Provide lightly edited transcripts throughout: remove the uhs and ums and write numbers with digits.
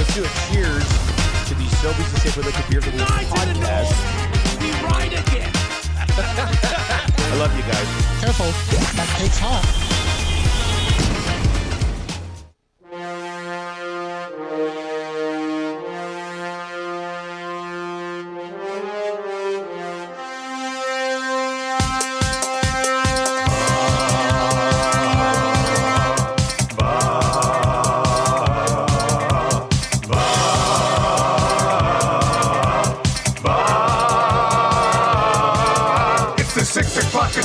let's do a cheers to the Sobeys Safeway Liquor Beer for the podcast. We ride again. I love you guys. Careful, that cake's hot.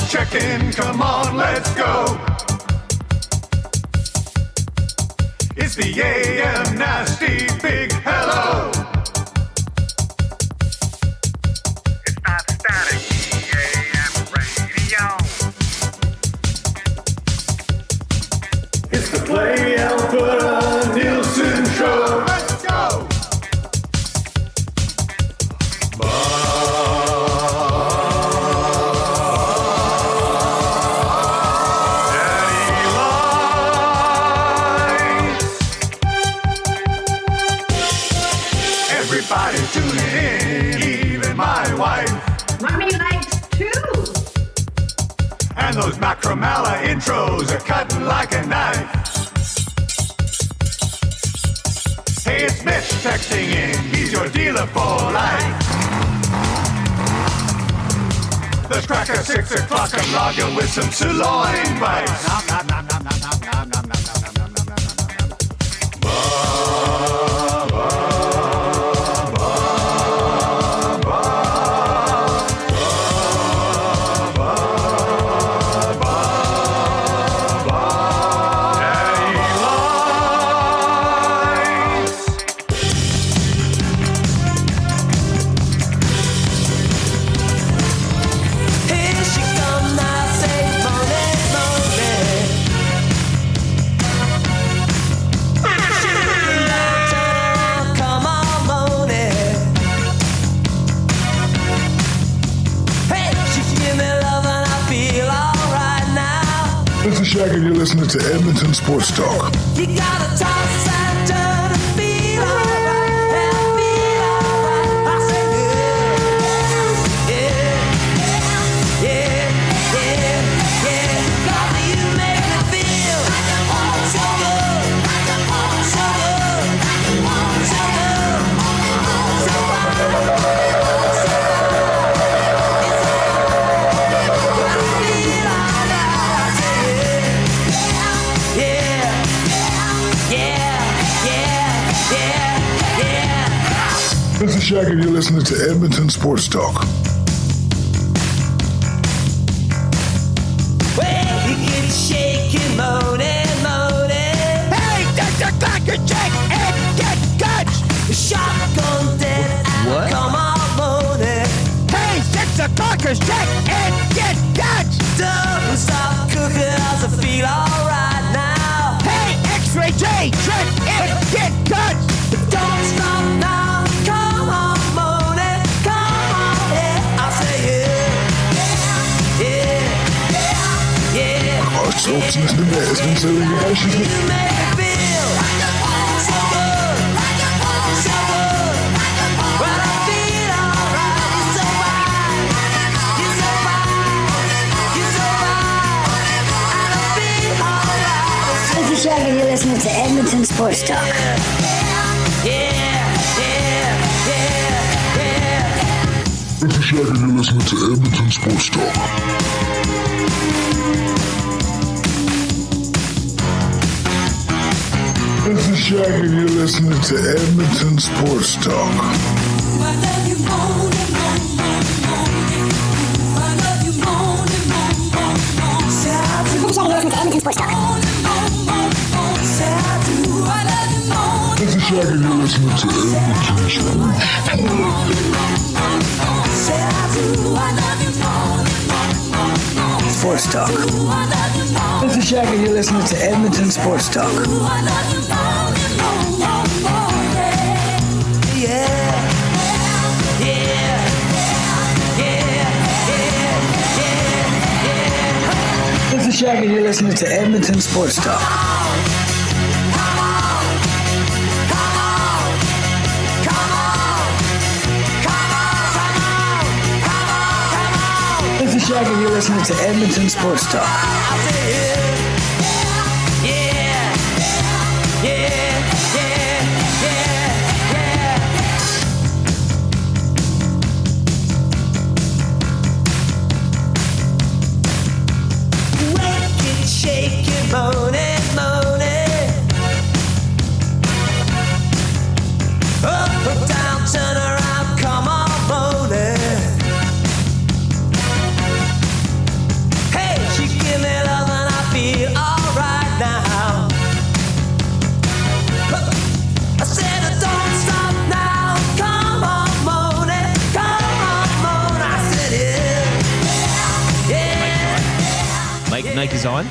Check-in, come on, let's go. It's the AM Nasty Big Hello. It's not static, AM radio. It's the Play Alpha Nielson Show. Let's go. Everybody tuning in, even my wife. Mommy likes too. And those Macromala intros are cutting like a knife. Hey, it's Mitch texting in, he's your dealer for life. The cracker 6 o'clock, I'm logging with some sirloin bites. Nom, nom, nom, nom, nom, nom, nom, nom, nom, nom, nom, nom, nom, This is Shaq and you're listening to Edmonton Sports Talk. You gotta toss and turn and feel alright, and feel alright. I say yeah, yeah, yeah, yeah. 'Cause you make me feel so good, so good, so good, so good. This is Shaq and you're listening to Edmonton Sports Talk. Well, you get shaking, moaning, moaning. Hey, that's a cracker check and get guts. The shotgun dead and come on, moaning. Hey, 6 o'clockers check and get guts. Don't stop cooking, I feel alright now. Hey, X-Ray J, check and get guts. Don't stop now. Come on, moaning, come on, yeah. I say yeah, yeah, yeah. Our soaps is the best, and so you make me feel so good, so good. Well, I feel alright. You're so right, you're so right, you're so right. And I feel alright. This is Shaq and you're listening to Edmonton Sports Talk. Yeah, yeah, yeah, yeah. This is Shaq and you're listening to Edmonton Sports Talk. This is Shaq and you're listening to Edmonton Sports Talk. This is Shaq and you're listening to Edmonton Sports Talk. This is Shaq and you're listening to Edmonton Sports Talk. This is Shaq and you're listening to Edmonton Sports Talk. Shaq, and you're listening to Edmonton Sports Talk. I said, yeah, yeah, yeah, yeah, yeah. Wake it, shake it, moan it, moan it. Up or down, turn around, come on, moan it. Hey, she give me love and I feel alright now. I said, don't stop now. Come on, moan it. Come on, moan. I said, yeah. Mike is on.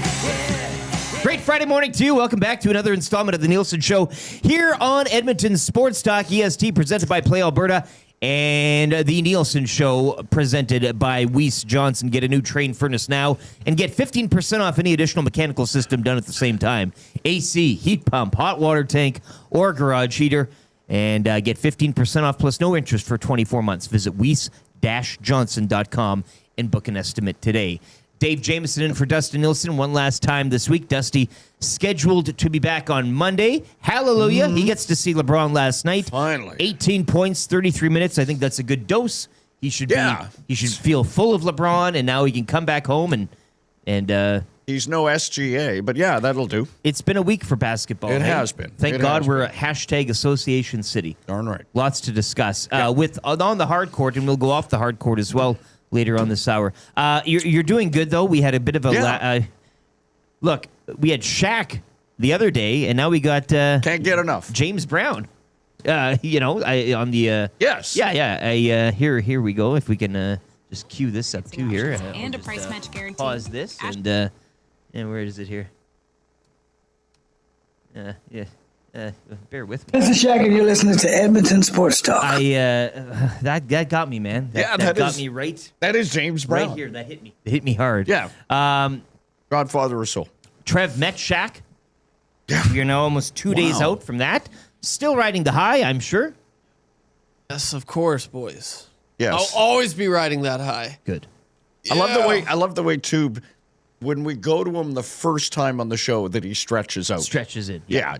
Great Friday morning to you. Welcome back to another installment of the Nielson Show here on Edmonton Sports Talk, EST, presented by Play Alberta, and the Nielson Show presented by Chris Johnston. Get a new Train furnace now and get 15% off any additional mechanical system done at the same time. AC, heat pump, hot water tank, or garage heater, and get 15% off plus no interest for 24 months. Visit Weiss-Johnson.com and book an estimate today. Dave Jameson in for Dustin Nielsen one last time this week. Dusty scheduled to be back on Monday. Hallelujah. He gets to see LeBron last night. Finally. 18 points, 33 minutes. I think that's a good dose. He should feel full of LeBron, and now he can come back home and he's no SGA, but yeah, that'll do. It's been a week for basketball. It has been. Thank It God has we're a hashtag Association City. Darn right. Lots to discuss with on the hard court, and we'll go off the hard court as well later on this hour. You're doing good, though. We had a bit of a look. We had Shaq the other day, and now we got Can't get enough. James Brown. On the Yes. Here we go. If we can just cue this up too here, And I'll a price match guarantee. Pause this and where is it here? Bear with me. This is Shaq, and you're listening to Edmonton Sports Talk. That got me, man. That got me right. That is James Brown. Right here. That hit me. It hit me hard. Yeah. Godfather of soul. Trev met Shaq. Yeah. You're now almost 2 days out from that. Still riding the high, I'm sure. Yes, of course, boys. Yes. I'll always be riding that high. Good. I love the way too. When we go to him the first time on the show, that he stretches out. Stretches it. Yeah.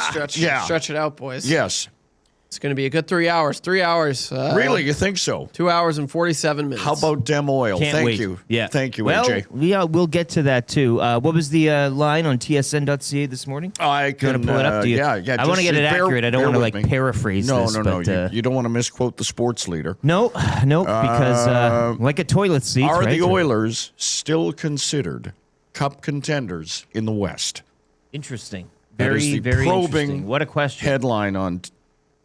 Stretch it out, boys. Yes. It's going to be a good 3 hours. 3 hours. Really? You think so? 2 hours and 47 minutes. How about Dem Oil? Can't Thank wait. you. Yeah. Thank you, well, AJ. We'll get to that too. What was the line on tsn.ca this morning? I Can can pull it up? Yeah. I want to get it accurate. I don't want to like paraphrase No. this. But, You don't want to misquote the sports leader. No, because like a toilet seat. Are right? the Oilers still considered Cup contenders in the West? Interesting. That is Very, the very probing interesting. What a question. Headline on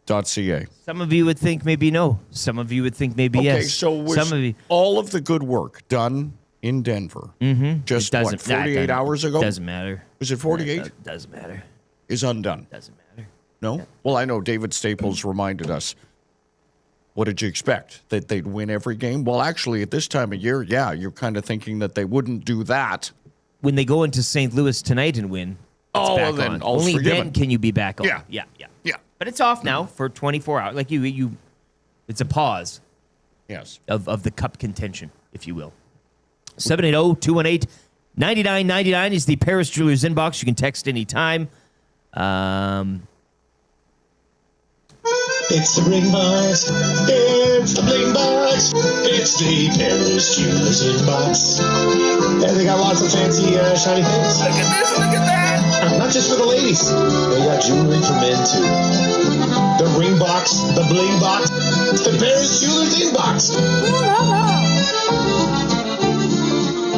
.ca. Some of you would think maybe no. Some of you would think maybe Okay, yes. so was Some of you all of the good work done in Denver just It what, 48 hours ago? Doesn't matter. Was it 48? Doesn't matter. Is undone. Doesn't matter. No? Well, I know David Staples reminded us. What did you expect? That they'd win every game? Well, actually, at this time of year, yeah, you're kind of thinking that they wouldn't do that. When they go into St. Louis tonight and win, it's back then on. all's Only forgiven. then can you be back on. Yeah. Yeah. But it's off now for 24 hours. Like you it's a pause Yes. of the cup contention, if you will. 780-218-9999 is the Paris Jewelers inbox. You can text anytime. It's the Bling Box. It's the Bling Box. It's the Paris Jewelers Inbox. And they got lots of fancy shiny things. Look at this, look at that. Not just for the ladies. They got jewelry for men too. The Ring Box, the Bling Box, the Paris Jewelers Inbox.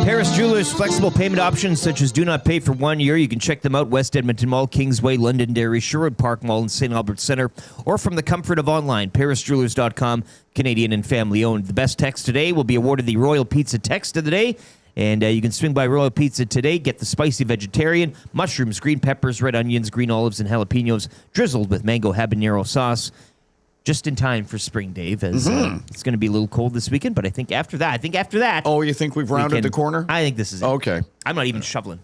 Paris Jewelers flexible payment options such as do not pay for 1 year. You can check them out West Edmonton Mall, Kingsway, Londonderry, Sherwood Park Mall, and St. Albert Centre, or from the comfort of online, parisjewelers.com, Canadian and family owned. The best text today will be awarded the Royal Pizza Text of the Day. And you can swing by Royal Pizza today. Get the spicy vegetarian, mushrooms, green peppers, red onions, green olives, and jalapenos drizzled with mango habanero sauce. Just in time for spring, Dave, as it's going to be a little cold this weekend. But I think after that... Oh, you think we've rounded the corner? I think this is it. Okay. I'm not even shoveling.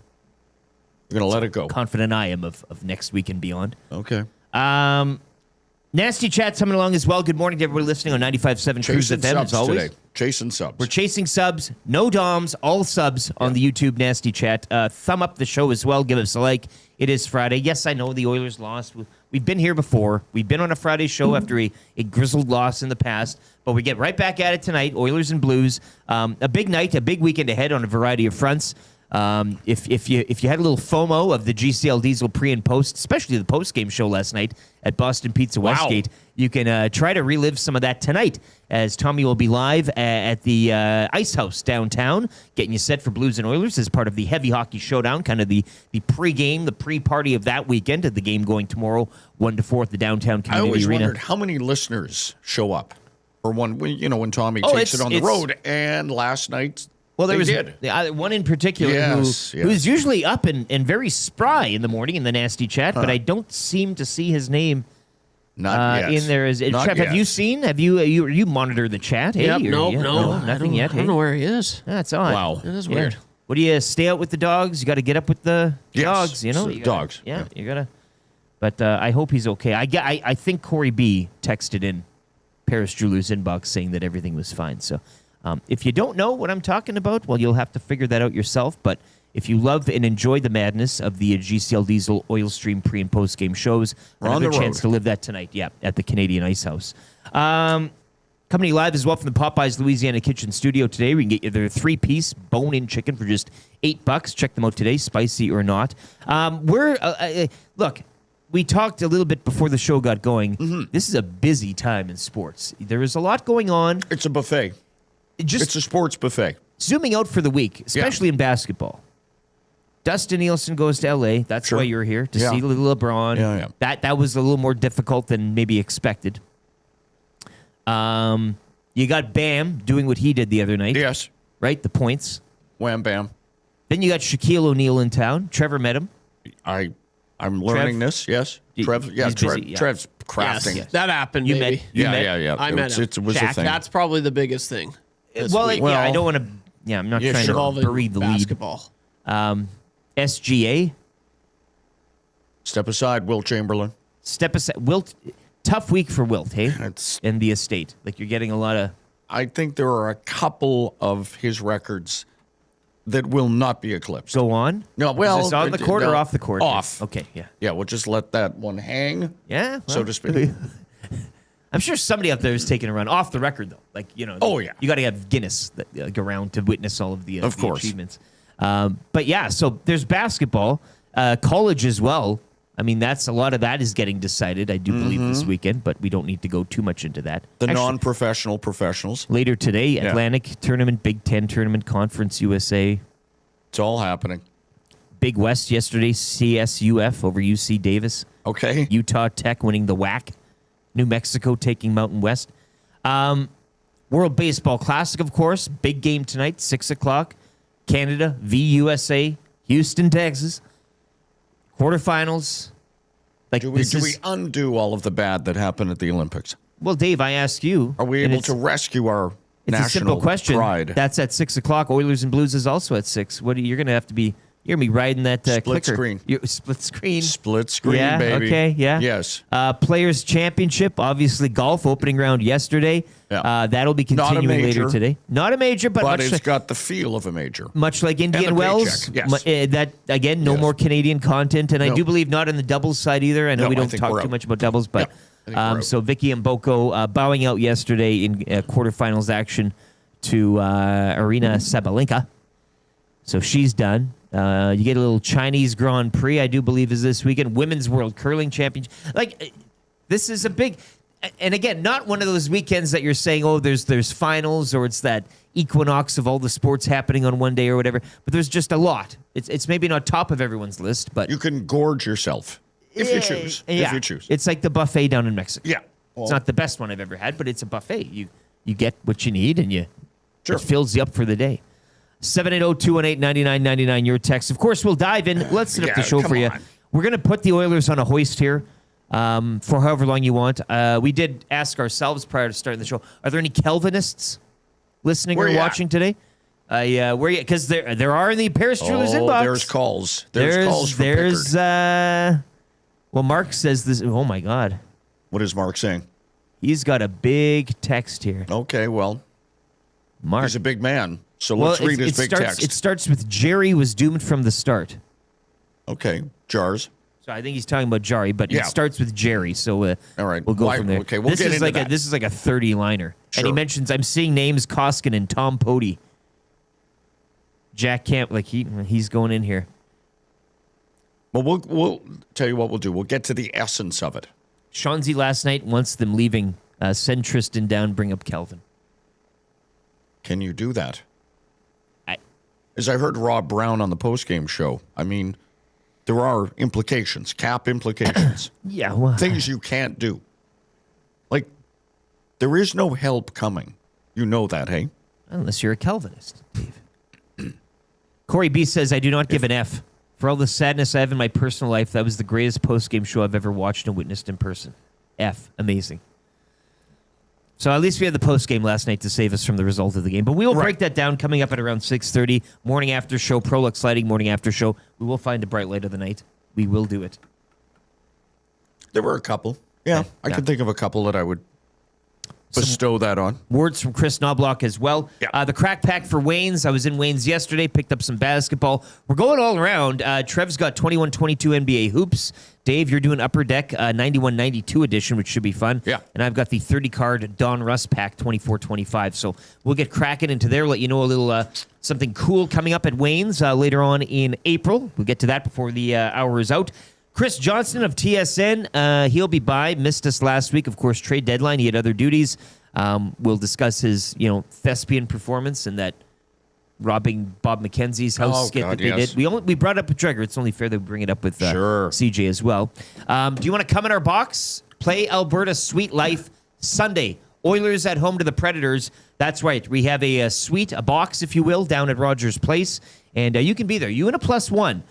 You're going to let it go. Confident I am of next week and beyond. Okay. Nasty Chat's coming along as well. Good morning to everybody listening on 95.7 Cruise FM, as always. Today. Chasing subs. We're chasing subs. No DOMs, all subs on the YouTube Nasty Chat. Thumb up the show as well. Give us a like. It is Friday. Yes, I know the Oilers lost. We've been here before. We've been on a Friday show after a grizzled loss in the past. But we get right back at it tonight. Oilers and Blues. A big night, a big weekend ahead on a variety of fronts. If you had a little FOMO of the GCL Diesel pre and post, especially the post game show last night at Boston Pizza Westgate, you can try to relive some of that tonight as Tommy will be live at the Ice House downtown, getting you set for Blues and Oilers as part of the Heavy Hockey Showdown, kind of the pre-game, the pre-party of that weekend, of the game going tomorrow 1 to 4 at the downtown community I always arena. wondered how many listeners show up for when Tommy takes it on the road, and last night. Well, there was did. One in particular who's usually up and very spry in the morning in the Nasty Chat, but I don't seem to see his name Not yet. in there. Not Trev, yet. have you seen? You monitor the chat? Hey, Yep, no, I nothing yet. don't know where he is. That's odd. Wow. It is weird. What do you stay out with the dogs? You got to get up with the dogs, you know? You gotta- dogs. Yeah, you got to. But I hope he's okay. I think Corey B texted in Paris Jewelers inbox saying that everything was fine. So if you don't know what I'm talking about, well, you'll have to figure that out yourself. But if you love and enjoy the madness of the GCL Diesel Oil Stream pre- and post-game shows, another chance to live that tonight, at the Canadian Ice House. Coming live as well from the Popeyes Louisiana Kitchen Studio today. We can get you their 3-piece bone-in chicken for just $8. Check them out today, spicy or not. Look, we talked a little bit before the show got going. Mm-hmm. This is a busy time in sports. There is a lot going on. It's a buffet. It's a sports buffet. Zooming out for the week, especially in basketball. Dustin Nielson goes to L.A. That's why you're here, to see little LeBron. Yeah. That was a little more difficult than maybe expected. You got Bam doing what he did the other night. Yes. Right? The points. Wham, bam. Then you got Shaquille O'Neal in town. Trevor met him. I'm learning this, yes. Trev's crafting. Yes. That happened, You maybe. met. You met. Yeah. I met him. It was a Shaq, thing. that's probably the biggest thing. Well, I don't want to. Yeah, I'm not trying to involving bury the basketball. lead. SGA. Step aside, Will Chamberlain. Step aside. Wilt. Tough week for Wilt, hey? In the estate. Like, you're getting a lot of. I think there are a couple of his records that will not be eclipsed. Go on? No, well. Is this on the court or off the court? Off. Okay, yeah. Yeah, we'll just let that one hang. Yeah? So to speak. I'm sure somebody out there is taking a run off the record, though. Like, Oh, yeah. You got to have Guinness around to witness all of the Of course. achievements. But yeah, so there's basketball, college as well. I mean, a lot of that is getting decided, I do believe, this weekend, but we don't need to go too much into that. The non-professional professionals. Later today, Atlantic Tournament, Big Ten Tournament, Conference USA. It's all happening. Big West yesterday, CSUF over UC Davis. Okay. Utah Tech winning the WAC. New Mexico taking Mountain West. World Baseball Classic, of course. Big game tonight, 6 o'clock. Canada v. USA, Houston, Texas. Quarterfinals. Do we undo all of the bad that happened at the Olympics? Well, Dave, I ask you. Are we able to rescue our it's national a simple question. pride? That's at 6 o'clock. Oilers and Blues is also at 6. You're going to have to be... You're going to be riding that clicker. Screen. Split screen. Split screen, yeah, baby. Okay, yeah. Yes. Players' Championship, obviously golf opening round yesterday. Yeah. That'll be continuing later today. Not a major, but it's got the feel of a major. Much like Indian Wells. Yes. That, again, no more Canadian content. And I do believe not on the doubles side either. I know we don't talk too much about doubles, but so Vicky Mboko bowing out yesterday in quarterfinals action to Arina Sabalenka. So she's done. You get a little Chinese Grand Prix, I do believe, is this weekend. Women's World Curling Championship. Like, this is a big... And again, not one of those weekends that you're saying, oh, there's finals or it's that equinox of all the sports happening on one day or whatever. But there's just a lot. It's maybe not top of everyone's list, but... You can gorge yourself if you choose. Yeah. If you choose. It's like the buffet down in Mexico. Yeah. Well, it's not the best one I've ever had, but it's a buffet. You get what you need and it fills you up for the day. 780-218-9999, your text. Of course, we'll dive in. Let's set up the show for you. We're going to put the Oilers on a hoist here for however long you want. We did ask ourselves prior to starting the show, are there any Calvinists listening or watching today? Because there are in the Paris Jewelers inbox. There's calls. There's calls from Pickard. Well, Mark says this. Oh, my God. What is Mark saying? He's got a big text here. Okay, well. Mark. He's a big man. So let's read his big text. It starts with Jarry was doomed from the start. Okay, Jars. So I think he's talking about Jarry, but it starts with Jarry. So all right, we'll go from there. Okay, we'll get into that. This is like a 30-liner. Sure. And he mentions, I'm seeing names Koskinen, Tom Pody, Jack Camp. Like he's going in here. Well, we'll tell you what we'll do. We'll get to the essence of it. Shanzi last night wants them leaving. Send Tristan down, bring up Kelvin. Can you do that? As I heard Rob Brown on the postgame show, I mean, there are implications, cap implications. Yeah, well, things you can't do. Like, there is no help coming. You know that, hey? Unless you're a Calvinist, Dave. Corey B says, I do not give an F. For all the sadness I have in my personal life, that was the greatest postgame show I've ever watched and witnessed in person. F. Amazing. So at least we had the postgame last night to save us from the result of the game. But we will break that down coming up at around 6:30. Morning after show, Prolux Lighting, morning after show. We will find a bright light of the night. We will do it. There were a couple. Yeah, I could think of a couple that I would bestow that on. Words from Chris Knobloch as well. Yeah. The crack pack for Wayne's. I was in Wayne's yesterday, picked up some basketball. We're going all around. Trev's got 21-22 NBA hoops. Dave, you're doing Upper Deck 91-92 edition, which should be fun. Yeah. And I've got the 30-card Don Russ pack 24-25. So we'll get cracking into there, let you know a little something cool coming up at Wayne's later on in April. We'll get to that before the hour is out. Chris Johnston of TSN, he'll be by. Missed us last week, of course, trade deadline. He had other duties. We'll discuss his, thespian performance and that robbing Bob McKenzie's house skit that they did. We brought it up with Dreger. It's only fair that we bring it up with CJ as well. Do you want to come in our box? Play Alberta Sweet Life Sunday. Oilers at home to the Predators. That's right. We have a suite, a box, if you will, down at Rogers Place. And you can be there. You and a +1.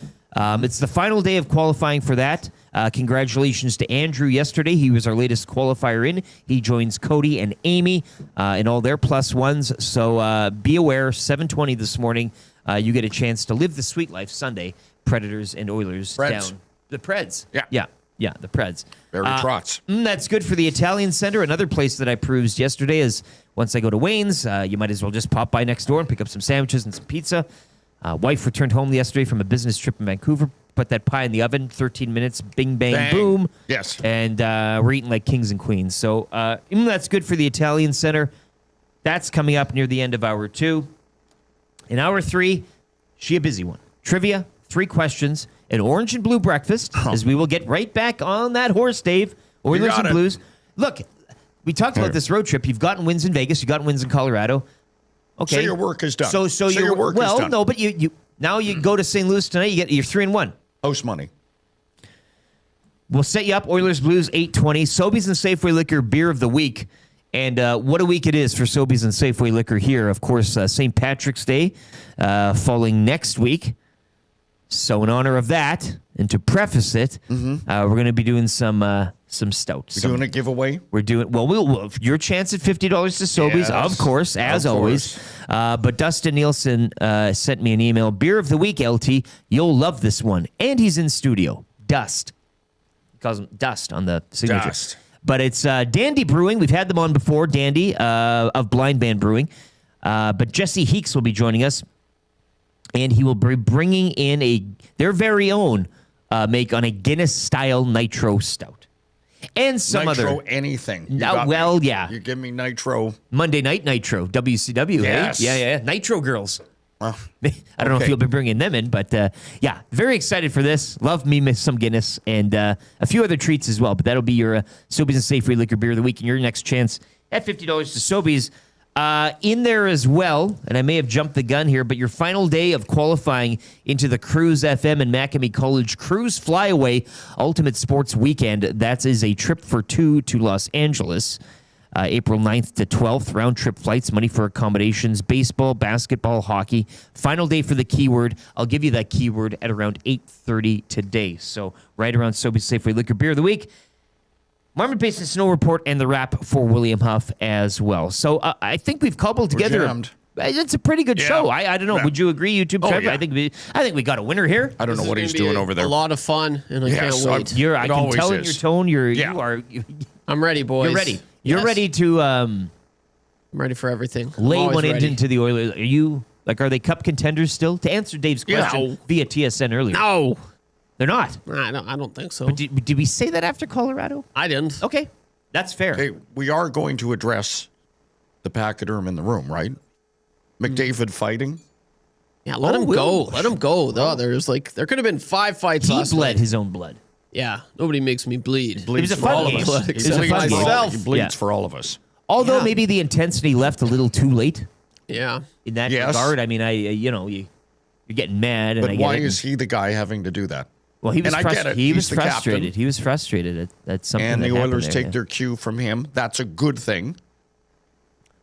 It's the final day of qualifying for that. Congratulations to Andrew yesterday. He was our latest qualifier in. He joins Cody and Amy in all their +1s. So be aware, 7:20 this morning, you get a chance to live the sweet life Sunday. Predators and Oilers Preds. down. The Preds. Yeah. Yeah, the Preds. Barry Trotz. That's good for the Italian Center. Another place that I perused yesterday is once I go to Wayne's, you might as well just pop by next door and pick up some sandwiches and some pizza. Wife returned home yesterday from a business trip in Vancouver. Put that pie in the oven, 13 minutes, bing, bang, boom. Yes. And we're eating like kings and queens. So that's good for the Italian Center. That's coming up near the end of hour 2. In hour 3, she a busy one. Trivia, 3 questions, an orange and blue breakfast, as we will get right back on that horse, Dave. Oilers and Blues. Look, we talked about this road trip. You've gotten wins in Vegas. You've gotten wins in Colorado. Okay. So your work is done. So your work is done. Well, no, but you now you go to St. Louis tonight. You're 3-1. Host money. We'll set you up. Oilers Blues 8:20. Sobeys and Safeway Liquor Beer of the Week. And what a week it is for Sobeys and Safeway Liquor here. Of course, St. Patrick's Day falling next week. So in honor of that, and to preface it, we're going to be doing some stouts. We're doing a giveaway? We're doing, we'll your chance at $50 to Sobeys, of course, as always. But Dustin Nielson sent me an email. Beer of the week, LT. You'll love this one. And he's in studio. Dust. He calls him Dust on the signature. Dust. But it's Dandy Brewing. We've had them on before, Dandy of Blind Band Brewing. But Jesse Heeks will be joining us. And he will be bringing in their very own make on a Guinness-style Nitro Stout. And some Nitro other... anything. Yeah. You give me Nitro. Monday Night Nitro, WCW. Yes. Hey? Yeah. Nitro Girls. Well, I don't know if you'll be bringing them in, but very excited for this. Love me some Guinness and a few other treats as well. But that'll be your Sobeys and Safeway Liquor Beer of the Week and your next chance at $50 to Sobeys. In there as well, and I may have jumped the gun here, but your final day of qualifying into the Cruise FM and Macamee College Cruise Flyaway Ultimate Sports Weekend. That is a trip for 2 to Los Angeles, April 9th to 12th. Round-trip flights, money for accommodations, baseball, basketball, hockey. Final day for the keyword. I'll give you that keyword at around 8:30 today. So right around Sobeys Safeway Liquor Beer of the Week. Marmot Basin Snow Report and the wrap for William Huff as well. So I think we've cobbled together. It's a pretty good show. I don't know. Yeah. Would you agree, YouTube Trevor? Yeah. I think we got a winner here. I don't know what he's doing over there. A lot of fun, and I can't wait. I can tell in your tone. You are. I'm ready, boys. You're ready. You're ready to I'm ready for everything. I'm Lay always one ready. into the Oilers. Are they cup contenders still? To answer Dave's question via TSN earlier. No, They're not. I don't think so. But did we say that after Colorado? I didn't. Okay. That's fair. Hey, we are going to address the pachyderm in the room, right? McDavid fighting. Yeah, let him go. Let him go. Though there could have been 5 fights He last bled night. his own blood. Yeah, nobody makes me bleed. It was a for fun all of game. us. It was He a bleeds fun for all- game. He bleeds Yeah. for all of us. Although maybe the intensity left a little too late Yeah. in that Yes. regard. I mean, you're getting mad. And But I get why it. is he the guy having to do that? Well, he was And I get it. He He's was the frustrated. captain. He was frustrated at something. And that the happened Oilers there, take yeah. their cue from him. That's a good thing.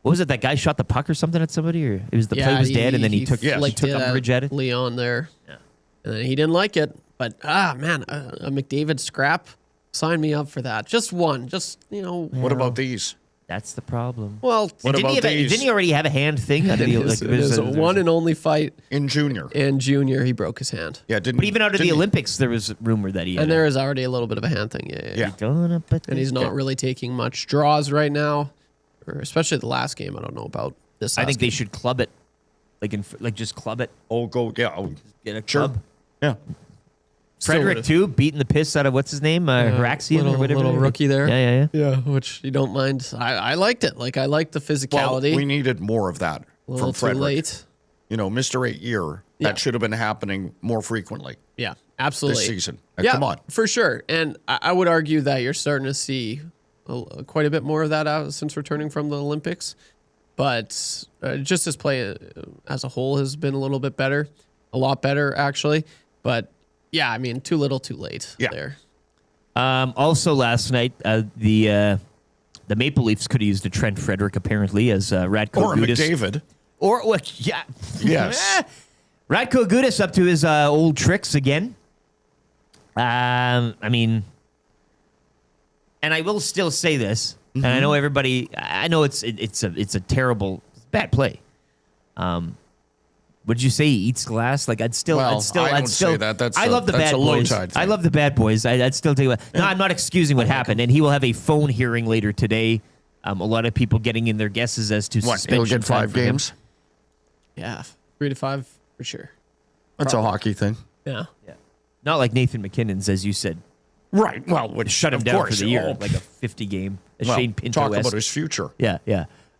What was it? That guy shot the puck or something at somebody, or it was the play was dead, and then he took umbrage at it. Leon there. Yeah. And then he didn't like it. But man, a McDavid scrap. Sign me up for that. Just one. Just What about these? That's the problem. Well, What about these? Didn't he already have a hand thing? it is a one and only fight In junior. in junior. He broke his hand. Yeah, didn't But even out of the didn't he- Olympics, there was rumor that he had. And there is already a little bit of a hand thing. Yeah. And he's not really taking much draws right now, or especially the last game. I don't know about this. I last think game. they should club it, just club it. Oh, go. Yeah. Oh, Get a sure. club. Yeah. Frederick would've- too, beating the piss out of what's his name, Haraxian or whatever. little rookie there. Yeah. Yeah, which you don't mind. I liked it. Like I liked the Well, physicality. we needed more of that a little from too Frederick. late. Mr. 8-year. Yeah. That should have been happening more frequently Yeah, absolutely. this season. Yeah, Come on. for sure. And I would argue that you're starting to see quite a bit more of that since returning from the Olympics. But just his play as a whole has been a little bit better, a lot better actually. But yeah, I mean, too little, too late. Yeah. There. Also, last night the Maple Leafs could have used a Trent Frederick apparently as Radko Or a Gudas. McDavid. Yeah. Yes. Radko Gudas up to his old tricks again. I mean, and I will still say this, and I know everybody. I know it's a terrible, bad play. Would you say he eats glass? Like I'd still I don't say that. I love the that's bad a low boys. tide thing. I love the bad boys. I'd still tell you what. No, I'm not excusing what happened, and he will have a phone hearing later today. A lot of people getting in their guesses as to What? suspension He'll get time 5 for him. games? Yeah, 3 to 5 for sure. That's a hockey thing. Yeah. Not like Nathan McKinnon's, as you said. Right. Well, which Shut him of down course, for the year, oh, like a 50 game. well, Shane Pinto. talk about his future. Yeah.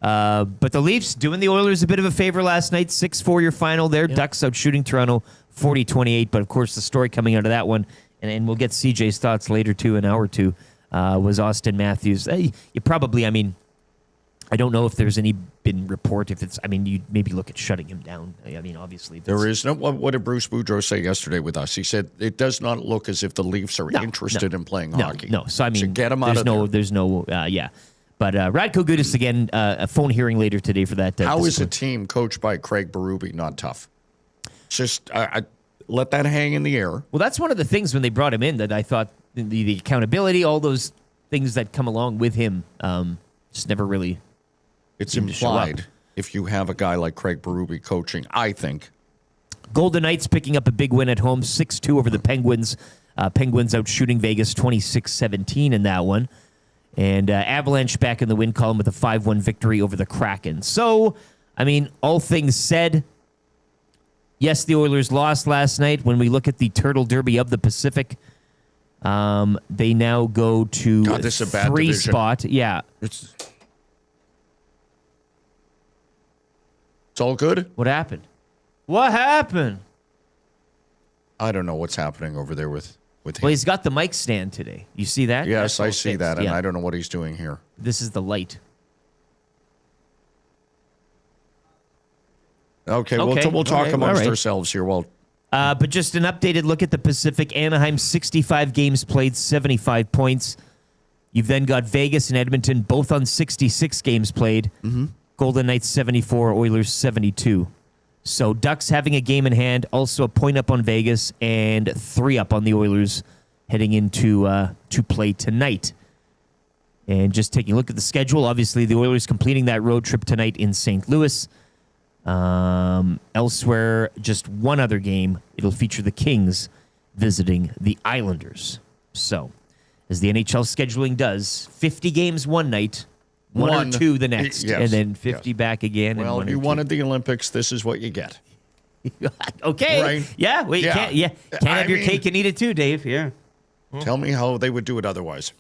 But the Leafs doing the Oilers a bit of a favor last night. 6-4 your final there. Ducks out shooting Toronto 40-28. But of course, the story coming out of that one, and we'll get CJ's thoughts later too, an hour or two, was Austin Matthews. You probably, I mean, I don't know if there's any been report. If it's, I mean, you maybe look at shutting him down. I mean, obviously There is no. What did Bruce Boudreau say yesterday with us? He said it does not look as if the Leafs are interested in playing hockey. No. So I mean, get him out of there. There's no. Yeah. But Radko Gudas again, a phone hearing later today for that. How is a team coached by Craig Berube not tough? Just I let that hang in the air. Well, that's one of the things when they brought him in that I thought the accountability, all those things that come along with him, just never really. It's seem to show up. implied if you have a guy like Craig Berube coaching. I think. Golden Knights picking up a big win at home, 6-2 over the Penguins. Penguins out shooting Vegas 26-17 in that one. And Avalanche back in the win column with a 5-1 victory over the Kraken. So, I mean, all things said, yes, the Oilers lost last night. When we look at the Turtle Derby of the Pacific, they now go to God, this is a bad 3 division. spot. Yeah. It's all good. What happened? What happened? I don't know what's happening over there with him. Well, he's got the mic stand today. You see that? Yes, That's all I see fixed. that, and Yeah. I don't know what he's doing here. This is the light. Okay, Okay, we'll talk all right, amongst all right. ourselves here. Well, But just an updated look at the Pacific. Anaheim, 65 games played, 75 points. You've then got Vegas and Edmonton, both on 66 games played. Mm-hmm. Golden Knights, 74, Oilers, 72. So Ducks having a game in hand, also a point up on Vegas, and 3 up on the Oilers heading into to play tonight. And just taking a look at the schedule, obviously the Oilers completing that road trip tonight in St. Louis. Elsewhere, just one other game. It'll feature the Kings visiting the Islanders. So, as the NHL scheduling does, 50 games one night, one or two the next, Yes, and then 50 yes. back again. Well, and you wanted the Olympics. This is what you get. Okay. Right? Yeah. Well, you can't have your mean- cake and eat it too, Dave. Yeah. Tell me how they would do it otherwise.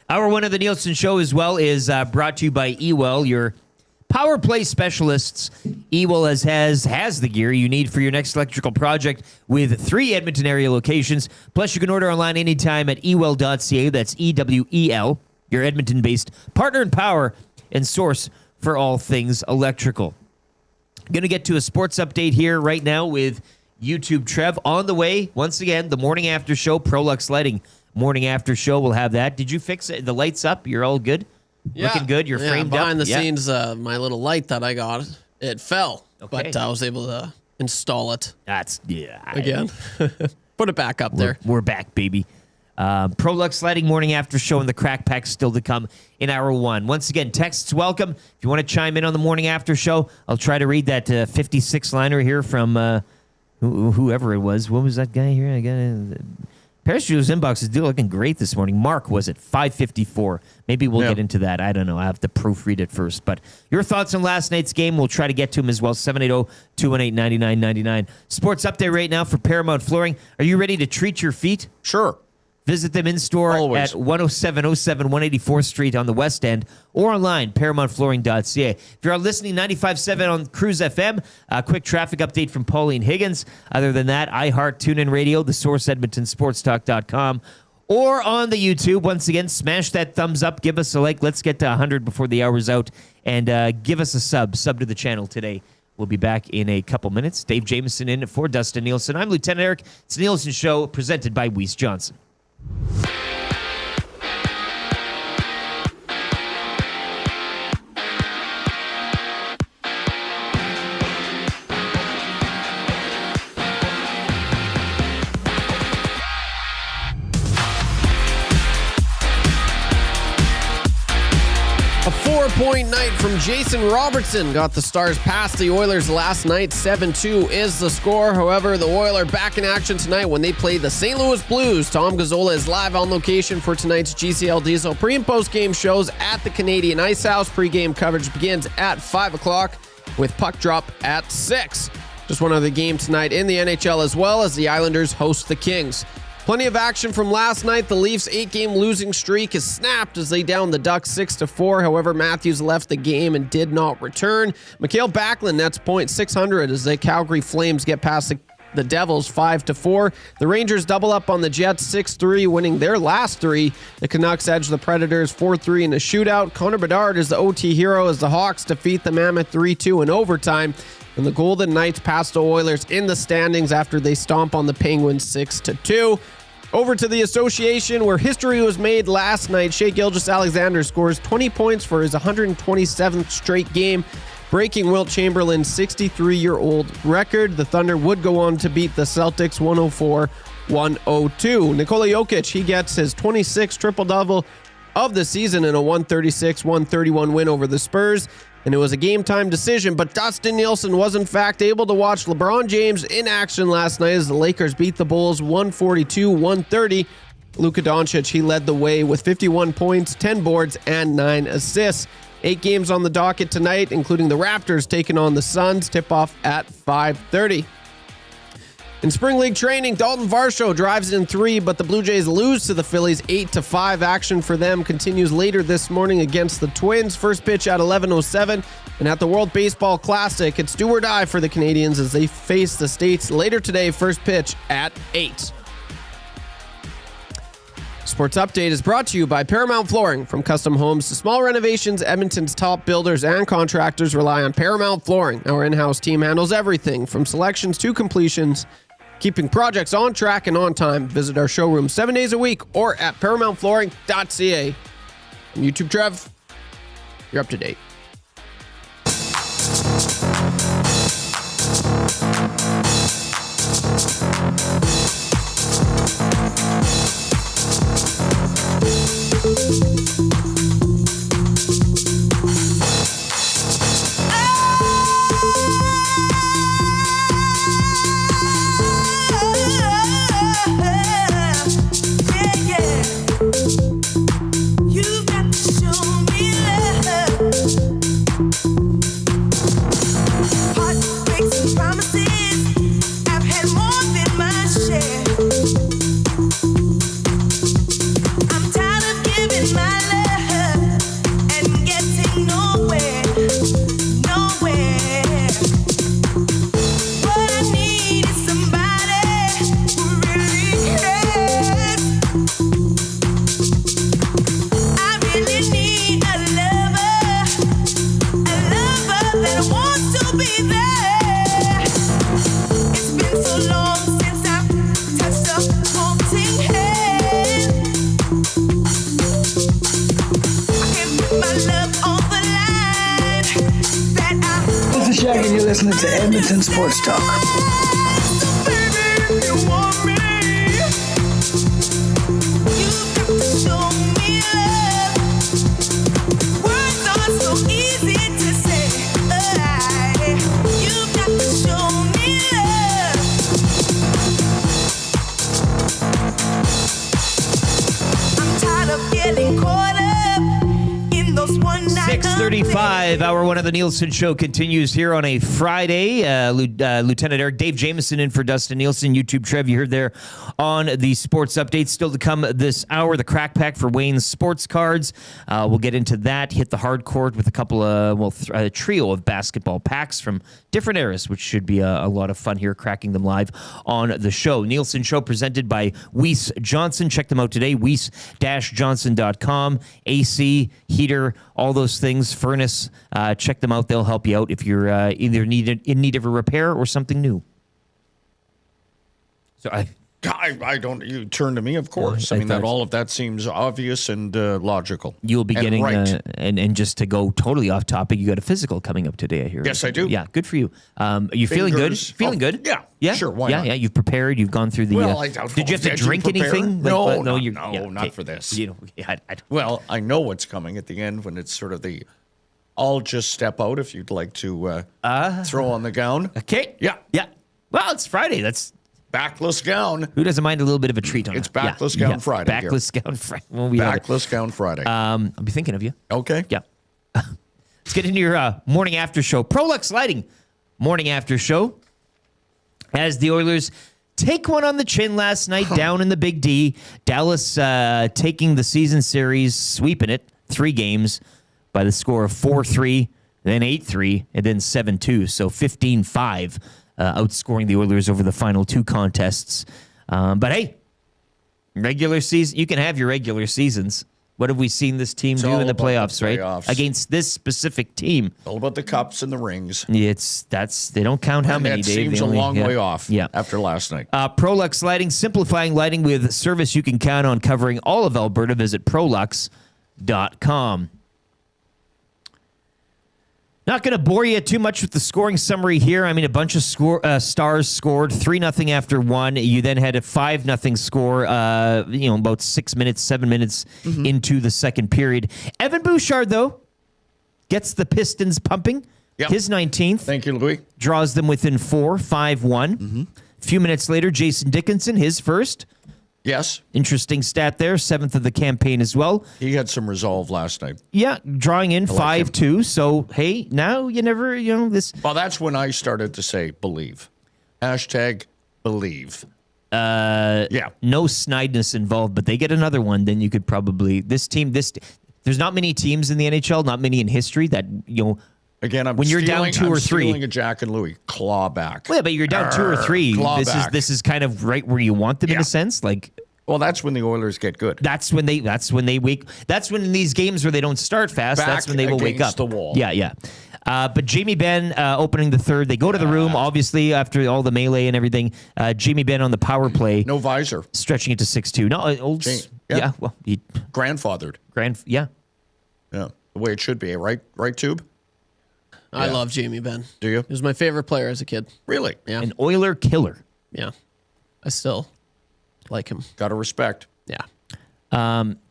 Hour one of the Nielson Show as well is brought to you by Ewell, your power play specialists. Ewell has the gear you need for your next electrical project with 3 Edmonton area locations. Plus, you can order online anytime at ewell.ca. That's EWEL, your Edmonton-based partner in power and source for all things electrical. Going to get to a sports update here right now with YouTube Trev. On the way, once again, the morning after show, Prolux Lighting morning after show. We'll have that. Did you fix it? The lights up? You're all good? Looking good? You're framed up? Behind the scenes, my little light that I got, it fell. Okay. But I was able to install it again. Put it back up there. We're back, baby. Prolux Lighting morning after show and the crack pack still to come in hour one. Once again, texts welcome. If you want to chime in on the morning after show, I'll try to read that 56-liner here from whoever it was. What was that guy here? I got Paris Jules inbox is still looking great this morning. Mark was at 554. Maybe we'll get into that. I don't know. I have to proofread it first. But your thoughts on last night's game, we'll try to get to them as well. 780-218-9999. Sports update right now for Paramount Flooring. Are you ready to treat your feet? Sure. Visit them in store Always. at 10707 184th Street on the West End or online, ParamountFlooring.ca. If you're listening 95.7 on Cruise FM, a quick traffic update from Pauline Higgins. Other than that, iHeart, TuneIn Radio, The Source, EdmontonSportsTalk.com, or on the YouTube. Once again, smash that thumbs up, give us a like. Let's get to 100 before the hour's out, and give us a sub to the channel today. We'll be back in a couple minutes. Dave Jameson in for Dustin Nielsen. I'm Lieutenant Eric. It's the Nielsen Show, presented by Weiss Johnson. A 4-point night from Jason Robertson got the Stars past the Oilers last night. 7-2 is the score. However, the Oilers back in action tonight when they play the St. Louis Blues. Tom Gazzola is live on location for tonight's GCL Diesel pre- and post-game shows at the Canadian Ice House. Pre-game coverage begins at 5 o'clock with puck drop at 6. Just one other game tonight in the NHL as well as the Islanders host the Kings. Plenty of action from last night. The Leafs' 8-game losing streak is snapped as they down the Ducks 6-4. However, Matthews left the game and did not return. Mikhail Backlund nets .600 as the Calgary Flames get past the Devils 5-4. The Rangers double up on the Jets 6-3, winning their last 3. The Canucks edge the Predators 4-3 in a shootout. Connor Bedard is the OT hero as the Hawks defeat the Mammoth 3-2 in overtime. And the Golden Knights pass the Oilers in the standings after they stomp on the Penguins 6-2. Over to the association where history was made last night. Shea Gilgeous-Alexander scores 20 points for his 127th straight game, breaking Wilt Chamberlain's 63-year-old record. The Thunder would go on to beat the Celtics 104-102. Nikola Jokic, he gets his 26th triple-double of the season in a 136-131 win over the Spurs. And it was a game-time decision, but Dustin Nielsen was in fact able to watch LeBron James in action last night as the Lakers beat the Bulls 142-130. Luka Doncic, he led the way with 51 points, 10 boards, and 9 assists. 8 games on the docket tonight, including the Raptors taking on the Suns. Tip-off at 5:30. In Spring League training, Dalton Varsho drives in 3, but the Blue Jays lose to the Phillies 8-5. Action for them continues later this morning against the Twins. First pitch at 11:07. And at the World Baseball Classic, it's do or die for the Canadians as they face the States later today. First pitch at 8. Sports Update is brought to you by Paramount Flooring. From custom homes to small renovations, Edmonton's top builders and contractors rely on Paramount Flooring. Our in-house team handles everything from selections to completions, keeping projects on track and on time. Visit our showroom 7 days a week or at ParamountFlooring.ca. From YouTube Trev, you're up to date. You've got to show listening to Edmonton Sports Talk. Getting caught up in those one night 6:35, hour one of the Nielson Show continues here on a Friday. Lieutenant Eric, Dave Jameson in for Dustin Nielsen. YouTube Trev, you heard there on the sports update. Still to come this hour, the crack pack for Wayne's sports cards. We'll get into that, hit the hard court with a couple of, a trio of basketball packs from different eras, which should be a lot of fun here, cracking them live on the show. Nielsen Show presented by Weiss Johnson. Check them out today, weiss-johnson.com. AC, heater, all those things, furnace. Check them out. They'll help you out if you're either in need of a repair or something new. So I don't. You turn to me, of course. I mean, that all of that seems obvious and logical. You'll be and getting right. And just to go totally off topic, you got a physical coming up today. I hear. Yes, I do. Yeah, good for you. Are you feeling good? Feeling good? Yeah. Yeah. Sure. Why yeah. not? Yeah. You've prepared. You've gone through the. Well, I don't did you have to drink anything? No, no, not okay. for this. You know, I don't. Well, I know what's coming at the end when it's sort of the. I'll just step out if you'd like to throw on the gown. Okay. Yeah. Yeah. Well, it's Friday. That's. Backless gown. Who doesn't mind a little bit of a treat on it? It's Backless Gown Friday. Backless Gown Friday. Well, Backless Gown Friday. I'll be thinking of you. Okay. Yeah. Let's get into your morning after show. Prolux Lighting morning after show. As the Oilers take one on the chin last night down in the Big D. Dallas taking the season series, sweeping it 3 games by the score of 4-3, then 8-3, and then 7-2. So 15-5. Outscoring the Oilers over the final 2 contests. But hey, regular season, you can have your regular seasons. What have we seen this team do in the playoffs, right? Against this specific team. All about the cups and the rings. They don't count how many, That Dave. seems a long way off after last night. Prolux Lighting, simplifying lighting with service you can count on, covering all of Alberta. Visit prolux.com. Not going to bore you too much with the scoring summary here. I mean, a bunch of Stars scored 3-0 after 1. You then had a 5-0 score, about 7 minutes into the second period. Evan Bouchard, though, gets the Pistons pumping. Yep. His 19th. Thank you, Louis. Draws them within 4, 5-1. A few minutes later, Jason Dickinson, his first. Yes. Interesting stat there. 7th of the campaign as well. He had some resolve last night. Yeah, drawing in 5-2. So, hey, now you never, this. Well, that's when I started to say believe. Hashtag believe. Yeah. No snideness involved, but they get another one. Then you could probably, there's not many teams in the NHL, not many in history that, Again, when you're down 2 or 3, stealing a Jack and Louis claw back. Well, yeah, but you're down 2 or 3. This is kind of right where you want them in a sense. Like, well, that's when the Oilers get good. That's when in these games where they don't start fast, that's when they will wake up. The wall. Yeah. But Jamie Benn opening the third. They go to the room, obviously, after all the melee and everything. Jamie Benn on the power play. No visor. Stretching it to 6'2". No, old. Yeah. Well, he grandfathered. Yeah. Yeah. The way it should be, right? Right, Tube? I love Jamie Benn. Do you? He was my favorite player as a kid. Really? Yeah. An Oiler killer. Yeah. I still like him. Gotta respect. Yeah.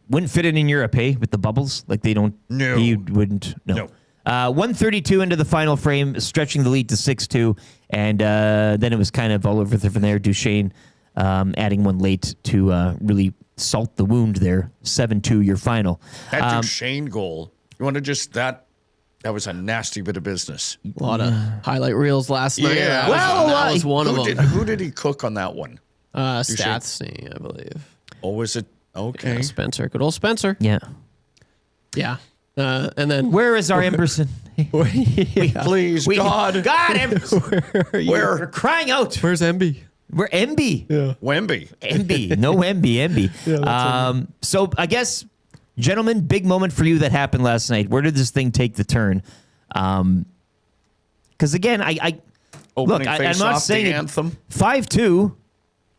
Wouldn't fit in Europe, hey, with the bubbles. Like they don't. No. He wouldn't. No. 132 into the final frame, stretching the lead to 6-2. And then it was kind of all over from there. Duchesne adding one late to really salt the wound there. 7-2, your final. That Duchesne goal. You want to just that was a nasty bit of business. A lot of highlight reels last night. Yeah. That was one of them. Who did he cook on that one? Stastny, I believe. Oh, was it? Okay. Yeah, Spencer. Good old Spencer. Yeah. Yeah. And then where is our Emberson? Please, God, Emberson. We're crying out. Where's Emby? We're Emby. Yeah. Wemby. Emby. No Emby. Yeah, so I guess, gentlemen, big moment for you that happened last night. Where did this thing take the turn? Because again, I'm not saying the anthem. 5-2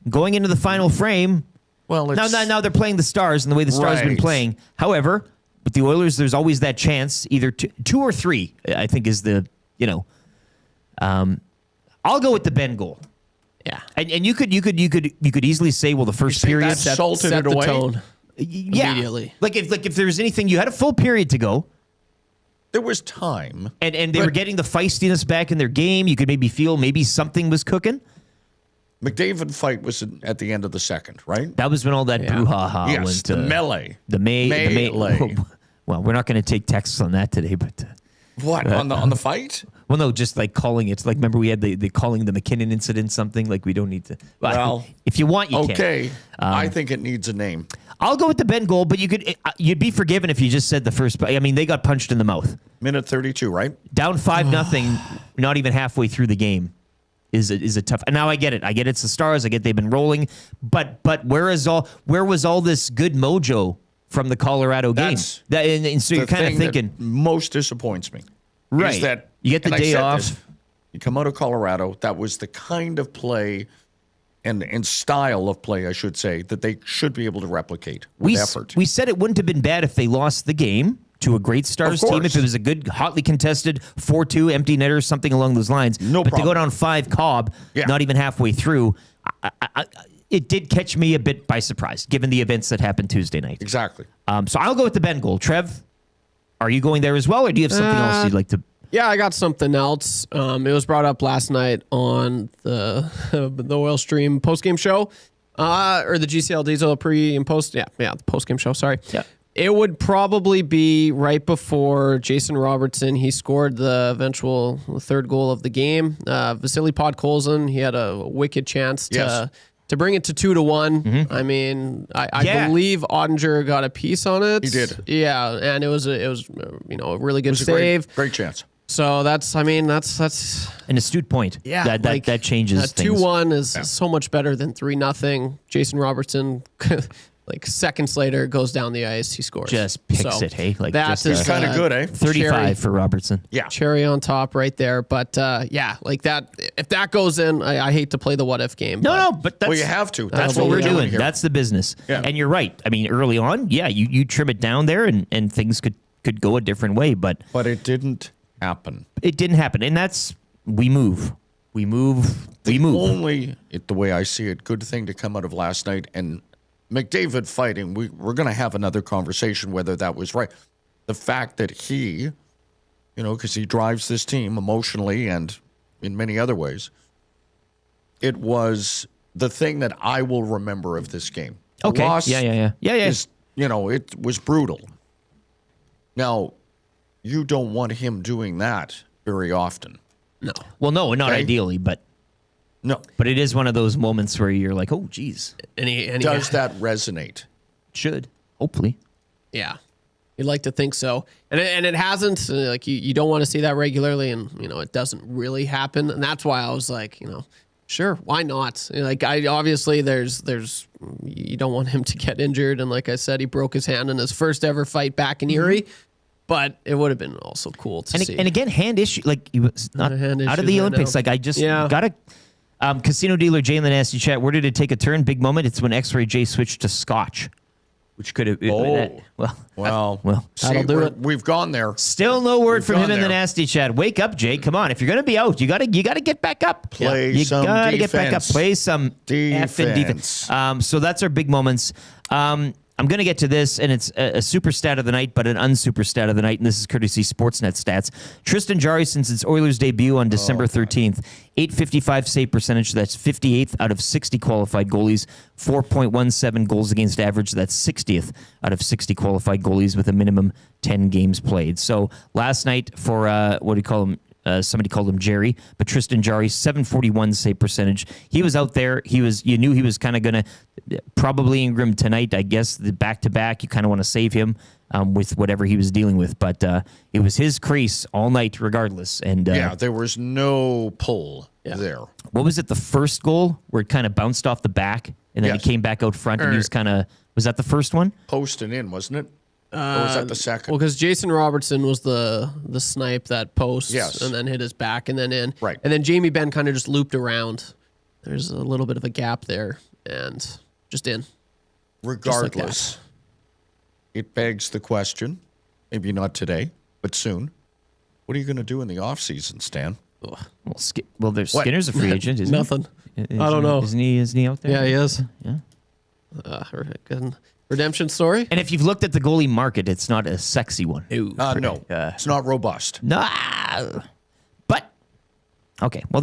going into the final frame. Well, now they're playing the Stars and the way the Stars have been playing. However, with the Oilers, there's always that chance, either 2 or 3, I think is the, I'll go with the Ben goal. Yeah. And you could easily say, well, the first period that salted it the away? tone yeah. immediately. Like if there was anything, you had a full period to go. There was time. And they were getting the feistiness back in their game. You could maybe feel maybe something was cooking. McDavid fight was at the end of the second, right? That was when all that brouhaha Yes, went. the melee. The melee. Well, we're not going to take texts on that today, but What on the fight? well, no, just like calling it. Like remember we had the calling the McKinnon incident something. Like we don't need to. Well, if you want, you can. Okay, I think it needs a name. I'll go with the Ben goal, but you'd be forgiven if you just said the first. I mean, they got punched in the mouth. Minute 32, right? Down 5-0, not even halfway through the game, is a tough. And now I get it. I get it's the Stars. I get they've been rolling, but where was all this good mojo from the Colorado game? That's And so you're kind of thinking that most disappoints me. Right. Is that you get the and I day said off. this, you come out of Colorado. That was the kind of play and style of play, I should say, that they should be able to replicate with effort. We said it wouldn't have been bad if they lost the game to a great Stars Of team, course. if it was a good, hotly contested 4-2 empty netter, something along those lines. No but to go problem. down 5 Cobb, Yeah. not even halfway through, it did catch me a bit by surprise, given the events that happened Tuesday night. Exactly. So I'll go with the Ben goal. Trev, are you going there as well, or do you have something else you'd like to? Yeah, I got something else. It was brought up last night on the Oil Stream postgame show, or the GCL Diesel pre and post. Yeah, the postgame show. Sorry. Yeah. It would probably be right before Jason Robertson. He scored the eventual third goal of the game. Vasily Podkolzin, he had a wicked chance to bring it to 2-1. Mm-hmm. I mean, I believe Ottinger got a piece on it. He did. Yeah, and it was a really good It was a save. great chance. So that's An astute point. yeah, That changes things. 2-1 is so much better than 3-0. Jason Robertson, like seconds later, goes down the ice. He scores. Just picks it, hey? Like that just, is Kind of good, eh? 35 cherry. for Robertson. Yeah. Cherry on top right there. But like that, if that goes in, I hate to play the what if game. No, but that's Well, you have to. That's what we're doing. here. That's the business. Yeah. And you're right. I mean, early on, you trim it down there, and things could go a different way, but But it didn't happen. it didn't happen. And that's we move. Only, the way I see it, good thing to come out of last night. And McDavid fighting, we're going to have another conversation whether that was right. The fact that he, because he drives this team emotionally and in many other ways, it was the thing that I will remember of this game. The Okay. loss Yeah. is, it was brutal. Now, you don't want him doing that very often. No. Well, no, not Okay. ideally, but it is one of those moments where you're like, oh, geez, And he Does that resonate? should hopefully. Yeah. You'd like to think so. And it hasn't. Like you don't want to see that regularly, and it doesn't really happen. And that's why I was like, sure, why not? Like obviously there's you don't want him to get injured, and like I said, he broke his hand in his first ever fight back in Erie. But it would have been also cool to see. And again, hand issue, like he was not Hand out of issues, the I Olympics. know. Like I just Yeah. gotta. Casino dealer Jay in the nasty chat. Where did it take a turn? Big moment. It's when X-Ray Jay switched to Scotch, which could have. Well. That'll do it. We've gone there. Still no word We've from him gone in the there. nasty chat. Wake up, Jay. Come on. If you're gonna be out, you gotta get back up. Play you some gotta get back up. defense. Play some effing Defense. defense. So that's our big moments. I'm going to get to this, and it's a super stat of the night, but an unsuper stat of the night, and this is courtesy Sportsnet stats. Tristan Jarry, since its Oilers debut on December 13th, 855 save percentage, that's 58th out of 60 qualified goalies, 4.17 goals against average, that's 60th out of 60 qualified goalies with a minimum 10 games played. So last night for, what do you call him? Somebody called him Jarry, but Tristan Jarry, 741 save percentage. He was out there. You knew he was kind of going to probably Ingram tonight. I guess the back-to-back, you kind of want to save him with whatever he was dealing with. But it was his crease all night regardless. And There was no pull there. what was it, the first goal where it kind of bounced off the back and then Yes. it came back out front and he was kind of, was that the first one? Post and in, wasn't it? Or was that the second? Well, because Jason Robertson was the snipe that posts Yes. and then hit his back and then in. Right. And then Jamie Benn kind of just looped around. There's a little bit of a gap there and just in. Regardless, it begs the question, maybe not today, but soon, what are you going to do in the offseason, Stan? Well, there's Skinner's a free agent, isn't Nothing. he? I don't know. Isn't he out there? Yeah, he is. Yeah. Good redemption story. And if you've looked at the goalie market, it's not a sexy one. No, it's not robust. No. But okay, well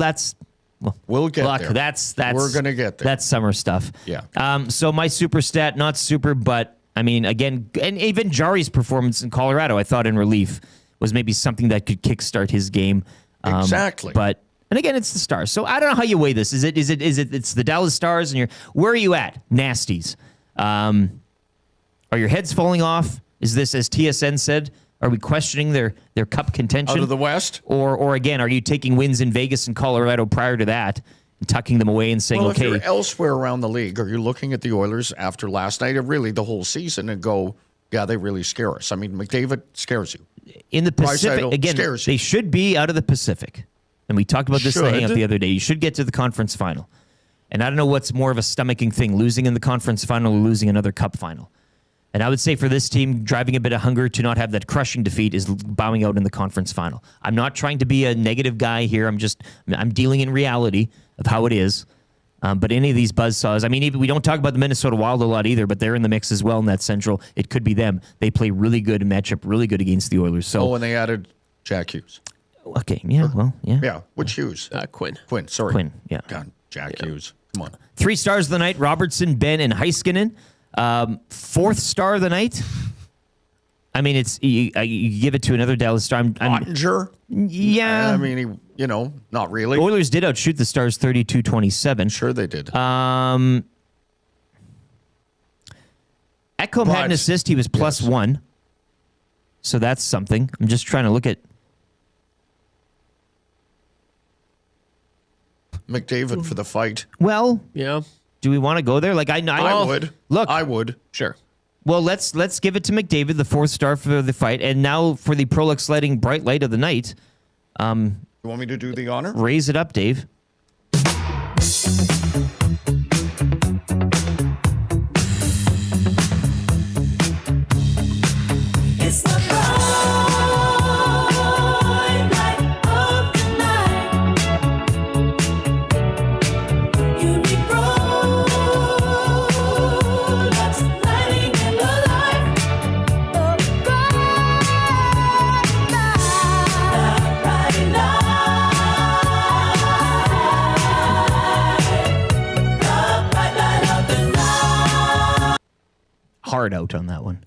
We'll get there. That's We're gonna get there. That's summer stuff. Yeah. So my super stat, not super, but I mean, again, and even Jarry's performance in Colorado, I thought in relief was maybe something that could kickstart his game. Exactly. But and again, it's the Stars. So I don't know how you weigh this. Is it it's the Dallas Stars and where are you at? Nasties. Are your heads falling off? Is this, as TSN said, are we questioning their cup contention? Out of the West? Or again, are you taking wins in Vegas and Colorado prior to that and tucking them away and saying, If you're elsewhere around the league, are you looking at the Oilers after last night or really the whole season and go, yeah, they really scare us? I mean, McDavid scares you. In the Pacific, Draisaitl again, scares you. they should be out of the Pacific. And we talked about this in the hangout Should. the other day. You should get to the conference final. And I don't know what's more of a stomaching thing, losing in the conference final or losing another cup final. And I would say for this team, driving a bit of hunger to not have that crushing defeat is bowing out in the conference final. I'm not trying to be a negative guy here. I'm dealing in reality of how it is. But any of these buzzsaws, I mean, even we don't talk about the Minnesota Wild a lot either, but they're in the mix as well in that Central. It could be them. They play really good and match up really good against the Oilers. So, and they added Jack Hughes. Okay, yeah, well, yeah. Yeah, which Hughes? Quinn. Sorry. Quinn, yeah. God, Jack Hughes. Come on. 3 stars of the night, Robertson, Ben, and Heiskanen. 4th star of the night. I mean, it's you give it to another Dallas Star. Ottinger? Yeah. I mean, not really. Oilers did outshoot the Stars 32-27. Sure they did. Ekholm had an assist. He was +1. So that's something. I'm just trying to look at McDavid for the fight. Well, yeah. Do we want to go there? Like I would. Look, I would. Sure. Well, let's give it to McDavid, the 4th star for the fight, and now for the Prolux Lighting Bright Light of the night. You want me to do the honor? Raise it up, Dave. It's the bright light of the night. Unique products lighting in the light. The bright light. Hard out on that one.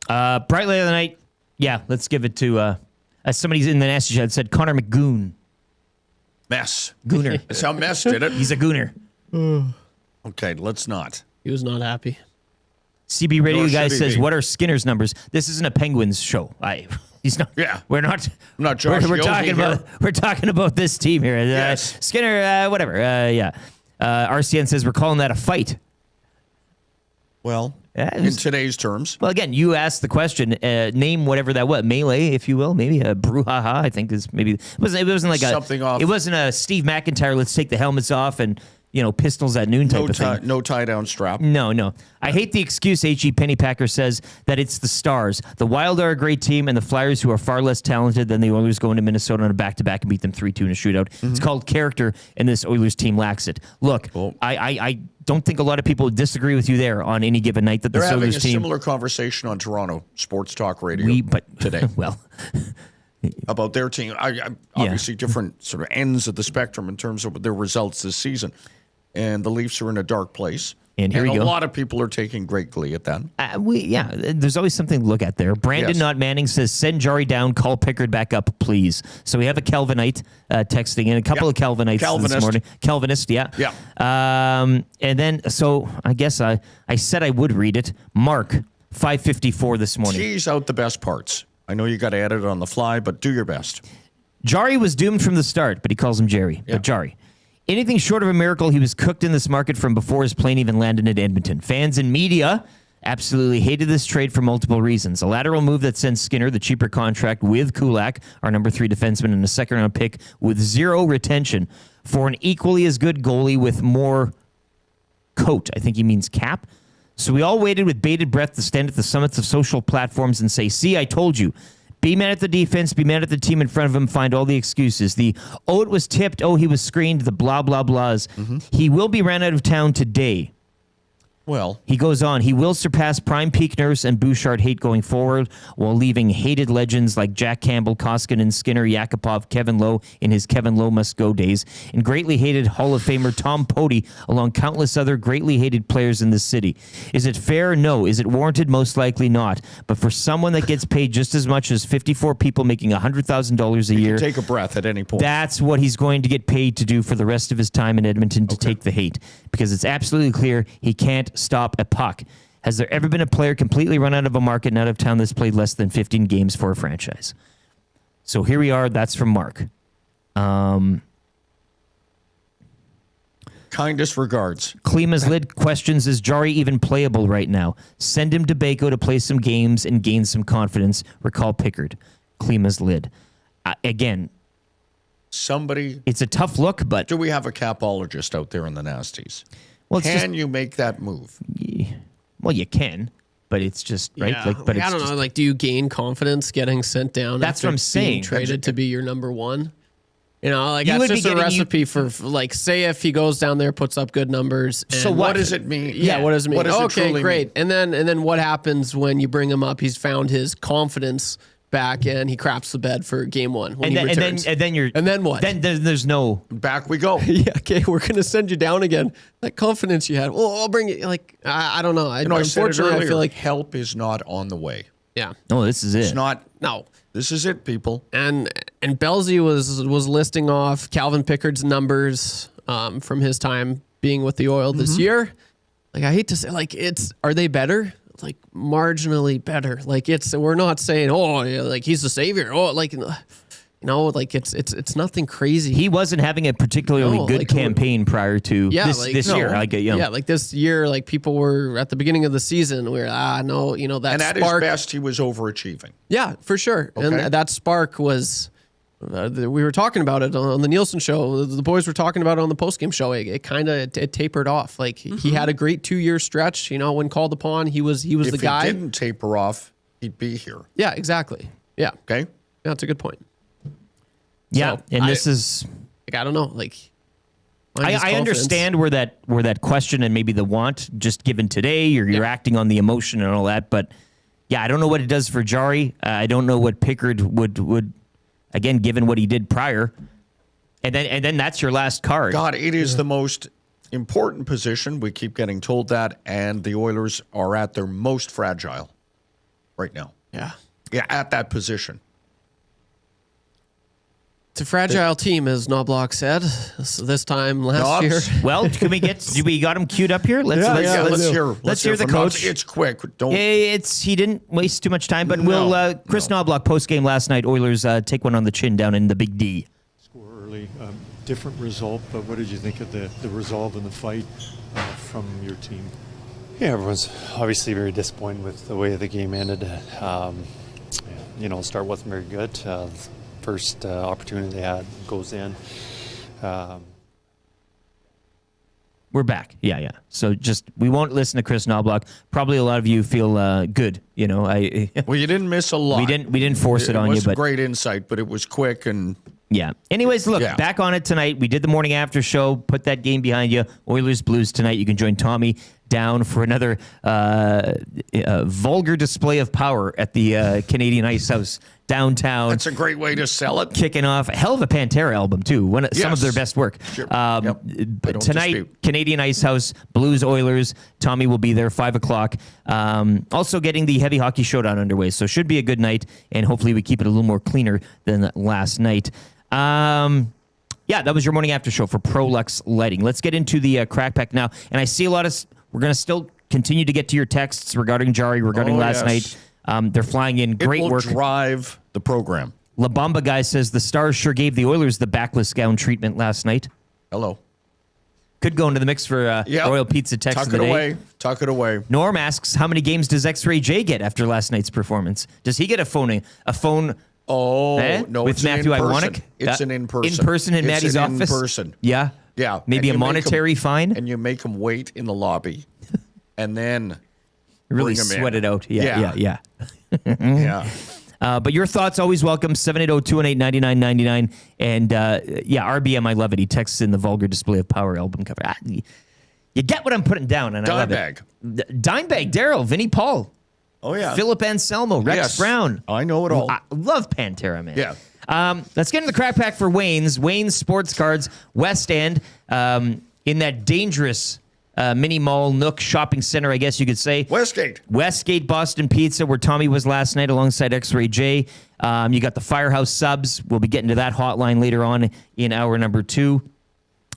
Bright Light of the Night. Yeah, let's give it to, as somebody's in the nasty chat said, Connor McGoon. Mess. Gooner. That's how Mess did it. He's a gooner. Okay, let's not. He was not happy. CB Radio Nor guy should he says, be. "What are Skinner's numbers?" This isn't a Penguins show. He's not. Yeah. We're not. I'm not Josh We're Yohe talking here. about. We're talking about this team here. Yes. Skinner. Whatever. Yeah. RCN says we're calling that a fight. Well, Yeah, in today's terms. Well, again, you asked the question. Name whatever that was, melee, if you will, maybe a brouhaha. I think is maybe it wasn't like Something a off. It wasn't a Steve McIntyre. Let's take the helmets off and pistols at noon type of thing. No tie down strap. No. I hate the excuse. H.E. Pennypacker says that it's the Stars. The Wild are a great team, and the Flyers, who are far less talented than the Oilers, go into Minnesota on a back-to-back and beat them 3-2 in a shootout. It's called character, and this Oilers team lacks it. Look, I don't think a lot of people would disagree with you there on any given night that They're this having Oilers a team. similar conversation on Toronto Sports Talk Radio today. Well, about their team. Obviously, different sort of ends of the spectrum in terms of their results this season. And the Leafs are in a dark place. And here we go. A lot of people are taking great glee at that. There's always something to look at there. Brandon Yes. Not Manning says, send Jarry down, call Pickard back up, please. So we have a Calvinite texting in, a couple of Calvinites this Calvinist. morning. Calvinist, yeah. Yeah. And then, so I guess I said I would read it. Mark, 5:54 this morning. Tease out the best parts. I know you got to edit it on the fly, but do your best. Jarry was doomed from the start, but he calls him Jerry. Yeah. But Jarry. Anything short of a miracle, he was cooked in this market from before his plane even landed at Edmonton. Fans and media absolutely hated this trade for multiple reasons. A lateral move that sends Skinner the cheaper contract with Kulak, our number 3 defenseman, and a second-round pick with 0 retention for an equally as good goalie with more coat. I think he means cap. So we all waited with bated breath to stand at the summits of social platforms and say, see, I told you. Be mad at the defense. Be mad at the team in front of him. Find all the excuses. It was tipped. Oh, he was screened. The blah, blah, blahs. He will be ran out of town today. Well, He goes on, he will surpass prime peak Nurse and Bouchard hate going forward while leaving hated legends like Jack Campbell, Koskinen, Skinner, Yakupov, Kevin Lowe in his Kevin Lowe must go days, and greatly hated Hall of Famer Tom Pody along countless other greatly hated players in the city. Is it fair? No. Is it warranted? Most likely not. But for someone that gets paid just as much as 54 people making $100,000 a year, take a breath at any point. that's what he's going to get paid to do for the rest of his time in Edmonton, to take the hate, because it's absolutely clear he can't stop a puck. Has there ever been a player completely run out of a market and out of town that's played less than 15 games for a franchise? So here we are. That's from Mark. Kindest regards. Klima's lid questions, is Jarry even playable right now? Send him to Baco to play some games and gain some confidence. Recall Pickard. Klima's lid. Again, it's a tough look, but... Do we have a capologist out there in the nasties? Well, can you make that move? Well, you can, but it's just, right? Yeah. But I don't know. Like, do you gain confidence getting sent down? That's after what I'm saying. Being traded to be your number one. You know, like You that's would be just a getting- recipe for like, say if he goes down there, puts up good numbers. And So what does it mean? Yeah, what does it mean? What does it Okay, truly great. And then what happens when you bring him up? He's found his confidence back and he craps the bed for game one when he returns. And then what? Then there's no... Back we go. Yeah, okay, we're gonna send you down again. That confidence you had. Well, I'll bring you. Like, I don't know. I said it Unfortunately, earlier, I feel like help is not on the way. yeah. No, this is it. It's not. No. This is it, people. And Belzy was listing off Calvin Pickard's numbers from his time being with the Oil this year. Like, I hate to say, like, are they better? Like, marginally better. Like, we're not saying, oh, yeah, like he's the savior. Oh, like, like it's nothing crazy. He wasn't having a particularly good like, campaign prior to this year. Yeah, like this year, like people were at the beginning of the season, we were no, that And at spark. his best, he was overachieving. Yeah, for sure. Okay. And that spark was, we were talking about it on the Nielson Show. The boys were talking about it on the postgame show. It kind of tapered off. Like he had a great 2-year stretch. When called upon, he was the guy. If he didn't taper off, he'd be here. Yeah, exactly. Yeah. Okay. Yeah, that's a good point. Yeah, So, and this is... Like, I don't know. Like, I understand where that question and maybe the want just given today, you're acting on the emotion and all that, but yeah, I don't know what it does for Jarry. I don't know what Pickard would again, given what he did prior. And then that's your last card. God, it is the most important position. We keep getting told that, and the Oilers are at their most fragile right now. Yeah. Yeah, at that position. It's a fragile team, as Knobloch said this time last Knobs? year. Well, we got him queued up here? Let's hear the from coach. Knobs. It's quick. Don't. He didn't waste too much time, but Chris Knobloch post game last night. Oilers take one on the chin down in the Big D. Score early, different result, but what did you think of the resolve in the fight from your team? Yeah, everyone's obviously very disappointed with the way the game ended. Start wasn't very good. First opportunity they had goes in. We're back. Yeah. So we won't listen to Chris Knobloch. Probably a lot of you feel good. Well, you didn't miss a lot. We didn't force it on you, but great insight, but it was quick and. Yeah. Anyways, look, back on it tonight. We did the morning after show. Put that game behind you. Oilers Blues tonight. You can join Tommy down for another vulgar display of power at the Canadian Ice House downtown. That's a great way to sell it. Kicking off a hell of a Pantera album too. Some of their best work. Sure. Tonight, dispute. Canadian Ice House, Blues Oilers. Tommy will be there 5:00. Also getting the Heavy Hockey Showdown underway, so should be a good night, and hopefully we keep it a little more cleaner than last night. That was your morning after show for Prolux Lighting. Let's get into the crack pack now. And I see a lot of... We're going to still continue to get to your texts regarding Jarry, regarding last night. They're flying in. Great work. It will drive the program. La Bamba guy says the Stars sure gave the Oilers the backless gown treatment last night. Hello. Could go into the mix for Royal Pizza text of the day. Tuck it away. Norm asks, how many games does X-Ray J get after last night's performance? Does he get a phone? Oh, no, with it's Matthew in-person. Iwanek? It's an in-person. In-person in It's Maddie's an office? in-person. Yeah? Yeah. Maybe And a you make monetary fine? And you make them wait in the lobby. And then really bring 'em sweat in. it out. Yeah. Yeah. But your thoughts always welcome. 780-218-9999. And RBM, I love it. He texts in the Vulgar Display of Power album cover. You get what I'm putting down, and I love it. Dimebag, Daryl, Vinnie Paul. Oh, yeah. Philip Anselmo, Rex Brown. I know it all. I love Pantera, man. Yeah. Let's get into the crack pack for Wayne's. Wayne's Sports Cards, West End, in that dangerous mini mall nook shopping center, I guess you could say. Westgate Boston Pizza, where Tommy was last night alongside X-Ray J. You got the Firehouse Subs. We'll be getting to that hotline later on in hour number 2.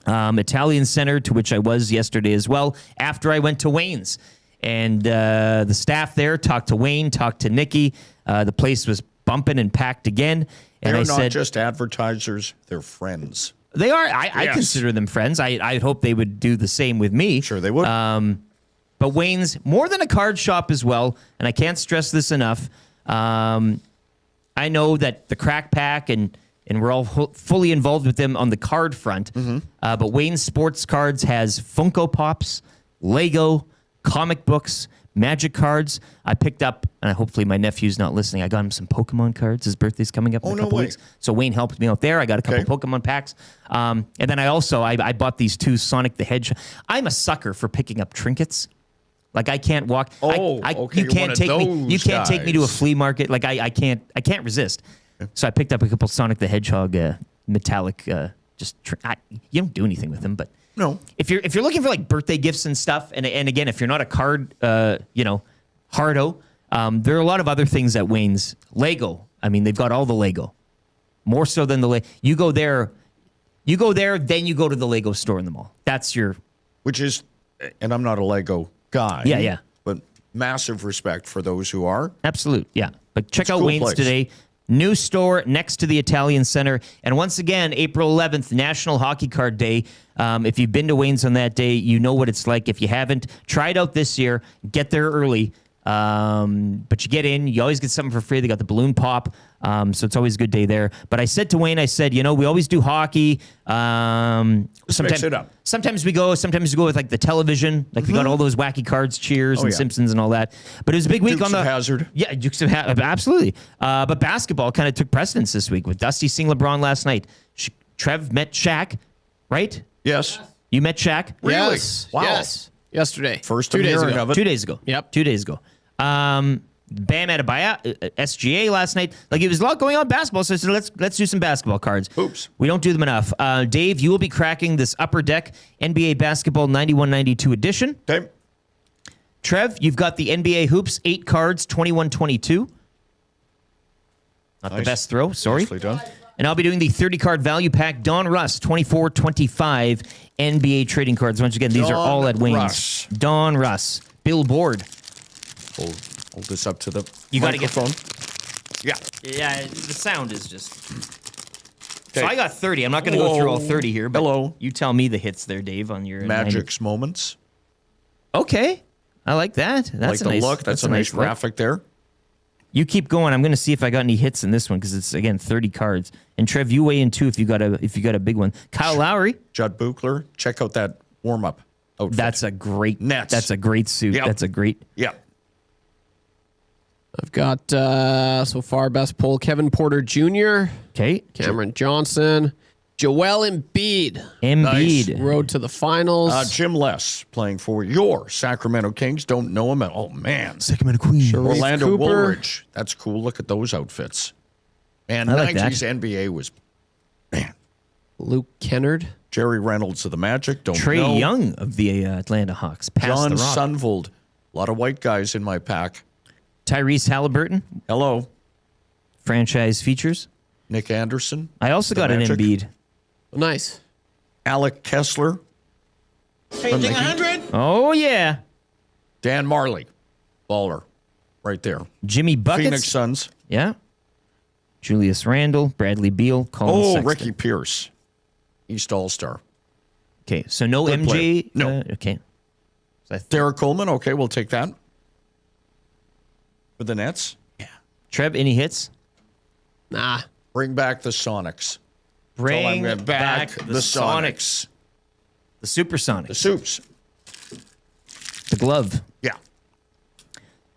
Italian Center, to which I was yesterday as well, after I went to Wayne's. And the staff there talked to Wayne, talked to Nikki. The place was bumping and packed again. And They're I not said, just advertisers, they're friends. They are. I consider them friends. I hope they would do the same with me. Sure they would. But Wayne's, more than a card shop as well, and I can't stress this enough. I know that the crack pack and we're all fully involved with them on the card front. But Wayne's Sports Cards has Funko Pops, Lego, comic books, Magic cards. I picked up, and hopefully my nephew's not listening, I got him some Pokemon cards. His birthday's coming up in a couple weeks. So Wayne helped me out there. I got a couple Pokemon packs. And then I bought these 2 Sonic the Hedgehog. I'm a sucker for picking up trinkets. Like I can't walk. Okay. You can't take me. You can't take me to a flea market. Like I can't resist. So I picked up a couple Sonic the Hedgehog metallic. You don't do anything with them, but no. If you're looking for like birthday gifts and stuff, and again, if you're not a card, hardo, there are a lot of other things at Wayne's. Lego. I mean, they've got all the Lego, more so than the Lego. You go there, then you go to the Lego store in the mall. That's your. Which is, and I'm not a Lego guy. Yeah. But massive respect for those who are. Absolute, yeah. But check out cool Wayne's place. today. New store next to the Italian Center. And once again, April 11th, National Hockey Card Day. If you've been to Wayne's on that day, you know what it's like. If you haven't, try it out this year. Get there early. But you get in, you always get something for free. They got the balloon pop. So it's always a good day there. But I said to Wayne, we always do hockey. Mix it up. Sometimes we go with like the television. Like we got all those wacky cards, Cheers and Simpsons and all that. But it was a big week Dukes on the of Hazzard. Yeah, Dukes of Hazzard, absolutely. But basketball kind of took precedence this week with Dusty seeing LeBron last night. Trev met Shaq, right? Yes. You met Shaq? Really? Yes. Wow. Yes. Yesterday. First 2 days ago. of it. 2 days ago. Yep. 2 days ago. Bam Adebayo, SGA last night. Like it was a lot going on basketball, so I said let's do some basketball cards. Oops. We don't do them enough. Dave, you will be cracking this Upper Deck NBA Basketball 91-92 edition. Okay. Trev, you've got the NBA Hoops 8 cards 21-22. Not the best throw, sorry. Nicely done. And I'll be doing the 30-card value pack Don Russ 24-25 NBA trading cards. Once again, these are all at Wayne's. Don Russ. Billboard. Hold this up to the microphone. Yeah. The sound is just. Okay. So I got 30. I'm not going to go through all 30 here, but Hello. You tell me the hits there, Dave, on your Magic's moments. Okay. I like that. That's like a the nice look. That's a nice look. graphic there. You keep going. I'm going to see if I got any hits in this one because it's again 30 cards. And Trev, you weigh in too if you got a big one. Kyle Lowry, Judd Buchler. Check out that warm up outfit. That's a great Nets. That's a great suit. Yep. That's a great. Yeah. I've got so far best poll Kevin Porter Jr., Okay. Cameron Johnson, Joel Embiid. Embiid. Road to the finals. Jim Less playing for your Sacramento Kings. Don't know him at all. Man. Sacramento Queen. Orlando Cooper. Woolridge. That's cool. Look at those outfits. And I like 90s that. NBA was, man. Luke Kennard. Jerry Reynolds of the Magic. Don't Trey know. Young of the Atlanta Hawks. Pass John the rock. Sunvold. A lot of white guys in my pack. Tyrese Halliburton. Hello. Franchise features. Nick Anderson. I also The got an Magic. Embiid. Nice. Alec Kessler. Changing 100. Oh yeah. Dan Marley. Baller. Right there. Jimmy Buckets. Phoenix Suns. Yeah. Julius Randle, Bradley Beal, Colin Oh, Sexton. Ricky Pierce. East All-Star. Okay, so no Good MJ. player. No. Okay. So Derek Coleman. Okay, we'll take that. For the Nets. Trev, any hits? Nah. Bring back the Sonics. Bring Tell them back the Sonics. The Supersonics. The Soups. The glove. Yeah.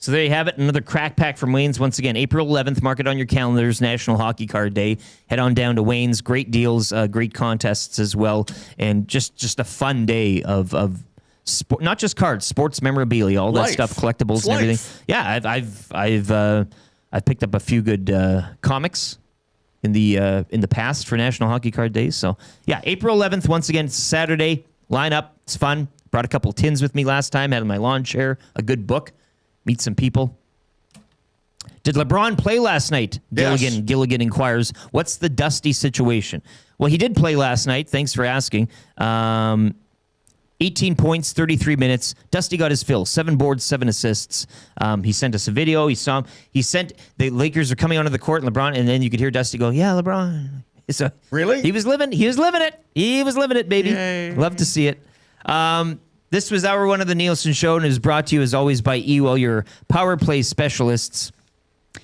So there you have it. Another crack pack from Wayne's. Once again, April 11th. Mark it on your calendars. National Hockey Card Day. Head on down to Wayne's. Great deals, great contests as well, and just a fun day of sport, not just cards, sports memorabilia, all that stuff, collectibles and everything. Yeah, I've picked up a few good comics in the past for National Hockey Card Day. So yeah, April 11th. Once again, it's Saturday. Line up. It's fun. Brought a couple tins with me last time. Had in my lawn chair. A good book. Meet some people. Did LeBron play last night? Yes. Gilligan inquires. What's the Dusty situation? Well, he did play last night. Thanks for asking. 18 points, 33 minutes. Dusty got his fill. 7 boards, 7 assists. He sent us a video. He saw him. The Lakers are coming onto the court, and LeBron, and then you could hear Dusty go, "Yeah, LeBron." So really? He was living it. He was living it, baby. Yay. Love to see it. This was hour one of the Nielson Show, and is brought to you, as always, by Ewell, your power play specialists.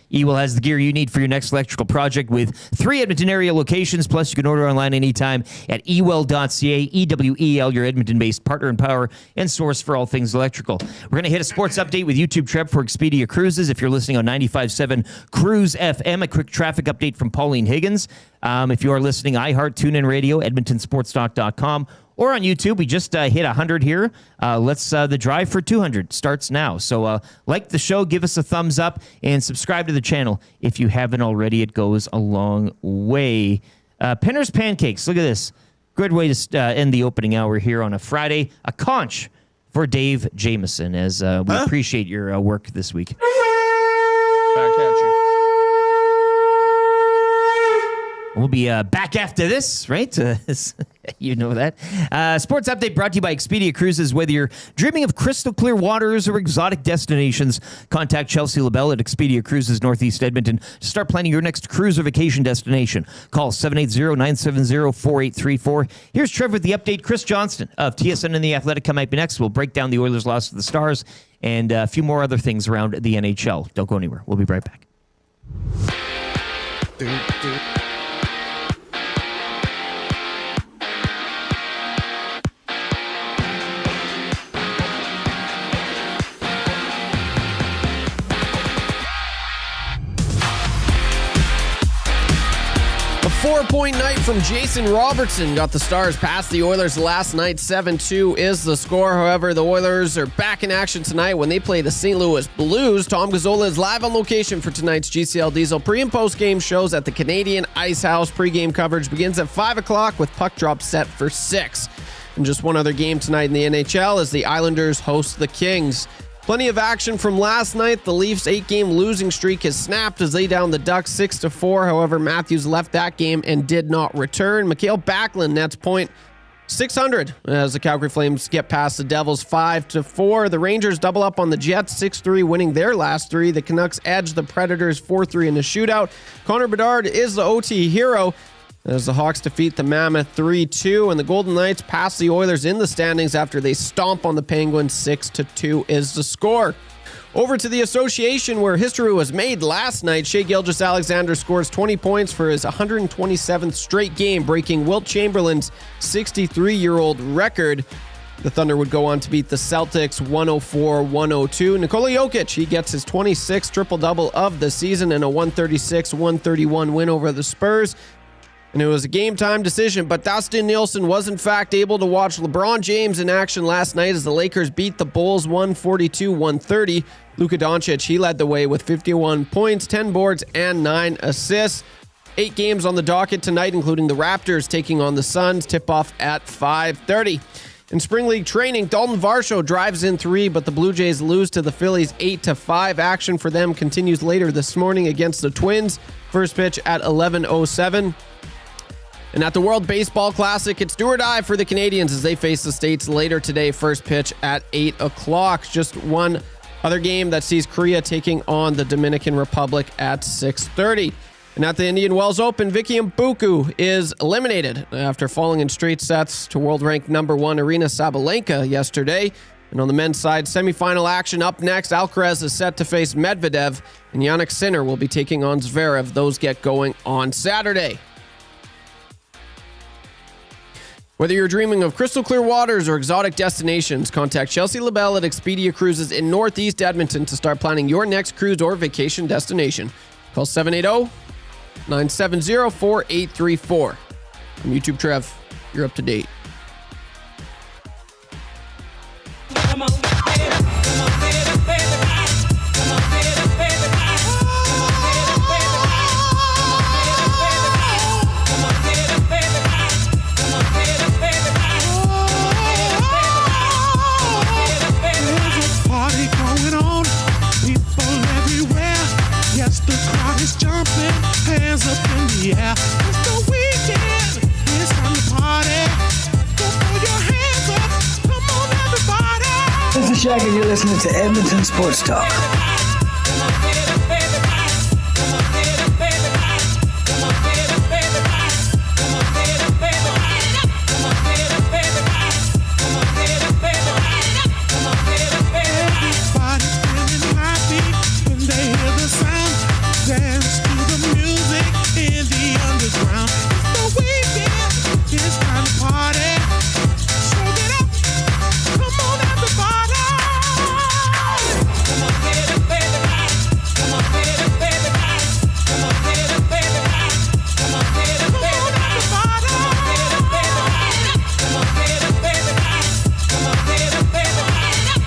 Ewell has the gear you need for your next electrical project with 3 Edmonton area locations. Plus, you can order online anytime at ewell.ca. EWEL, your Edmonton-based partner in power and source for all things electrical. We're going to hit a sports update with YouTube Trev for Expedia Cruises. If you're listening on 95.7 Cruise FM, a quick traffic update from Pauline Higgins. If you are listening, iHeart, TuneIn Radio, EdmontonSportsTalk.com, or on YouTube. We just hit 100 here. The drive for 200 starts now. So like the show, give us a thumbs up, and subscribe to the channel if you haven't already. It goes a long way. Penner's Pancakes. Look at this. Good way to end the opening hour here on a Friday. A conch for Dave Jameson, as we appreciate your work this week. Back at you. We'll be back after this, right? You know that. Sports update brought to you by Expedia Cruises. Whether you're dreaming of crystal clear waters or exotic destinations, contact Chelsea LaBelle at Expedia Cruises Northeast Edmonton to start planning your next cruise or vacation destination. Call 780-970-4834. Here's Trev with the update. Chris Johnston of TSN and The Athletic come up next. We'll break down the Oilers' loss to the Stars and a few more other things around the NHL. Don't go anywhere. We'll be right back. A 4-point night from Jason Robertson got the Stars past the Oilers last night. 7-2 is the score. However, the Oilers are back in action tonight when they play the St. Louis Blues. Tom Gazzola is live on location for tonight's GCL Diesel pre- and post-game shows at the Canadian Ice House. Pre-game coverage begins at 5 o'clock with puck drop set for 6. And just one other game tonight in the NHL as the Islanders host the Kings. Plenty of action from last night. The Leafs' 8-game losing streak has snapped as they down the Ducks 6-4. However, Matthews left that game and did not return. Mikael Backlund nets point .600 as the Calgary Flames get past the Devils 5-4. The Rangers double up on the Jets 6-3, winning their last 3. The Canucks edge the Predators 4-3 in the shootout. Connor Bedard is the OT hero as the Hawks defeat the Mammoth 3-2, and the Golden Knights pass the Oilers in the standings after they stomp on the Penguins 6-2 is the score. Over to the association where history was made last night. Shea Gilgeous-Alexander scores 20 points for his 127th straight game, breaking Wilt Chamberlain's 63-year-old record. The Thunder would go on to beat the Celtics 104-102. Nikola Jokic, he gets his 26th triple-double of the season and a 136-131 win over the Spurs. And it was a game-time decision, but Dustin Nielsen was in fact able to watch LeBron James in action last night as the Lakers beat the Bulls 142-130. Luka Doncic, he led the way with 51 points, 10 boards, and 9 assists. 8 games on the docket tonight, including the Raptors taking on the Suns. Tip-off at 5:30. In Spring League training, Dalton Varsho drives in 3, but the Blue Jays lose to the Phillies 8-5. Action for them continues later this morning against the Twins. First pitch at 11:07. And at the World Baseball Classic, it's do or die for the Canadians as they face the States later today. First pitch at 8 o'clock. Just one other game that sees Korea taking on the Dominican Republic at 6:30. And at the Indian Wells Open, Vicky Mbuku is eliminated after falling in straight sets to world-ranked number 1 Arina Sabalenka yesterday. And on the men's side, semifinal action up next. Alcaraz is set to face Medvedev, and Jannik Sinner will be taking on Zverev. Those get going on Saturday. Whether you're dreaming of crystal clear waters or exotic destinations, contact Chelsea LaBelle at Expedia Cruises in Northeast Edmonton to start planning your next cruise or vacation destination. Call 780-970-4834. From YouTube Trev, you're up to date. Come on, baby, come on, baby, baby, come on, baby, baby, come on, baby, baby, come on, baby, baby, come on, baby, baby, There's a party going on, people everywhere. Yes, the crowd is jumping, hands up in the air. It's the weekend, it's time to party. So throw your hands up, come on everybody. This is Shaggy. You're listening to Edmonton Sports Talk. Everybody's feeling happy when they hear the sound. Dance to the music in the underground. It's the weekend, it's time to party. So get up, come on everybody. Come on, baby, baby, come on, baby, baby, come on, baby, baby, come on, baby, baby, come on, baby, baby, come on, baby, baby, come on, baby,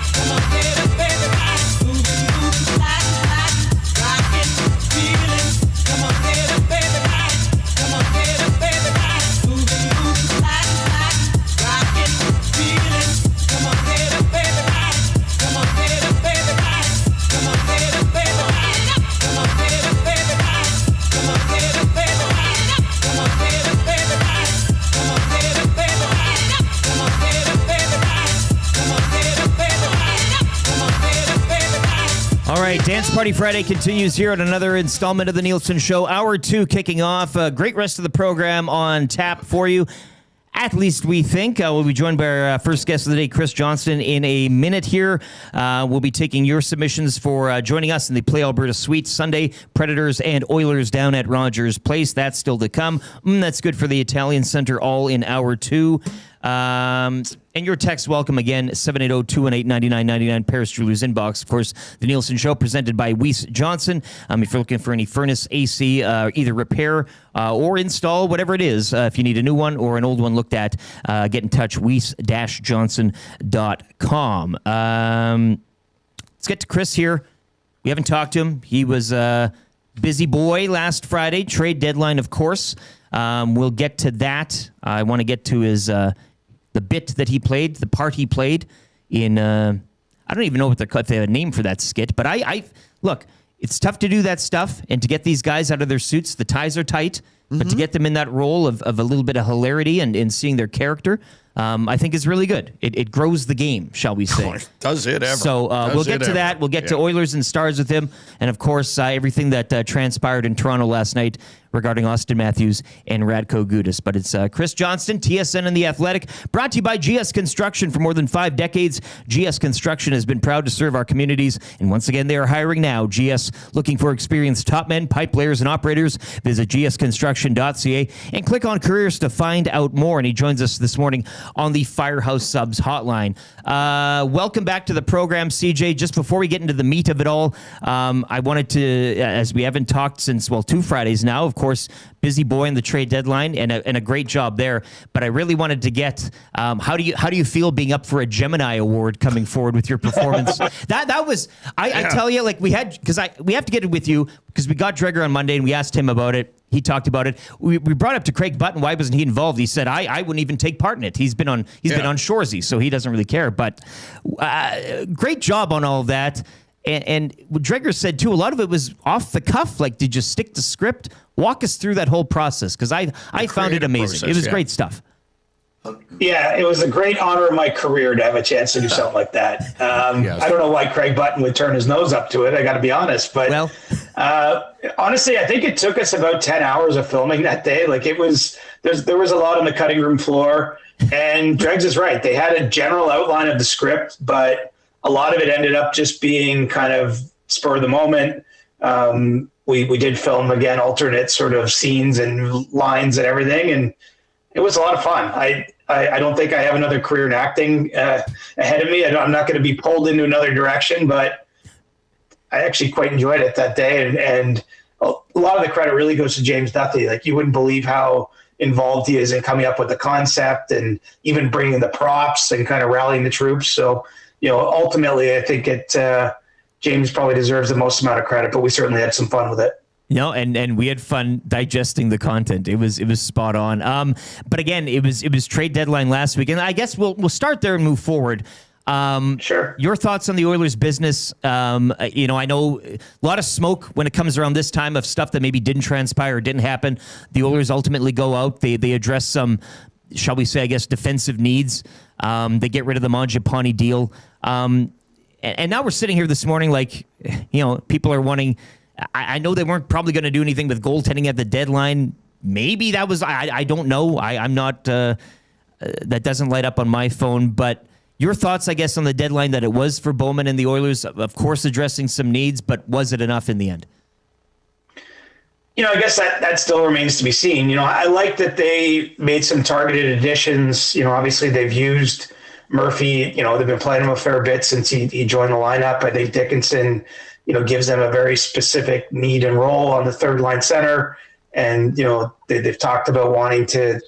baby, come on, baby, baby, move, like, rockin', feelin', come on, baby, baby, come on, baby, baby, move, like, rockin', feelin', come on, baby, baby, come on, baby, baby, come on, baby, baby, come on, baby, baby, come on, baby, baby, come on, baby, baby, come on, baby, baby, come on, baby, baby, come on, baby, baby, come on, baby, baby. All right, Dance Party Friday continues here at another installment of the Nielson Show. Hour 2 kicking off. A great rest of the program on tap for you. At least we think. We'll be joined by our first guest of the day, Chris Johnston, in a minute here. We'll be taking your submissions for joining us in the Play Alberta Suite Sunday. Predators and Oilers down at Rogers Place. That's still to come. That's good for the Italian Center, all in hour 2. And your text welcome again, 780-218-9999, Paris Jewelers inbox. Of course, the Nielsen Show presented by Weiss Johnson. If you're looking for any furnace, AC, either repair or install, whatever it is, if you need a new one or an old one looked at, get in touch, weiss-johnson.com. Let's get to Chris here. We haven't talked to him. He was a busy boy last Friday, trade deadline, of course. We'll get to that. I want to get to his the bit that he played, the part he played in. I don't even know what the name for that skit, but I look. It's tough to do that stuff and to get these guys out of their suits. The ties are tight, but to get them in that role of a little bit of hilarity and seeing their character, I think is really good. It grows the game, shall we say. Does it ever. So we'll get to that. We'll get to Oilers and Stars with him. And, of course, everything that transpired in Toronto last night regarding Austin Matthews and Radko Gudas. But it's Chris Johnston, TSN and The Athletic, brought to you by GS Construction. For more than 5 decades, GS Construction has been proud to serve our communities. And once again, they are hiring now. GS looking for experienced top men, pipe layers, and operators. Visit gsconstruction.ca and click on careers to find out more. And he joins us this morning on the Firehouse Subs hotline. Welcome back to the program, CJ. Just before we get into the meat of it all, I wanted to, as we haven't talked since, 2 Fridays now, of course, busy boy in the trade deadline and a great job there. But I really wanted to get, how do you feel being up for a Gemini Award coming forward with your performance? that was, I tell you, we have to get it with you because we got Dreger on Monday and we asked him about it. He talked about it. We brought up to Craig Button, why wasn't he involved? He said, I wouldn't even take part in it. He's been on Shoresy, so he doesn't really care. But great job on all of that. And what Dreger said, too, a lot of it was off the cuff. Did you stick to script? Walk us through that whole process, because I found it amazing. It was great stuff. Yeah, it was a great honor of my career to have a chance to do something like that. I don't know why Craig Button would turn his nose up to it, I got to be honest. But honestly, I think it took us about 10 hours of filming that day. There was a lot on the cutting room floor. And Dregs is right. They had a general outline of the script, but a lot of it ended up just being kind of spur of the moment. We did film, again, alternate sort of scenes and lines and everything. And it was a lot of fun. I don't think I have another career in acting ahead of me. I'm not going to be pulled into another direction, but I actually quite enjoyed it that day. And a lot of the credit really goes to James Duthie. Like, you wouldn't believe how involved he is in coming up with the concept and even bringing the props and kind of rallying the troops. So, ultimately, I think James probably deserves the most amount of credit, but we certainly had some fun with it. And we had fun digesting the content. It was spot on. But again, it was trade deadline last week, and I guess we'll start there and move forward. Sure. Your thoughts on the Oilers' business? I know a lot of smoke when it comes around this time of stuff that maybe didn't transpire or didn't happen. The Oilers ultimately go out. They address some, shall we say, I guess, defensive needs. They get rid of the Mangiapane deal. And now we're sitting here this morning like, people are wanting. I know they weren't probably going to do anything with goaltending at the deadline. Maybe that was, I don't know. I'm not, that doesn't light up on my phone. But your thoughts, I guess, on the deadline that it was for Bowman and the Oilers, of course, addressing some needs, but was it enough in the end? I guess that still remains to be seen. I like that they made some targeted additions. Obviously they've used Murphy. They've been playing him a fair bit since he joined the lineup. I think Dickinson, gives them a very specific need and role on the third line center. And, they've talked about wanting to,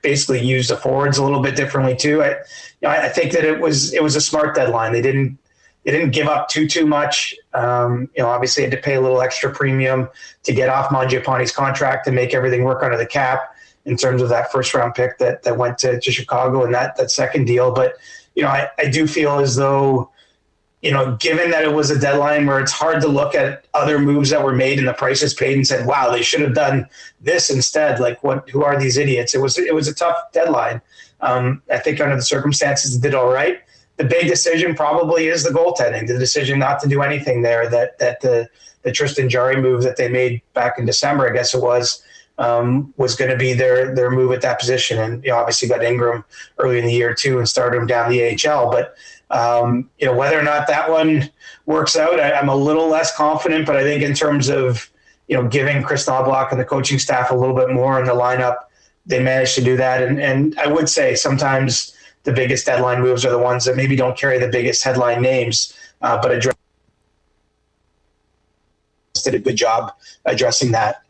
basically use the forwards a little bit differently too. I think that it was a smart deadline. They didn't give up too much. Obviously had to pay a little extra premium to get off Mangiapane's contract and make everything work under the cap in terms of that first round pick that went to Chicago and that second deal. But, I do feel as though, given that it was a deadline where it's hard to look at other moves that were made and the prices paid and said, wow, they should have done this instead. Like, who are these idiots? It was a tough deadline. I think under the circumstances, it did all right. The big decision probably is the goaltending, the decision not to do anything there, that the Tristan Jarry move that they made back in December, I guess it was going to be their move at that position. And, obviously got Ingram early in the year too and started him down the AHL. But, whether or not that one works out, I'm a little less confident, but I think in terms of, giving Chris Knobloch and the coaching staff a little bit more in the lineup, they managed to do that. And I would say sometimes the biggest deadline moves are the ones that maybe don't carry the biggest headline names, but did a good job addressing that.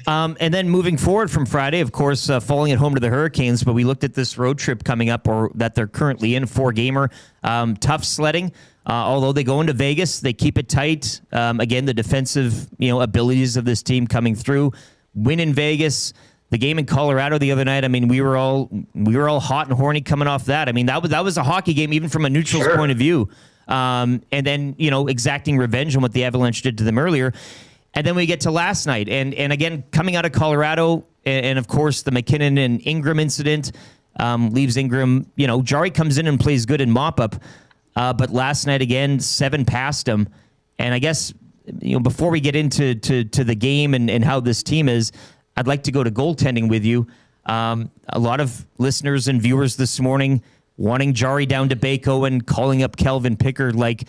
And then moving forward from Friday, of course, falling at home to the Hurricanes, but we looked at this road trip coming up, or that they're currently in, 4-gamer. Tough sledding. Although they go into Vegas, they keep it tight. Again, the defensive abilities of this team coming through. Win in Vegas. The game in Colorado the other night, I mean, we were all hot and horny coming off that. I mean, that was a hockey game, even from a neutral's point of view. And then, exacting revenge on what the Avalanche did to them earlier. And then we get to last night. And again, coming out of Colorado, and of course, the McKinnon and Ingram incident leaves Ingram, Jarry comes in and plays good in mop-up. But last night, again, 7 past him. And I guess, before we get into the game and how this team is, I'd like to go to goaltending with you. A lot of listeners and viewers this morning wanting Jarry down to Bayco and calling up Kelvin Pickard. Like,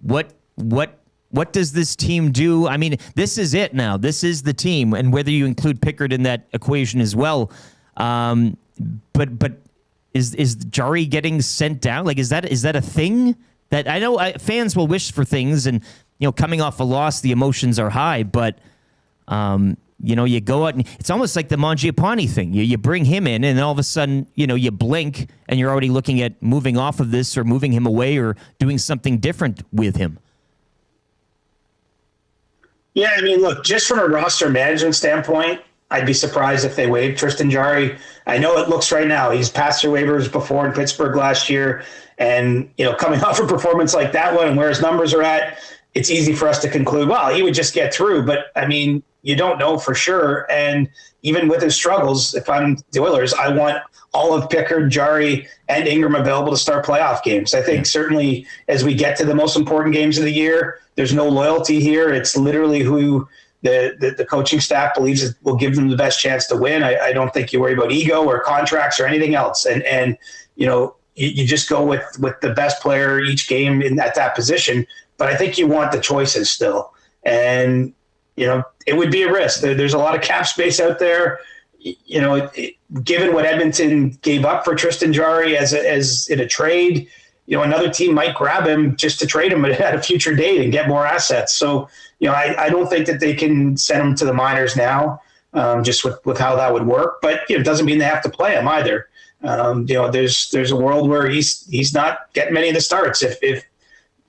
what does this team do? I mean, this is it now. This is the team, and whether you include Pickard in that equation as well. But is Jarry getting sent down? Like, is that a thing? That I know fans will wish for things, and coming off a loss, the emotions are high. But you go out and it's almost like the Mangiapane thing. You bring him in, and then all of a sudden, you blink, and you're already looking at moving off of this or moving him away or doing something different with him. Yeah, I mean, look, just from a roster management standpoint, I'd be surprised if they waived Tristan Jarry. I know it looks right now. He's passed your waivers before in Pittsburgh last year. And, coming off a performance like that one and where his numbers are at, it's easy for us to conclude, well, he would just get through. But, I mean, you don't know for sure. And even with his struggles, if I'm the Oilers, I want all of Pickard, Jarry, and Ingram available to start playoff games. I think certainly as we get to the most important games of the year, there's no loyalty here. It's literally who the coaching staff believes will give them the best chance to win. I don't think you worry about ego or contracts or anything else. And you just go with the best player each game at that position. But I think you want the choices still. And, it would be a risk. There's a lot of cap space out there. given what Edmonton gave up for Tristan Jarry as in a trade, another team might grab him just to trade him at a future date and get more assets. So, I don't think that they can send him to the minors now, just with how that would work. But it doesn't mean they have to play him either. There's a world where he's not getting many of the starts if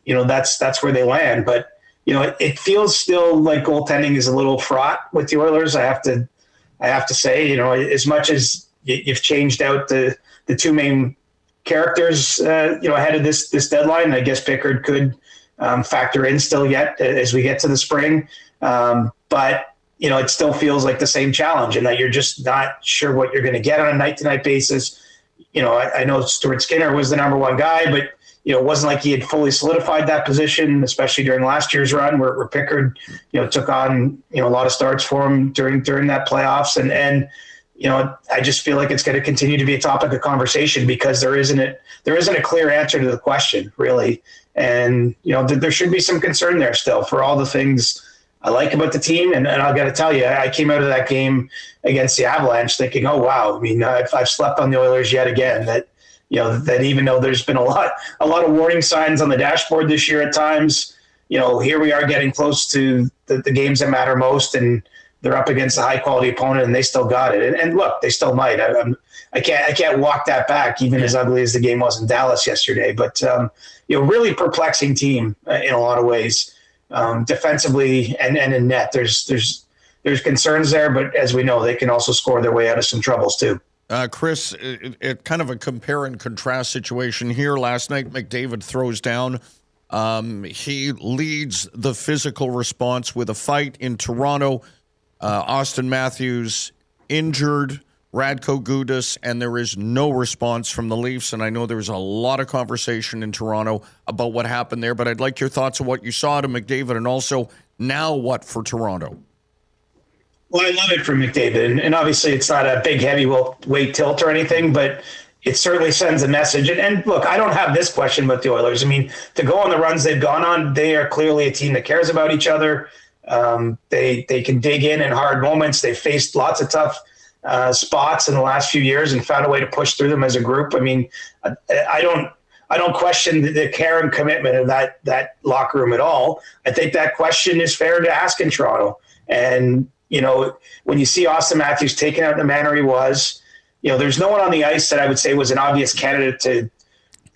that's where they land. But it feels still like goaltending is a little fraught with the Oilers. I have to say, as much as you've changed out the two main characters, ahead of this deadline, I guess Pickard could factor in still yet as we get to the spring. But it still feels like the same challenge, and that you're just not sure what you're going to get on a night-to-night basis. I know Stuart Skinner was the number one guy, but it wasn't like he had fully solidified that position, especially during last year's run where Pickard, took on, a lot of starts for him during that playoffs. And I just feel like it's going to continue to be a topic of conversation because there isn't a clear answer to the question, really. And, there should be some concern there still for all the things I like about the team. And I got to tell you, I came out of that game against the Avalanche thinking, oh, wow, I mean, I've slept on the Oilers yet again, that even though there's been a lot of warning signs on the dashboard this year at times, here we are getting close to the games that matter most, and they're up against a high quality opponent and they still got it. And look, they still might. I can't walk that back, even as ugly as the game was in Dallas yesterday. But really perplexing team in a lot of ways, defensively and in net. There's concerns there, but as we know, they can also score their way out of some troubles too. Chris, it kind of a compare and contrast situation here. Last night, McDavid throws down. He leads the physical response with a fight in Toronto. Austin Matthews injured, Radko Gudas, and there is no response from the Leafs. And I know there was a lot of conversation in Toronto about what happened there, but I'd like your thoughts on what you saw to McDavid and also now what for Toronto. Well, I love it for McDavid, and obviously it's not a big heavyweight tilt or anything, but it certainly sends a message. And look, I don't have this question about the Oilers. I mean, to go on the runs they've gone on, they are clearly a team that cares about each other. They can dig in hard moments. They've faced lots of tough spots in the last few years and found a way to push through them as a group. I mean, I don't question the care and commitment of that locker room at all. I think that question is fair to ask in Toronto. And when you see Austin Matthews taken out in the manner he was, there's no one on the ice that I would say was an obvious candidate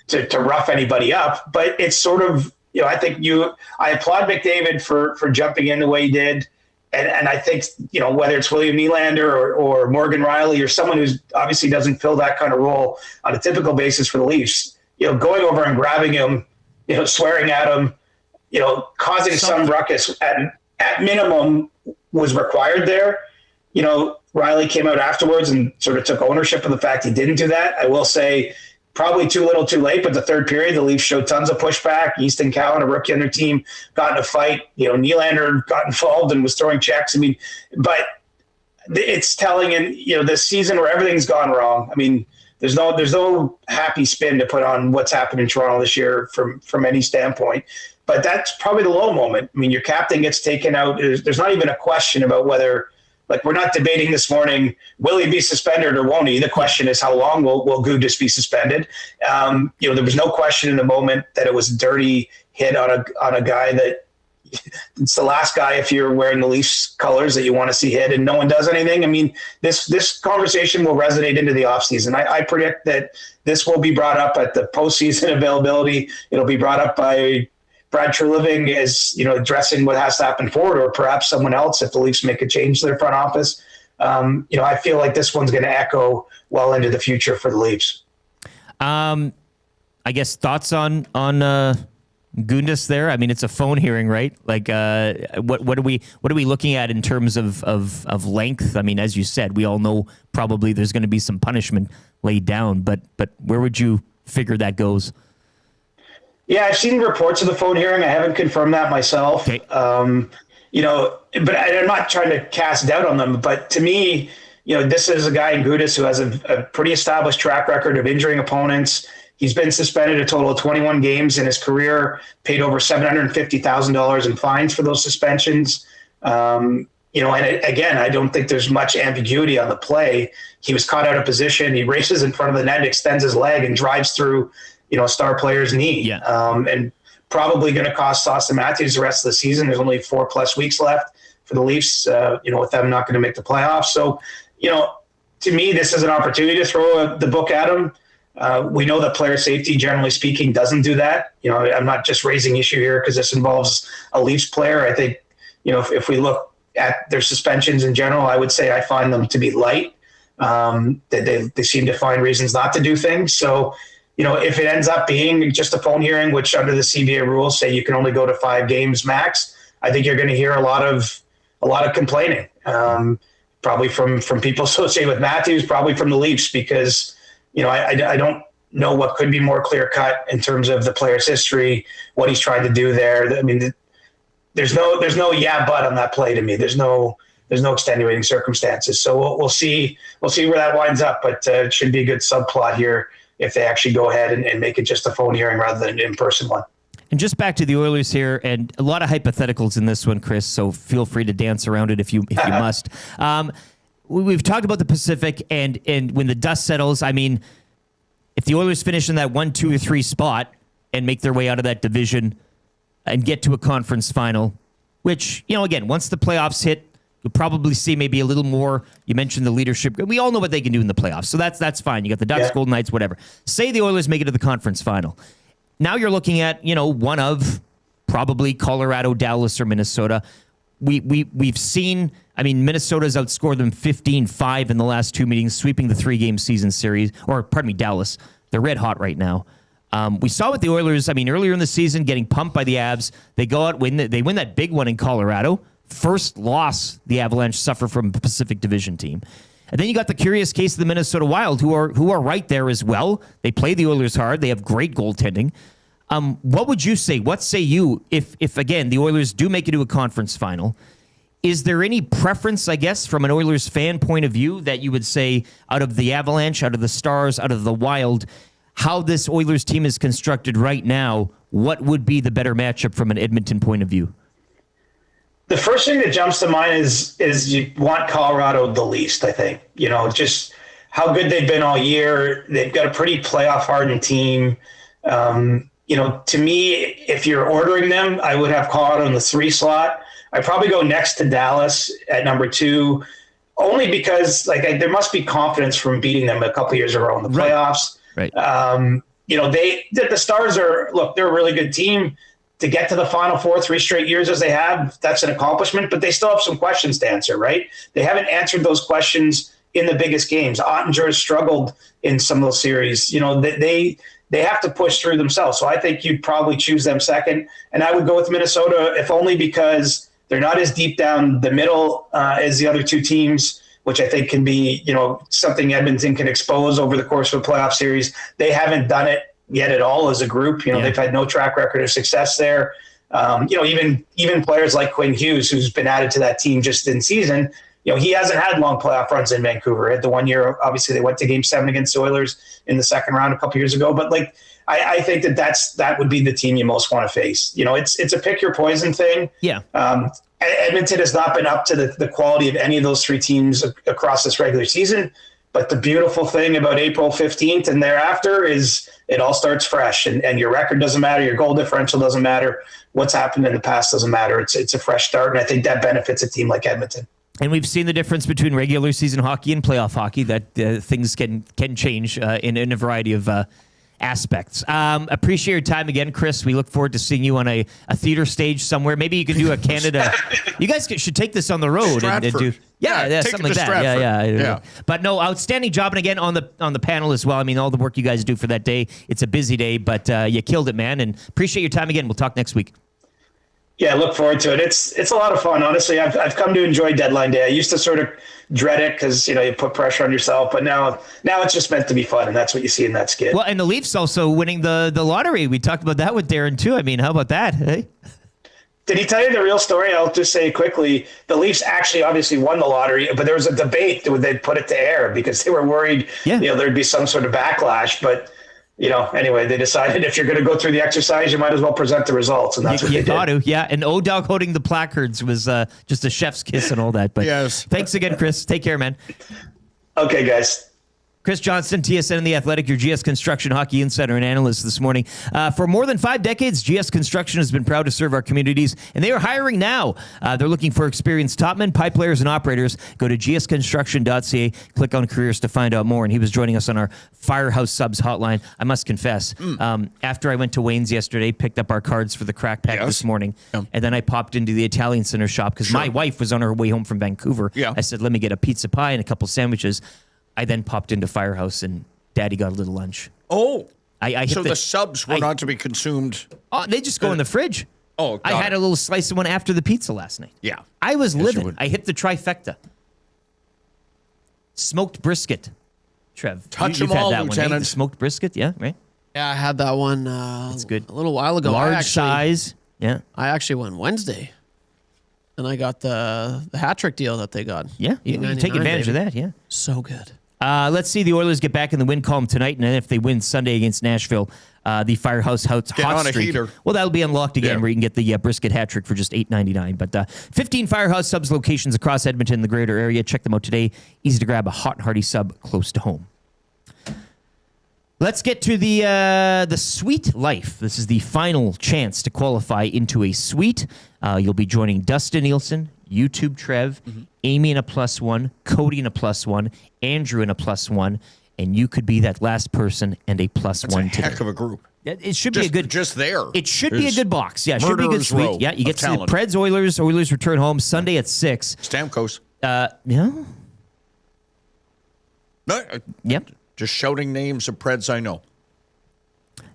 to rough anybody up. But it's sort of, I think I applaud McDavid for jumping in the way he did. And I think, whether it's William Nylander or Morgan Riley or someone who obviously doesn't fill that kind of role on a typical basis for the Leafs, going over and grabbing him, swearing at him, causing some ruckus at minimum was required there. Riley came out afterwards and sort of took ownership of the fact he didn't do that. I will say probably too little too late, but the third period, the Leafs showed tons of pushback. Easton Cowan, a rookie on their team, got in a fight. Nylander got involved and was throwing checks. I mean, but it's telling in, this season where everything's gone wrong. I mean, there's no happy spin to put on what's happened in Toronto this year from any standpoint. But that's probably the low moment. I mean, your captain gets taken out. There's not even a question about whether, we're not debating this morning, will he be suspended or won't he? The question is, how long will Gudas be suspended? There was no question in the moment that it was a dirty hit on a guy that it's the last guy, if you're wearing the Leafs colors, that you want to see hit, and no one does anything. I mean, this conversation will resonate into the offseason. I predict that this will be brought up at the postseason availability. It'll be brought up by Brad Treliving as, addressing what has to happen forward, or perhaps someone else if the Leafs make a change to their front office. I feel like this one's going to echo well into the future for the Leafs. I guess thoughts on Gudas there. I mean, it's a phone hearing, right? What are we looking at in terms of length? I mean, as you said, we all know probably there's going to be some punishment laid down, but where would you figure that goes? Yeah, I've seen reports of the phone hearing. I haven't confirmed that myself. Okay. But I'm not trying to cast doubt on them. But to me, this is a guy in Gudas who has a pretty established track record of injuring opponents. He's been suspended a total of 21 games in his career, paid over $750,000 in fines for those suspensions. again, I don't think there's much ambiguity on the play. He was caught out of position. He races in front of the net, extends his leg, and drives through, a star player's knee. Yeah. And probably going to cost Austin Matthews the rest of the season. There's only 4+ weeks left for the Leafs, with them not going to make the playoffs. So, to me, this is an opportunity to throw the book at him. We know that player safety, generally speaking, doesn't do that. I'm not just raising issue here because this involves a Leafs player. I think, if we look at their suspensions in general, I would say I find them to be light. They seem to find reasons not to do things. So, if it ends up being just a phone hearing, which under the CBA rules say you can only go to 5 games max, I think you're going to hear a lot of complaining. Probably from people associated with Matthews, probably from the Leafs, because, I don't know what could be more clear cut in terms of the player's history, what he's trying to do there. I mean, there's no yeah, but on that play to me. There's no extenuating circumstances. So we'll see where that winds up, but it should be a good subplot here if they actually go ahead and make it just a phone hearing rather than an in-person one. And just back to the Oilers here, and a lot of hypotheticals in this one, Chris, so feel free to dance around it if you must. We've talked about the Pacific, and when the dust settles, I mean, if the Oilers finish in that 1, 2, or 3 spot and make their way out of that division and get to a conference final, which, again, once the playoffs hit, you'll probably see maybe a little more. You mentioned the leadership. We all know what they can do in the playoffs, so that's fine. You got the Ducks, Golden Knights, whatever. Say the Oilers make it to the conference final. Now you're looking at, one of probably Colorado, Dallas, or Minnesota. We've seen, Minnesota's outscored them 15-5 in the last 2 meetings, sweeping the 3-game season series. Or, pardon me, Dallas. They're red hot right now. We saw with the Oilers, earlier in the season, getting pumped by the Avs. They go out, they win that big one in Colorado. First loss the Avalanche suffer from a Pacific Division team. And then you got the curious case of the Minnesota Wild, who are right there as well. They play the Oilers hard. They have great goaltending. What would you say? What say you if again, the Oilers do make it to a conference final? Is there any preference, I guess, from an Oilers fan point of view that you would say out of the Avalanche, out of the Stars, out of the Wild, how this Oilers team is constructed right now, what would be the better matchup from an Edmonton point of view? The first thing that jumps to mind is you want Colorado the least, I think. Just how good they've been all year. They've got a pretty playoff-hardened team. To me, if you're ordering them, I would have Colorado in the 3 slot. I'd probably go next to Dallas at number 2, only because there must be confidence from beating them a couple years ago in the playoffs. Right. The Stars they're a really good team. To get to the Final Four 3 straight years as they have, that's an accomplishment, but they still have some questions to answer, right? They haven't answered those questions in the biggest games. Ottinger has struggled in some of those series. They have to push through themselves. So I think you'd probably choose them second. And I would go with Minnesota, if only because they're not as deep down the middle as the other 2 teams, which I think can be, something Edmonton can expose over the course of a playoff series. They haven't done it yet at all as a group. They've had no track record of success there. Even players like Quinn Hughes, who's been added to that team just in season, he hasn't had long playoff runs in Vancouver. At the 1 year, obviously they went to Game 7 against the Oilers in the second round a couple years ago. But I think that would be the team you most want to face. It's a pick your poison thing. Yeah. Edmonton has not been up to the quality of any of those 3 teams across this regular season. But the beautiful thing about April 15th and thereafter is it all starts fresh, and your record doesn't matter. Your goal differential doesn't matter. What's happened in the past doesn't matter. It's a fresh start, and I think that benefits a team like Edmonton. And we've seen the difference between regular season hockey and playoff hockey, that things can change in a variety of aspects. Appreciate your time again, Chris. We look forward to seeing you on a theater stage somewhere. Maybe you could do a Canada. You guys should take this on the road and do. Yeah, something like that. Stratford. Yeah. But no, outstanding job, and again on the panel as well. All the work you guys do for that day. It's a busy day, but you killed it, man. And appreciate your time again. We'll talk next week. Yeah, I look forward to it. It's a lot of fun. Honestly, I've come to enjoy deadline day. I used to sort of dread it because you put pressure on yourself, but now it's just meant to be fun, and that's what you see in that skit. Well, and the Leafs also winning the lottery. We talked about that with Darren too. How about that? Hey. Did he tell you the real story? I'll just say quickly, the Leafs actually obviously won the lottery, but there was a debate that they'd put it to air because they were worried, there'd be some sort of backlash. But anyway, they decided if you're going to go through the exercise, you might as well present the results. And that's what you they got did. to, yeah. And O-Dog holding the placards was just a chef's kiss and all that. But yes. Thanks again, Chris. Take care, man. Okay, guys. Chris Johnston, TSN and The Athletic, your GS Construction Hockey Insider and analyst this morning. For more than 5 decades, GS Construction has been proud to serve our communities, and they are hiring now. They're looking for experienced topmen, pipe layers, and operators. Go to gsconstruction.ca, click on careers to find out more. And he was joining us on our Firehouse Subs hotline. I must confess, after I went to Wayne's yesterday, picked up our cards for the crack pack this morning, and then I popped into the Italian Center shop because my wife was on her way home from Vancouver. I said, let me get a pizza pie and a couple sandwiches. I then popped into Firehouse, and Daddy got a little lunch. Oh, I so the subs were not to be consumed. Oh, they just go in the fridge. Oh, I had a little slice of one after the pizza last night. Yeah. I was living. I hit the trifecta. Smoked brisket. Trev, Touch you've them all, had that Lieutenant. one, eh? Smoked brisket, yeah, right? Yeah, I had that one. That's good. A little while ago. Large size. Yeah. I actually went Wednesday, and I got the hat trick deal that they got. Yeah, you take advantage of that. Yeah. So good. Let's see the Oilers get back in the win column tonight, and then if they win Sunday against Nashville, the Firehouse hot on a streak. heater. Well, that'll be unlocked again, where you can get the brisket hat trick for just $8.99. But 15 Firehouse Subs locations across Edmonton and the greater area. Check them out today. Easy to grab a hot and hearty sub close to home. Let's get to the Suite Life. This is the final chance to qualify into a suite. You'll be joining Dustin Nielson, YouTube Trev, Amy in a +1, Cody in a +1, Andrew in a +1, and you could be that last person and a +1 today. Heck of a group. It should be a good. Just there. It should be a good box. Yeah, it should be a good Murderer's Row suite. Yeah, you get of to see talent. Preds Oilers. Oilers return home Sunday at 6. Stamkos. Yeah. No, Yep. just shouting names of Preds I know.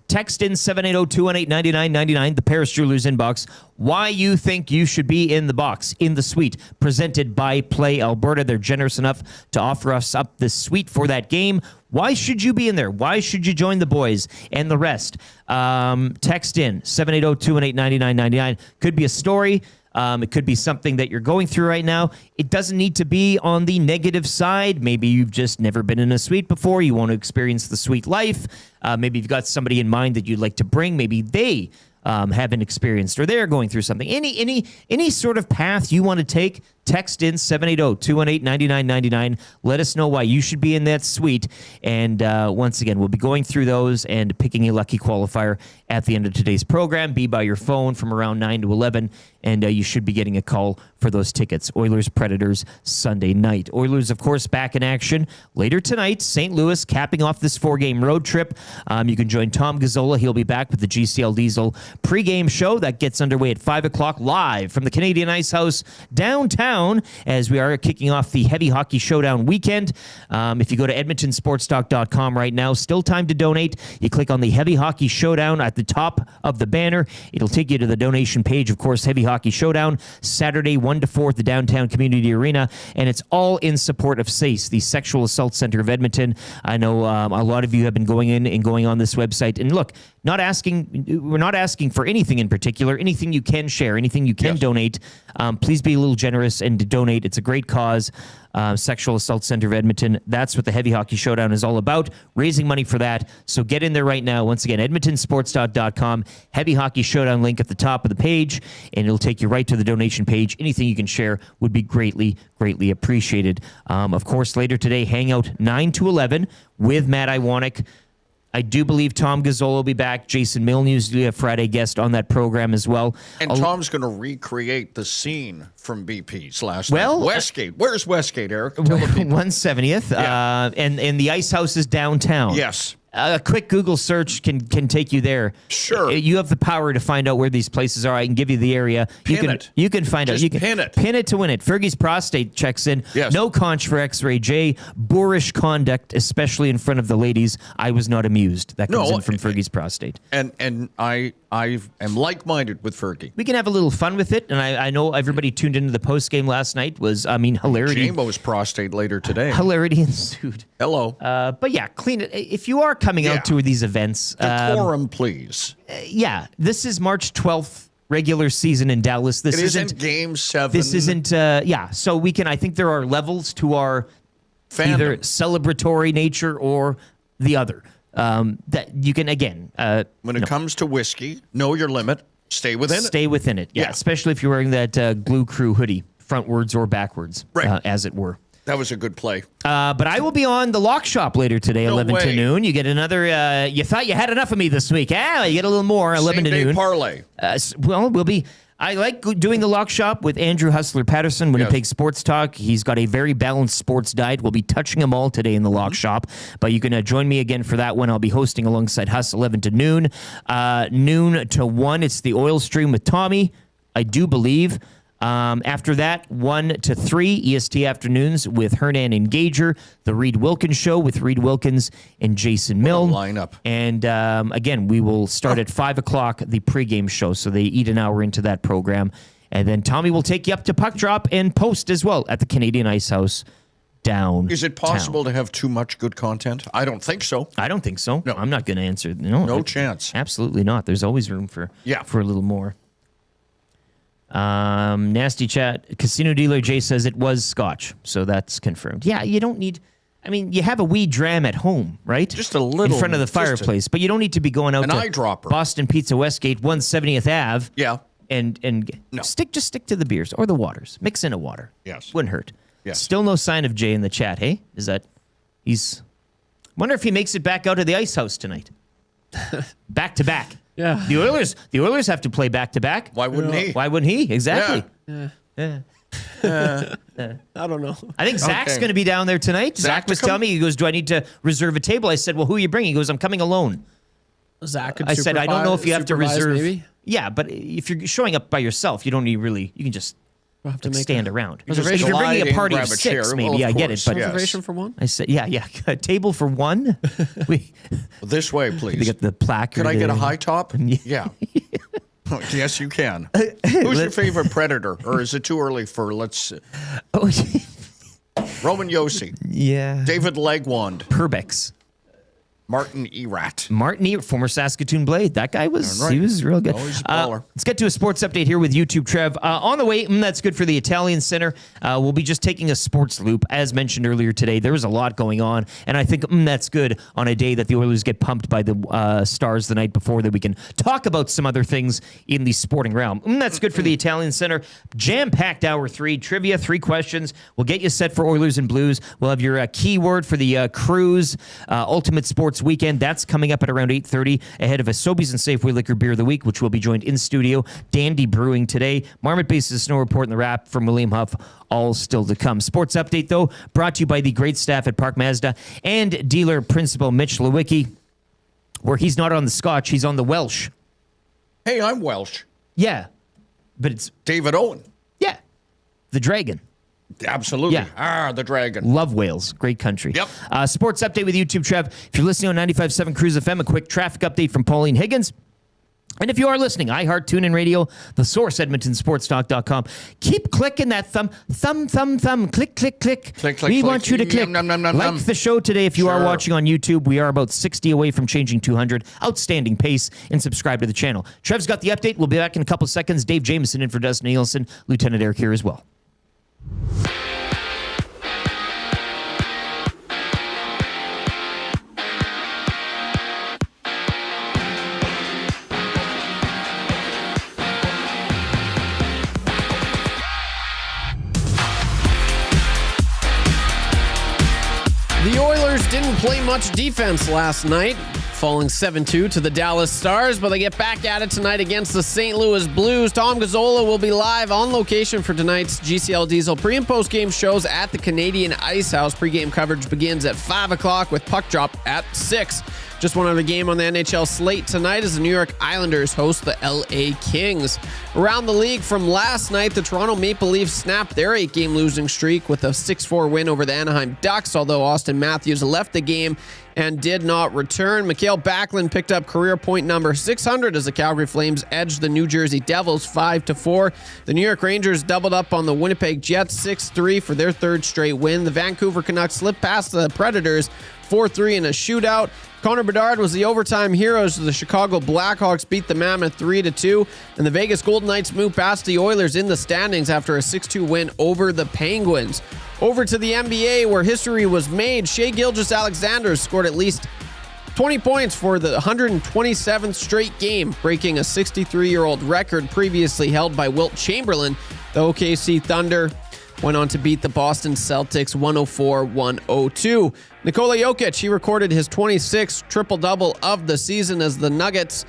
Text in 780-218-9999, the Paris Jewelers inbox, why you think you should be in the box, in the suite, presented by Play Alberta. They're generous enough to offer us up this suite for that game. Why should you be in there? Why should you join the boys and the rest? Text in 780-218-9999. Could be a story. It could be something that you're going through right now. It doesn't need to be on the negative side. Maybe you've just never been in a suite before. You want to experience the suite life. Maybe you've got somebody in mind that you'd like to bring. Maybe they haven't experienced or they're going through something. Any sort of path you want to take, text in 780-218-9999. Let us know why you should be in that suite. And once again, we'll be going through those and picking a lucky qualifier at the end of today's program. Be by your phone from around 9 to 11, and you should be getting a call for those tickets. Oilers Predators Sunday night. Oilers, of course, back in action later tonight. St. Louis capping off this 4-game road trip. You can join Tom Gazzola. He'll be back with the GCL Diesel pregame show that gets underway at 5 o'clock live from the Canadian Ice House downtown as we are kicking off the Heavy Hockey Showdown weekend. If you go to edmontonsportstalk.com right now, still time to donate. You click on the Heavy Hockey Showdown at the top of the banner. It'll take you to the donation page. Of course, Heavy Hockey Showdown, Saturday 1 to 4 at the Downtown Community Arena, and it's all in support of SACE, the Sexual Assault Center of Edmonton. I know a lot of you have been going in and going on this website, and look, we're not asking for anything in particular. Anything you can share, anything you can donate, please be a little generous and donate. It's a great cause. Sexual Assault Center of Edmonton. That's what the Heavy Hockey Showdown is all about, raising money for that. So get in there right now. Once again, edmontonsportstalk.com, Heavy Hockey Showdown link at the top of the page, and it'll take you right to the donation page. Anything you can share would be greatly, greatly appreciated. Of course, later today, hangout 9 to 11 with Matt Iwanek. I do believe Tom Gazzola will be back. Jason Milne, usually a Friday guest on that program as well. And Tom's going to recreate the scene from BP's last night. Westgate. Where's Westgate, Eric? 170th. Yeah. And the Ice House is downtown. Yes. A quick Google search can take you there. Sure. You have the power to find out where these places are. I can give you the area. You can find out. You can pin it. Pin it to win it. Fergie's prostate checks in. Yes. No conch for X-ray J. Boorish conduct, especially in front of the ladies. I was not amused. That comes in from Fergie's prostate. And I am like-minded with Fergie. We can have a little fun with it. And I know everybody tuned into the post game last night. Hilarity. Jambo's prostate later today. Hilarity ensued. Hello. But yeah, clean it. If you are coming out to these events. Decorum, please. Yeah, this is March 12th, regular season in Dallas. This isn't Game 7. This isn't, so we can, I think there are levels to our fandom. Either celebratory nature or the other. that you can, again... when it comes to whiskey, know your limit. Stay within it. Stay within it, yeah. Especially if you're wearing that Glue Crew hoodie, frontwards or backwards, as it were. That was a good play. But I will be on the Lock Shop later today, 11 to noon. You get another... you thought you had enough of me this week. You get a little more, 11 to noon. Same day parlay. Well, we'll be... I like doing the Lock Shop with Andrew Hustler Patterson, Winnipeg Sports Talk. He's got a very balanced sports diet. We'll be touching them all today in the Lock Shop. But you can join me again for that one. I'll be hosting alongside Huss 11 to noon. Noon to 1, it's the Oil Stream with Tommy, I do believe. After that, 1 to 3, EST afternoons with Hernan and Gager, the Reed Wilkins Show with Reed Wilkins and Jason Milne. Lineup. And again, we will start at 5 o'clock, the pregame show. So they eat an hour into that program. And then Tommy will take you up to Puck Drop and post as well at the Canadian Ice House down. Is it possible to have too much good content? I don't think so. I don't think so. No. I'm not going to answer. No chance. Absolutely not. There's always room for a little more. Nasty chat. Casino dealer Jay says it was scotch, so that's confirmed. Yeah, you don't need. I mean, you have a wee dram at home, right? Just a little in front of the fireplace, but you don't need to be going out an to eyedropper. Boston Pizza Westgate, 170th Ave. Yeah, and stick to the beers or the waters. Mix in a water. Yes, wouldn't hurt. Yes. Still no sign of Jay in the chat. Hey, is that he's? Wonder if he makes it back out of the Ice House tonight. Back to back. Yeah. The Oilers have to play back to back. Why wouldn't he? Why wouldn't he? Exactly. I don't know. I think Zach's going to be down there tonight. Zach was telling me, he goes, do I need to reserve a table? I said, well, who are you bringing? He goes, I'm coming alone. Zach could I said, I don't know if you have to reserve. Maybe? Yeah, but if you're showing up by yourself, you don't need really, you can just stand around. If you're bringing a party of 6, maybe, I get it. But reservation for one? I said, yeah. A table for one? This way, please. They get the placard. Can I get a high top? Yeah. Yes, you can. Who's your favorite Predator? Or is it too early for, Roman Yossi. Yeah. David Legwand. Perbix. Martin Erat. Former Saskatoon Blade. That guy was he was real good. He's a baller. Let's get to a sports update here with YouTube Trev. On the way, that's good for the Italian Center. We'll be just taking a sports loop. As mentioned earlier today, there was a lot going on, and I think that's good on a day that the Oilers get pumped by the Stars the night before, that we can talk about some other things in the sporting realm. That's good for the Italian Center. Jam-packed hour 3, trivia, 3 questions. We'll get you set for Oilers and Blues. We'll have your keyword for the Cruise Ultimate Sports Weekend. That's coming up at around 8:30 ahead of a Sobeys and Safeway Liquor Beer of the Week, which will be joined in studio. Dandy Brewing today. Marmot Base's Snow Report and the Wrap from William Huff, all still to come. Sports update, though, brought to you by the great staff at Park Mazda and dealer principal Mitch Lewicki, where he's not on the Scotch, he's on the Welsh. Hey, I'm Welsh. Yeah, but it's David Owen. Yeah, the Dragon. Absolutely. Yeah. The Dragon. Love Wales. Great country. Yep. Sports update with YouTube Trev. If you're listening on 95.7 Cruise FM, a quick traffic update from Pauline Higgins. And if you are listening, iHeart, TuneIn Radio, The Source, EdmontonSportsTalk.com. Keep clicking that thumb, click, click, click. We want you to click. Like the show today if you are watching on YouTube. We are about 60 away from changing 200. Outstanding pace, and subscribe to the channel. Trev's got the update. We'll be back in a couple seconds. Dave Jameson in for Dustin Nielsen. Lieutenant Eric here as well. The Oilers didn't play much defense last night, falling 7-2 to the Dallas Stars, but they get back at it tonight against the St. Louis Blues. Tom Gazzola will be live on location for tonight's GCL Diesel pre- and post-game shows at the Canadian Ice House. Pre-game coverage begins at 5 o'clock with puck drop at 6. Just one other game on the NHL slate tonight as the New York Islanders host the LA Kings. Around the league from last night, the Toronto Maple Leafs snapped their 8-game losing streak with a 6-4 win over the Anaheim Ducks, although Austin Matthews left the game and did not return. Mikael Backlund picked up career point number 600 as the Calgary Flames edged the New Jersey Devils 5-4. The New York Rangers doubled up on the Winnipeg Jets 6-3 for their third straight win. The Vancouver Canucks slipped past the Predators 4-3 in a shootout. Connor Bedard was the overtime hero as the Chicago Blackhawks beat the Mammoth 3-2, and the Vegas Golden Knights moved past the Oilers in the standings after a 6-2 win over the Penguins. Over to the NBA, where history was made. Shai Gilgeous-Alexander scored at least 20 points for the 127th straight game, breaking a 63-year-old record previously held by Wilt Chamberlain. The OKC Thunder went on to beat the Boston Celtics 104-102. Nikola Jokic, he recorded his 26th triple-double of the season as the Nuggets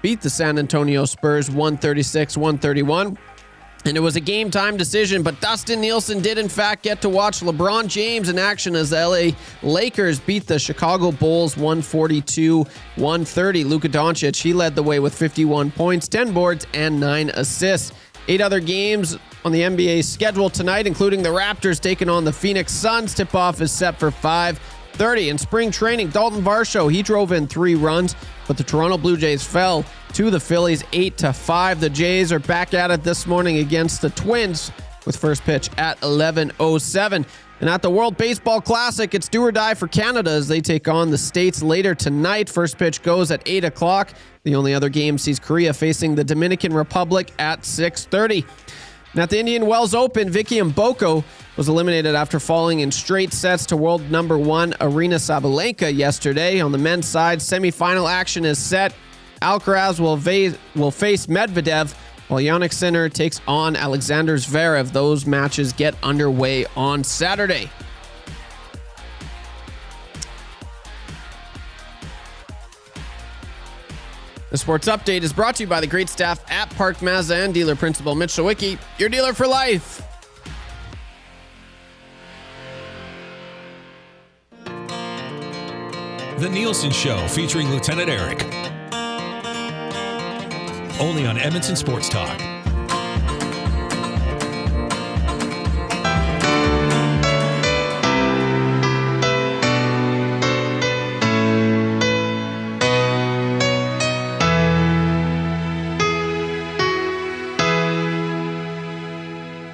beat the San Antonio Spurs 136-131. And it was a game-time decision, but Dustin Nielson did in fact get to watch LeBron James in action as the LA Lakers beat the Chicago Bulls 142-130. Luka Doncic, he led the way with 51 points, 10 boards, and 9 assists. 8 other games on the NBA schedule tonight, including the Raptors taking on the Phoenix Suns. Tip-off is set for 5:30. In spring training, Dalton Varsho, he drove in 3 runs, but the Toronto Blue Jays fell to the Phillies 8-5. The Jays are back at it this morning against the Twins with first pitch at 11:07. And at the World Baseball Classic, it's do or die for Canada as they take on the States later tonight. First pitch goes at 8 o'clock. The only other game sees Korea facing the Dominican Republic at 6:30. And at the Indian Wells Open, Vicky Mboko was eliminated after falling in straight sets to world number 1 Arina Sabalenka yesterday. On the men's side, semifinal action is set. Alcaraz will face Medvedev, while Jannik Sinner takes on Alexander Zverev. Those matches get underway on Saturday. The Sports Update is brought to you by the great staff at Park Mazda and dealer principal Mitch Sawicki, your dealer for life. The Nielson Show featuring Lieutenant Eric. Only on Edmonton Sports Talk.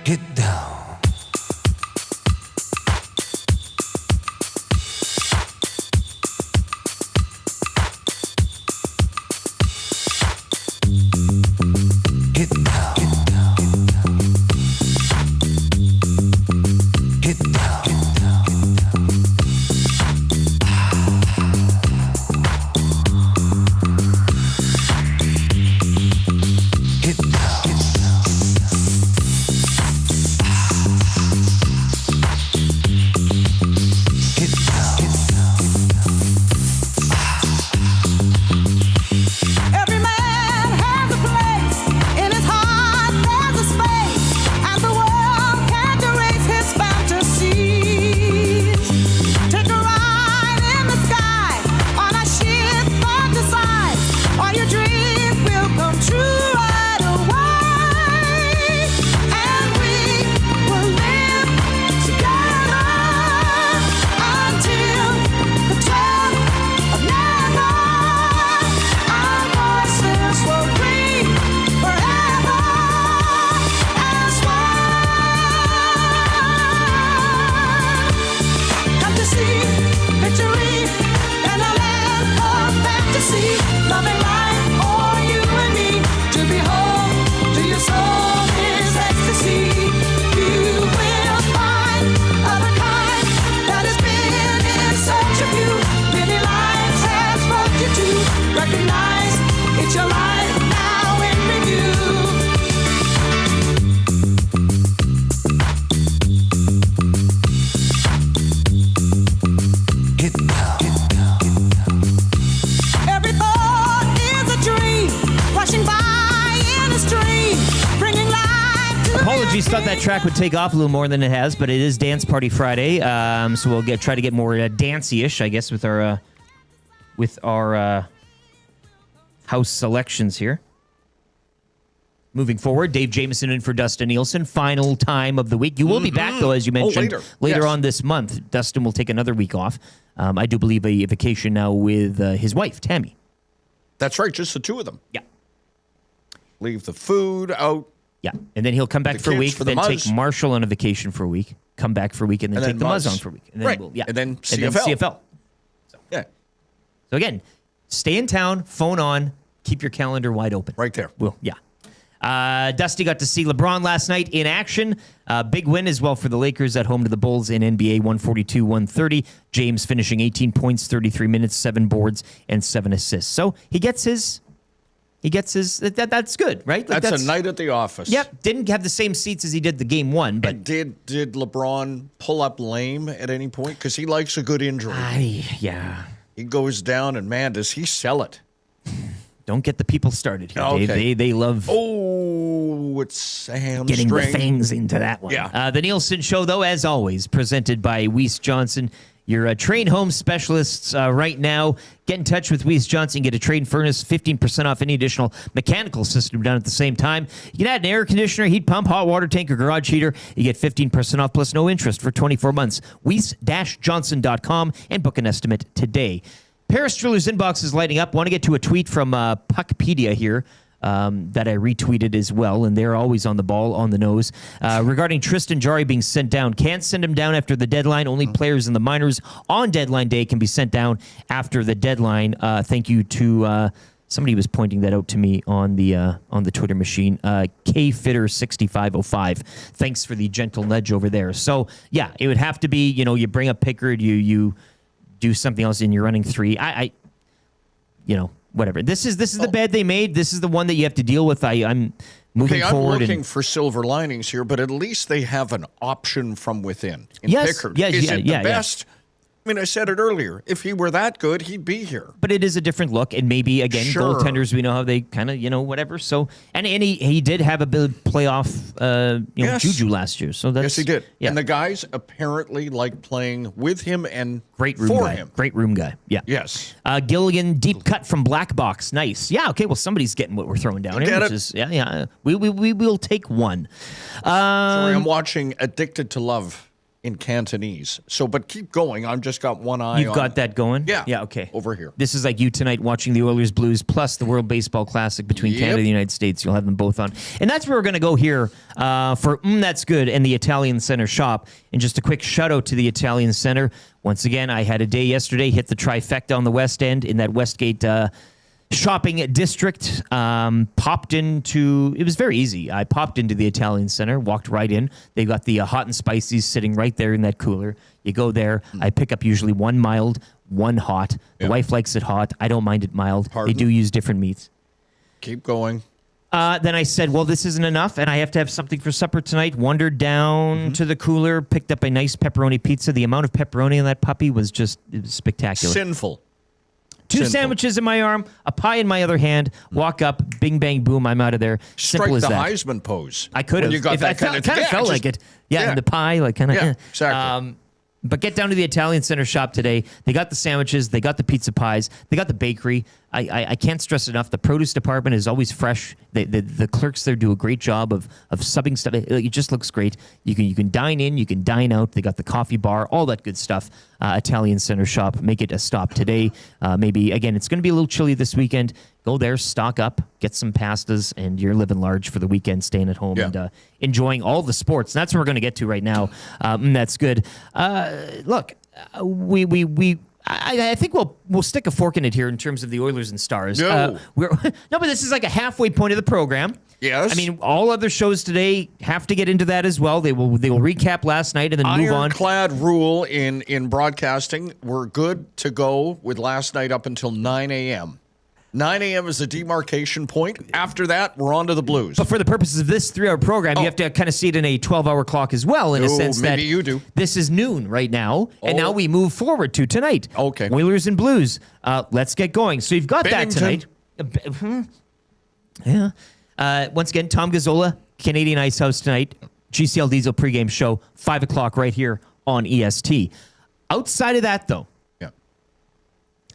Get down. Get down. Get down. Get down. Get down. Get down. Every man has a place. In his heart there's a space, and the world can't erase his fantasies. Take a ride in the sky on a ship that decides all your dreams will come true right away. And we will live together until the turn of never. Our voices will ring forever as one. Come to see victory in a land of fantasy. Loving life for you and me. To behold, to your soul is ecstasy. You will find of a kind that has been in search of you. Many lives has brought you to recognize it's your life now in review. Get down. Get down. Every thought is a dream, rushing by in a stream, bringing life to Apologies, thought that track would take off a little more than it has, but it is Dance Party Friday, so we'll try to get more dancey-ish, I guess, with our house selections here. Moving forward, Dave Jameson in for Dustin Nielsen. Final time of the week. You will be back, though, as you mentioned, later Yes. on this month. Dustin will take another week off. I do believe a vacation now with his wife, Tammy. That's right, just the two of them. Yeah. Leave the food out. Yeah, and then he'll come back The for a kids week, for the then take Muzz. Marshall on a vacation for a week, come back for a week, and then And take then the Muzz Muzz. on for a week. And then Right. And then then CFL. CFL. Yeah, So again, stay in town, phone on, keep your calendar wide open. right there. Well, yeah. Dusty got to see LeBron last night in action. Big win as well for the Lakers at home to the Bulls in NBA 142-130. James finishing 18 points, 33 minutes, 7 boards, and 7 assists. So he gets his. That's good, right? That's a night at the office. Yep. Didn't have the same seats as he did the game one, but and did LeBron pull up lame at any point? Because he likes a good injury. Yeah. He goes down, and man, does he sell it? Don't get the people started here. Okay. They love it's a hamstring. getting the fangs into that one. Yeah. The Nielson Show, though, as always, presented by Chris Johnston. Your train home specialists right now. Get in touch with Chris Johnston. Get a trade furnace, 15% off any additional mechanical system done at the same time. You can add an air conditioner, heat pump, hot water tank, or garage heater. You get 15% off plus no interest for 24 months. Weiss-Johnson.com and book an estimate today. Paris Jewelers inbox is lighting up. Want to get to a tweet from Puckpedia here that I retweeted as well, and they're always on the ball, on the nose. Regarding Tristan Jarry being sent down. Can't send him down after the deadline. Only players in the minors on deadline day can be sent down after the deadline. Thank you to... somebody was pointing that out to me on the Twitter machine. KFitter6505. Thanks for the gentle nudge over there. So, yeah, it would have to be, you bring up Pickard, you do something else and you're running 3. Whatever. This is the bed they made. This is the one that you have to deal with. I'm moving forward. I'm looking for silver linings here, but at least they have an option from within. Pickard. Is it the best? I mean, I said it earlier. If he were that good, he'd be here. But it is a different look, and maybe again, goaltenders. We know how they kind of whatever. So, and he did have a bit of playoff, juju last year. So that's yes, he did. Yeah. And the guys apparently like playing with him and great room for guy. him. Great room guy. Yeah. Yes. Gilligan deep cut from Black Box. Nice. Yeah. Okay. Well, somebody's getting what we're throwing down here. Get which it? is yeah. We will take one. Sorry, I'm watching Addicted to Love in Cantonese. So, but keep going. I've just got one eye. You've got that going? Yeah. Yeah, okay. Over here. This is like you tonight watching the Oilers Blues plus the World Baseball Classic between Canada and the United States. You'll have them both on. And that's where we're going to go here for That's Good and the Italian Center shop. And just a quick shout out to the Italian Center. Once again, I had a day yesterday, hit the trifecta on the West End in that Westgate shopping district. It was very easy. I popped into the Italian Center, walked right in. They got the hot and spices sitting right there in that cooler. You go there. I pick up usually one mild, one hot. The wife likes it hot. I don't mind it mild. Pardon? They do use different meats. Keep going. Then I said, well, this isn't enough, and I have to have something for supper tonight. Wandered down to the cooler, picked up a nice pepperoni pizza. The amount of pepperoni in that puppy was just spectacular. Sinful. Two sandwiches in my arm, a pie in my other hand, walk up, bing, bang, boom, I'm out of there. Simple Strike as the that. Heisman pose. I could have. You got that kind of felt like it. Yeah, and the pie, like kind of. Yeah, exactly. But get down to the Italian Center shop today. They got the sandwiches. They got the pizza pies. They got the bakery. I can't stress enough. The produce department is always fresh. The clerks there do a great job of subbing stuff. It just looks great. You can dine in. You can dine out. They got the coffee bar. All that good stuff. Italian Center shop. Make it a stop today. Maybe, again, it's going to be a little chilly this weekend. Go there, stock up, get some pastas, and you're living large for the weekend, staying at home and enjoying all the sports. And that's what we're going to get to right now. That's good. Look, I think we'll stick a fork in it here in terms of the Oilers and Stars. No. But this is like a halfway point of the program. Yes. I mean, all other shows today have to get into that as well. They will recap last night and then move on. Ironclad rule in broadcasting. We're good to go with last night up until 9 a.m. 9 a.m. is the demarcation point. After that, we're on to the Blues. But for the purposes of this 3-hour program, you have to kind of see it in a 12-hour clock as well, in a sense that maybe you do. This is noon right now, and now we move forward to tonight. Okay. Oilers and Blues. Let's get going. So you've got Bennington. that tonight. Yeah. Once again, Tom Gazzola, Canadian Ice House tonight. GCL Diesel pregame show, 5 o'clock right here on EST. Outside of that, though,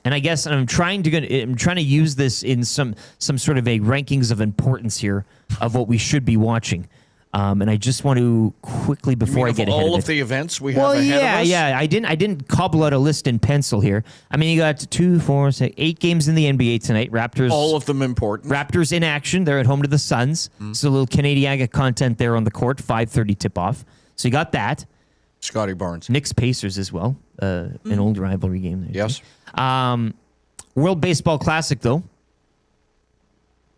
and I guess I'm trying to use this in some sort of a rankings of importance here of what we should be watching. And I just want to quickly, before I get ahead all of of it, the events we have ahead of us? Yeah. I didn't cobble out a list in pencil here. I mean, you got 2, 4, 6, 8 games in the NBA tonight. Raptors, all of them important. Raptors in action. They're at home to the Suns. So a little Canadiaga content there on the court. 5:30 tip-off. So you got that. Scotty Barnes. Knicks Pacers as well. An old rivalry game there. Yes. World Baseball Classic, though.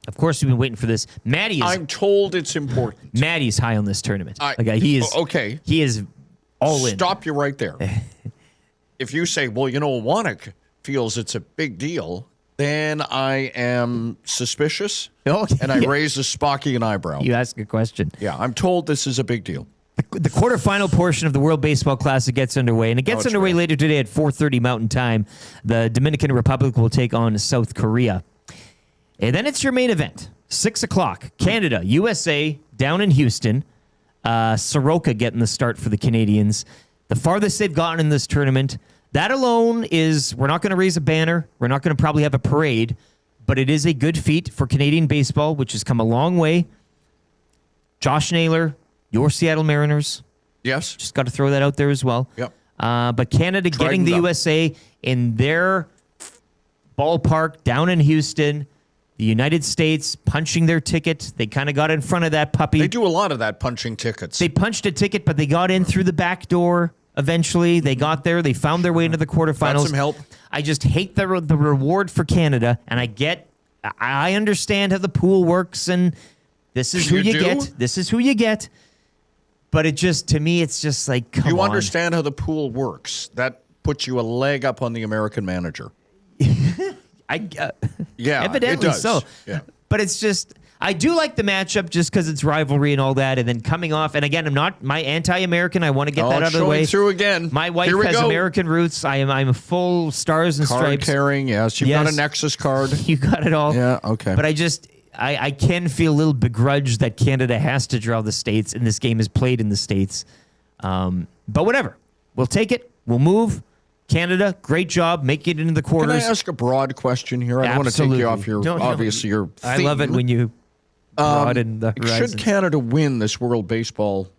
Of course, we've been waiting for this. I'm told it's important. Maddie's high on this tournament. He is okay. He is all in. Stop you right there. If you say, well, Wannick feels it's a big deal, then I am suspicious, and I raise a Spockian eyebrow. You ask a question. Yeah, I'm told this is a big deal. The quarterfinal portion of the World Baseball Classic gets underway, and it gets underway later today at 4:30 Mountain Time. The Dominican Republic will take on South Korea. And then it's your main event, 6 o'clock. Canada, USA, down in Houston. Soroka getting the start for the Canadians. The farthest they've gotten in this tournament. That alone is, we're not going to raise a banner. We're not going to probably have a parade, but it is a good feat for Canadian baseball, which has come a long way. Josh Naylor, your Seattle Mariners. Yes. Just got to throw that out there as well. Yep. But Canada getting the USA in their ballpark down in Houston. The United States punching their ticket. They kind of got in front of that puppy. They do a lot of that, punching tickets. They punched a ticket, but they got in through the back door eventually. They got there. They found their way into the quarterfinals. Got some help. I just hate the reward for Canada, and I understand how the pool works, and this is who you get. This is who you get. But it just, to me, it's just like, come on. You understand how the pool works. That puts you a leg up on the American manager. Yeah, evidently it does. so. Yeah. But it's just, I do like the matchup just because it's rivalry and all that. And then coming off, and again, I'm not my anti-American. I want to get that out of the way. Through again. My wife has American roots. I'm a full stars and card stripes. Carrying, yes. You've got a Nexus card. You got it all. Yeah, okay. But I can feel a little begrudged that Canada has to draw the States, and this game is played in the States. But whatever. We'll take it. We'll move. Canada, great job making it into the quarters. Can I ask a broad question here? I don't want to take you off your, obviously, your theme. I love it when you broaden the horizon. Should Canada win this World Baseball?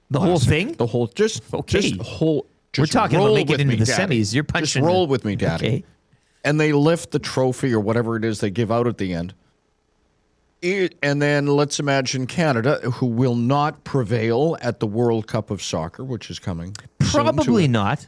The whole thing? The whole, just we're talking about making it into the semis. You're punching. Just roll with me, Daddy. Okay. And they lift the trophy or whatever it is they give out at the end. And then let's imagine Canada, who will not prevail at the World Cup of Soccer, which is coming. Probably not.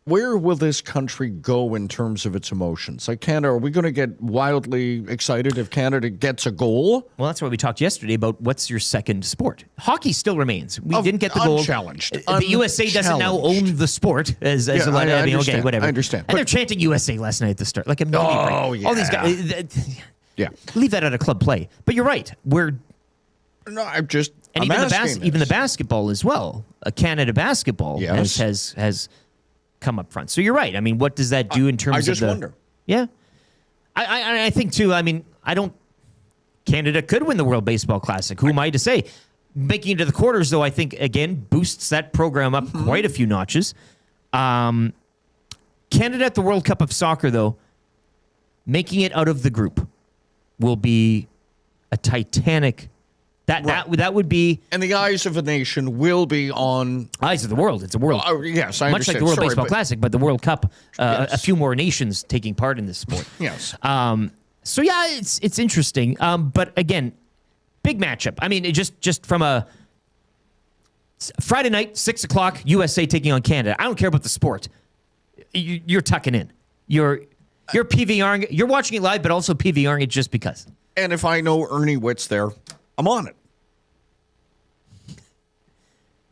Where will this country go in terms of its emotions? Like Canada, are we going to get wildly excited if Canada gets a goal? Well, that's why we talked yesterday about what's your second sport. Hockey still remains. We didn't get the goal. Unchallenged. The USA doesn't now own the sport as a lot of. Okay, whatever. I understand. And they're chanting USA last night at the start, like a million. Oh, yeah. All these guys. Yeah. Leave that out of club play. But you're right. No, I'm even the basketball as well. Canada basketball has come up front. So you're right. I mean, what does that do in terms of I just wonder. Yeah. I think, too, I mean, Canada could win the World Baseball Classic. Who am I to say? Making it to the quarters, though, I think, again, boosts that program up quite a few notches. Canada at the World Cup of Soccer, though, making it out of the group will be a titanic. That would be, and the eyes of a nation will be on eyes of the world. It's a world. Yes, I much understand. like the World Baseball Classic, but the World Cup. A few more nations taking part in this sport. Yes. So yeah, it's interesting. But again, big matchup. I mean, just from a Friday night, 6 o'clock, USA taking on Canada. I don't care about the sport. You're tucking in. You're PVRing. You're watching it live, but also PVRing it just because. And if I know Ernie Witt's there, I'm on it.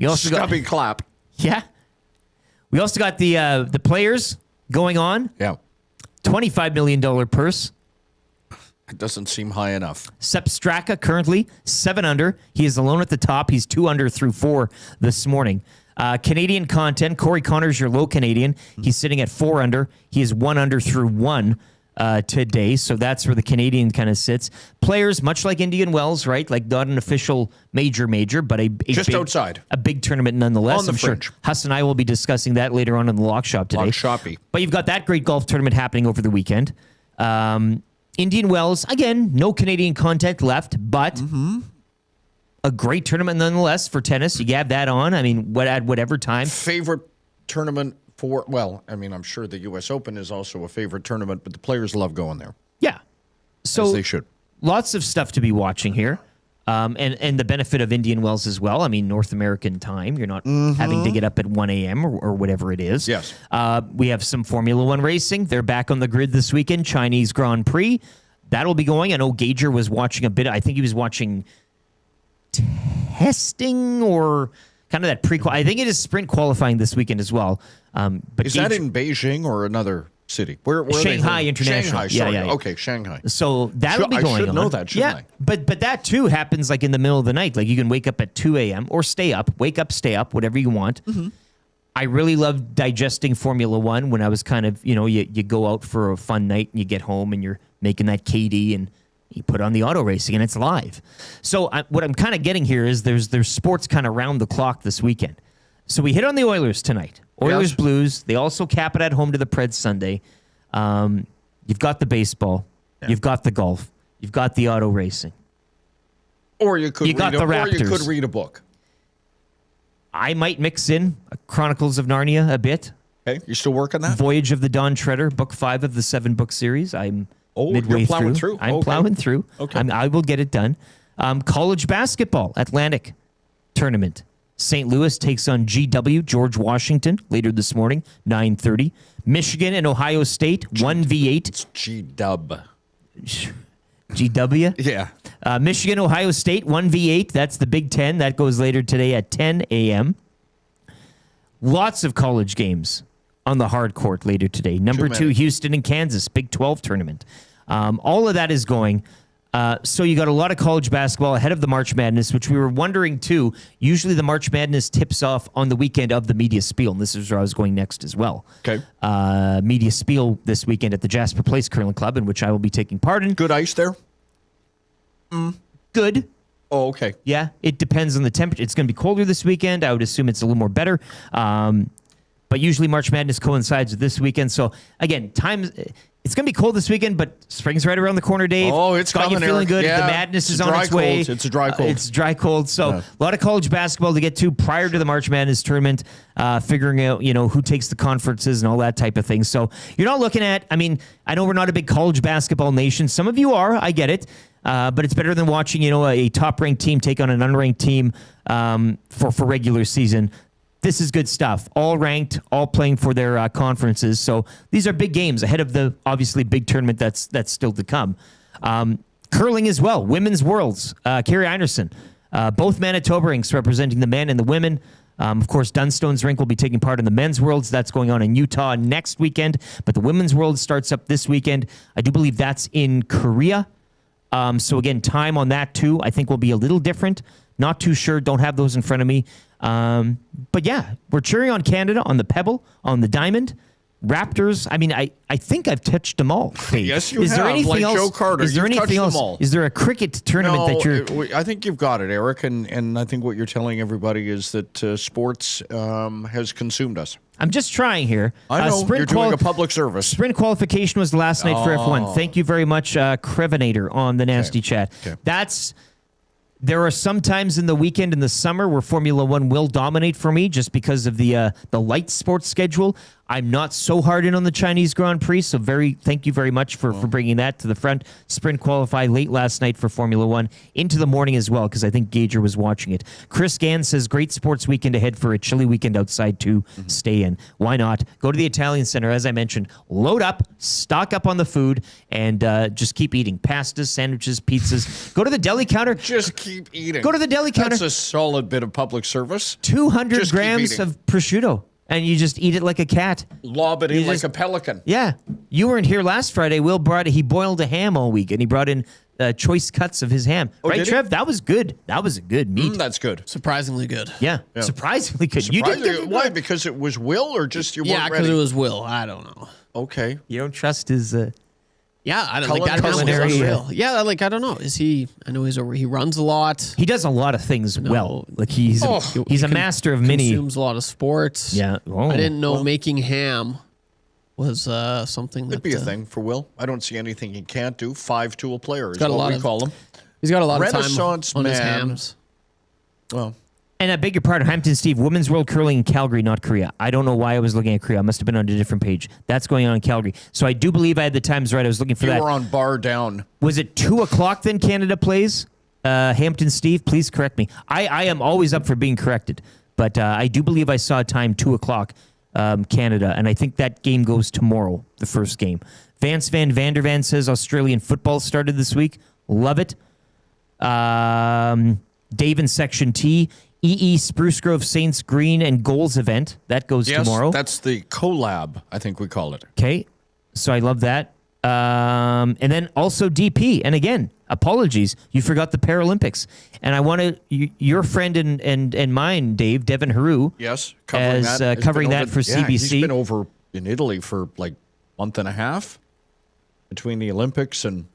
You also Stubby clap. Yeah. We also got the players going on. Yeah. $25 million purse. It doesn't seem high enough. Sepp Straka currently 7 under. He is alone at the top. He's 2 under through 4 this morning. Canadian content. Corey Connors, your low Canadian. He's sitting at 4 under. He is 1 under through 1 today. So that's where the Canadian kind of sits. Players, much like Indian Wells, right? Like not an official major, but just outside. A big tournament nonetheless. On the fringe. Sure Huss and I will be discussing that later on in the Lock Shop today. Lock Shoppy. But you've got that great golf tournament happening over the weekend. Indian Wells, again, no Canadian content left, but a great tournament nonetheless for tennis. You have that on. I mean, at whatever time. Favorite tournament for, well, I mean, I'm sure the U.S. Open is also a favorite tournament, but the players love going there. Yeah. So as they should. Lots of stuff to be watching here. And the benefit of Indian Wells as well. I mean, North American time. You're not having to get up at 1 a.m. or whatever it is. Yes. We have some Formula One racing. They're back on the grid this weekend. Chinese Grand Prix. that'll be going. I know Gager was watching a bit. I think he was watching testing or kind of that I think it is sprint qualifying this weekend as well. But is that in Beijing or another city? Where Shanghai International. Shanghai, sorry. Yeah. Okay, Shanghai. So that'll be going on. I should know that, shouldn't I? But that too happens like in the middle of the night. Like you can wake up at 2 a.m. or stay up, stay up, whatever you want. Mm-hmm. I really loved digesting Formula One when I was kind of, you go out for a fun night and you get home and you're making that KD and you put on the auto racing and it's live. So what I'm kind of getting here is there's sports kind of round the clock this weekend. So we hit on the Oilers tonight. Oilers, Blues. They also cap it at home to the Preds Sunday. You've got the baseball. Yeah. You've got the golf. You've got the auto racing. Or you could read a book. I might mix in Chronicles of Narnia a bit. Okay, you still working that? Voyage of the Dawn Treader, book 5 of the 7-book series. I'm midway you're plowing through. through. I'm plowing through. Okay. I will get it done. College basketball, Atlantic tournament. St. Louis takes on GW, George Washington, later this morning, 9:30. Michigan and Ohio State, 1v8. It's G-Dub. GW? Yeah. Michigan, Ohio State, 1v8. That's the Big Ten. That goes later today at 10 a.m. Lots of college games on the hard court later today. Number 2, Houston and Kansas, Big 12 tournament. All of that is going. So you got a lot of college basketball ahead of the March Madness, which we were wondering too. Usually the March Madness tips off on the weekend of the Media Spiel, and this is where I was going next as well. Okay. Media Spiel this weekend at the Jasper Place Curling Club, in which I will be taking part in. Good ice there? Good. Oh, okay. Yeah, it depends on the temperature. It's going to be colder this weekend. I would assume it's a little more better. But usually March Madness coincides with this weekend. So, again, it's going to be cold this weekend, but spring's right around the corner, Dave. Oh, it's got coming, you feeling Eric. good. Yeah. The madness is on its way. It's a dry cold. It's dry cold. So, a lot of college basketball to get to prior to the March Madness tournament, figuring out, who takes the conferences and all that type of thing. So, you're not looking at, I know we're not a big college basketball nation. Some of you are. I get it. But it's better than watching, a top-ranked team take on an unranked team for regular season. This is good stuff. All ranked, all playing for their conferences. So these are big games ahead of the obviously big tournament that's still to come. Curling as well. Women's Worlds. Carrie Einerson. Both Manitoba rinks representing the men and the women. Of course, Dunstone's rink will be taking part in the men's Worlds. That's going on in Utah next weekend. But the women's World starts up this weekend. I do believe that's in Korea. So again, time on that too, I think will be a little different. Not too sure. Don't have those in front of me. But yeah, we're cheering on Canada, on the Pebble, on the Diamond. Raptors. I think I've touched them all. Dave. Yes, you is have. There anything like else? Joe Carter, is there you've anything touched else? them all. Is there a cricket tournament that you're? I think you've got it, Eric. And I think what you're telling everybody is that sports has consumed us. I'm just trying here. I know, you're doing a public service. Sprint qualification was last night for F1. Thank you very much, Crevinator, on the Nasty Chat. Okay. There are some times in the weekend in the summer where Formula One will dominate for me just because of the light sports schedule. I'm not so hard in on the Chinese Grand Prix, so thank you very much for bringing that to the front. Sprint qualified late last night for Formula One, into the morning as well, because I think Gager was watching it. Chris Gann says, great sports weekend ahead for a chilly weekend outside to stay in. Why not? Go to the Italian Center, as I mentioned, load up, stock up on the food, and just keep eating. Pastas, sandwiches, pizzas. Go to the deli counter. Just keep eating. Go to the deli counter. That's a solid bit of public service. 200 just grams of prosciutto. And you just eat it like a cat. Lob it in like a pelican. Yeah. You weren't here last Friday. Will he boiled a ham all week, and he brought in choice cuts of his ham. Oh, right, Trev? That was good. That was a good meat. That's good. Surprisingly good. Yeah. Surprisingly good. You didn't why? Because it was Will, or just you weren't ready? Yeah, because it was Will. I don't know. Okay. You don't trust his... Yeah, I don't that was unreal. Yeah, I don't know. Is he? I know he runs a lot. He does a lot of things well. Like he's a master of many. Consumes a lot of sports. Yeah. I didn't know making ham was something that'd be a thing for Will. I don't see anything he can't do. 5-tool player is what we call him. He's got a lot of Renaissance time on his man. hams. Well. And I beg your pardon, Hampton Steve, Women's World Curling in Calgary, not Korea. I don't know why I was looking at Korea. I must have been on a different page. That's going on in Calgary. So I do believe I had the times right. I was looking for that. You were on bar down. Was it 2 o'clock then Canada plays? Hampton Steve, please correct me. I am always up for being corrected. But I do believe I saw a time 2 o'clock Canada. And I think that game goes tomorrow, the first game. Vance Van Vandervan says Australian football started this week. Love it. Dave in Section T. Spruce Grove Saints Green and Goals event. That goes tomorrow. That's the collab, I think we call it. Okay. So I love that. And then also DP. And again, apologies. You forgot the Paralympics. And I want to, your friend and mine, Dave, Devin Haru. Yes. Covering that for CBC. He's been over in Italy for like a month and a half between the Olympics and,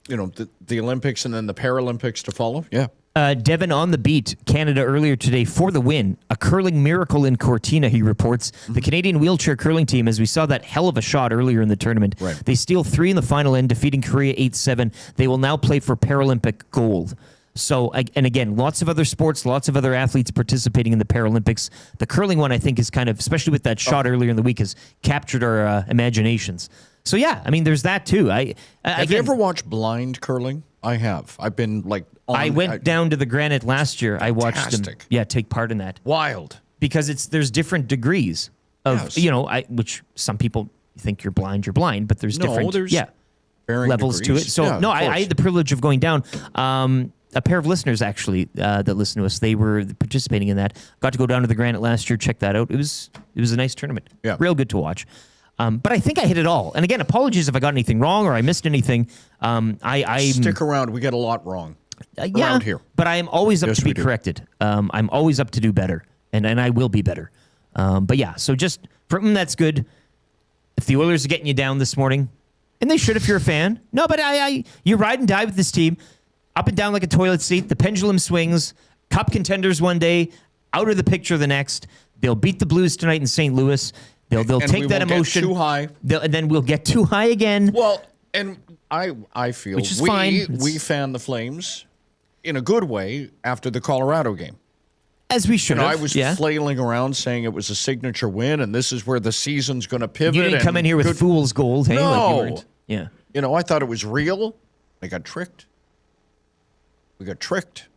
the Olympics and then the Paralympics to follow. Yeah. Devin on the beat, Canada earlier today for the win. A curling miracle in Cortina, he reports. The Canadian wheelchair curling team, as we saw that hell of a shot earlier in the tournament, they steal 3 in the final end, defeating Korea 8-7. They will now play for Paralympic gold. So, and again, lots of other sports, lots of other athletes participating in the Paralympics. The curling one, I think, is kind of, especially with that shot earlier in the week, has captured our imaginations. So, yeah, I mean, there's that, too. Have you ever watched blind curling? I have. I've been like... I went down to the Granite last year. I watched them take part in that. Wild. Because there's different degrees of, which some people think you're blind, but there's different levels degrees. to it. So, I had the privilege of going down. A pair of listeners, actually, that listen to us, they were participating in that. Got to go down to the Granite last year, check that out. It was a nice tournament. Yeah. Real good to watch. But I think I hit it all. And again, apologies if I got anything wrong or I missed anything. I stick around. We get a lot wrong around here. But I am always up to be corrected. I'm always up to do better, and I will be better. But yeah, so just that's good. If the Oilers are getting you down this morning, and they should if you're a fan. No, but you ride and die with this team, up and down like a toilet seat. The pendulum swings. Cup contenders one day, out of the picture the next. They'll beat the Blues tonight in St. Louis. They'll take that emotion. Get too high. And then we'll get too high again. Well, and I feel which is fine. We fan the Flames in a good way after the Colorado game. As we should have. I was flailing around saying it was a signature win and this is where the season's going to pivot. You didn't come in here with fool's gold. Hey, no. Yeah. I thought it was real. I got tricked. We got tricked.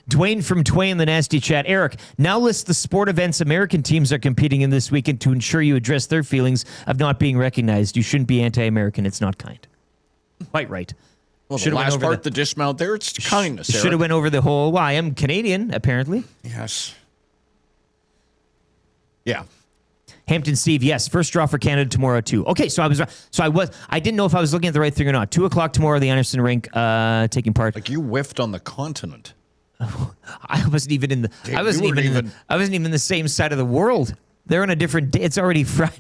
Dwayne from Twain in the Nasty Chat. Eric, now list the sport events American teams are competing in this weekend to ensure you address their feelings of not being recognized. You shouldn't be anti-American. It's not kind. Quite right. Well, the last part, the dismount there, it's kindness, should have went over the whole, I am Canadian, apparently. Yes. Yeah. Hampton Steve, yes. First draw for Canada tomorrow, too. Okay, so I didn't know if I was looking at the right thing or not. 2:00 tomorrow, the Anderson Rink, taking part. Like you whiffed on the continent. I wasn't even in the. I wasn't even in the same side of the world. They're on a different day. It's already Friday.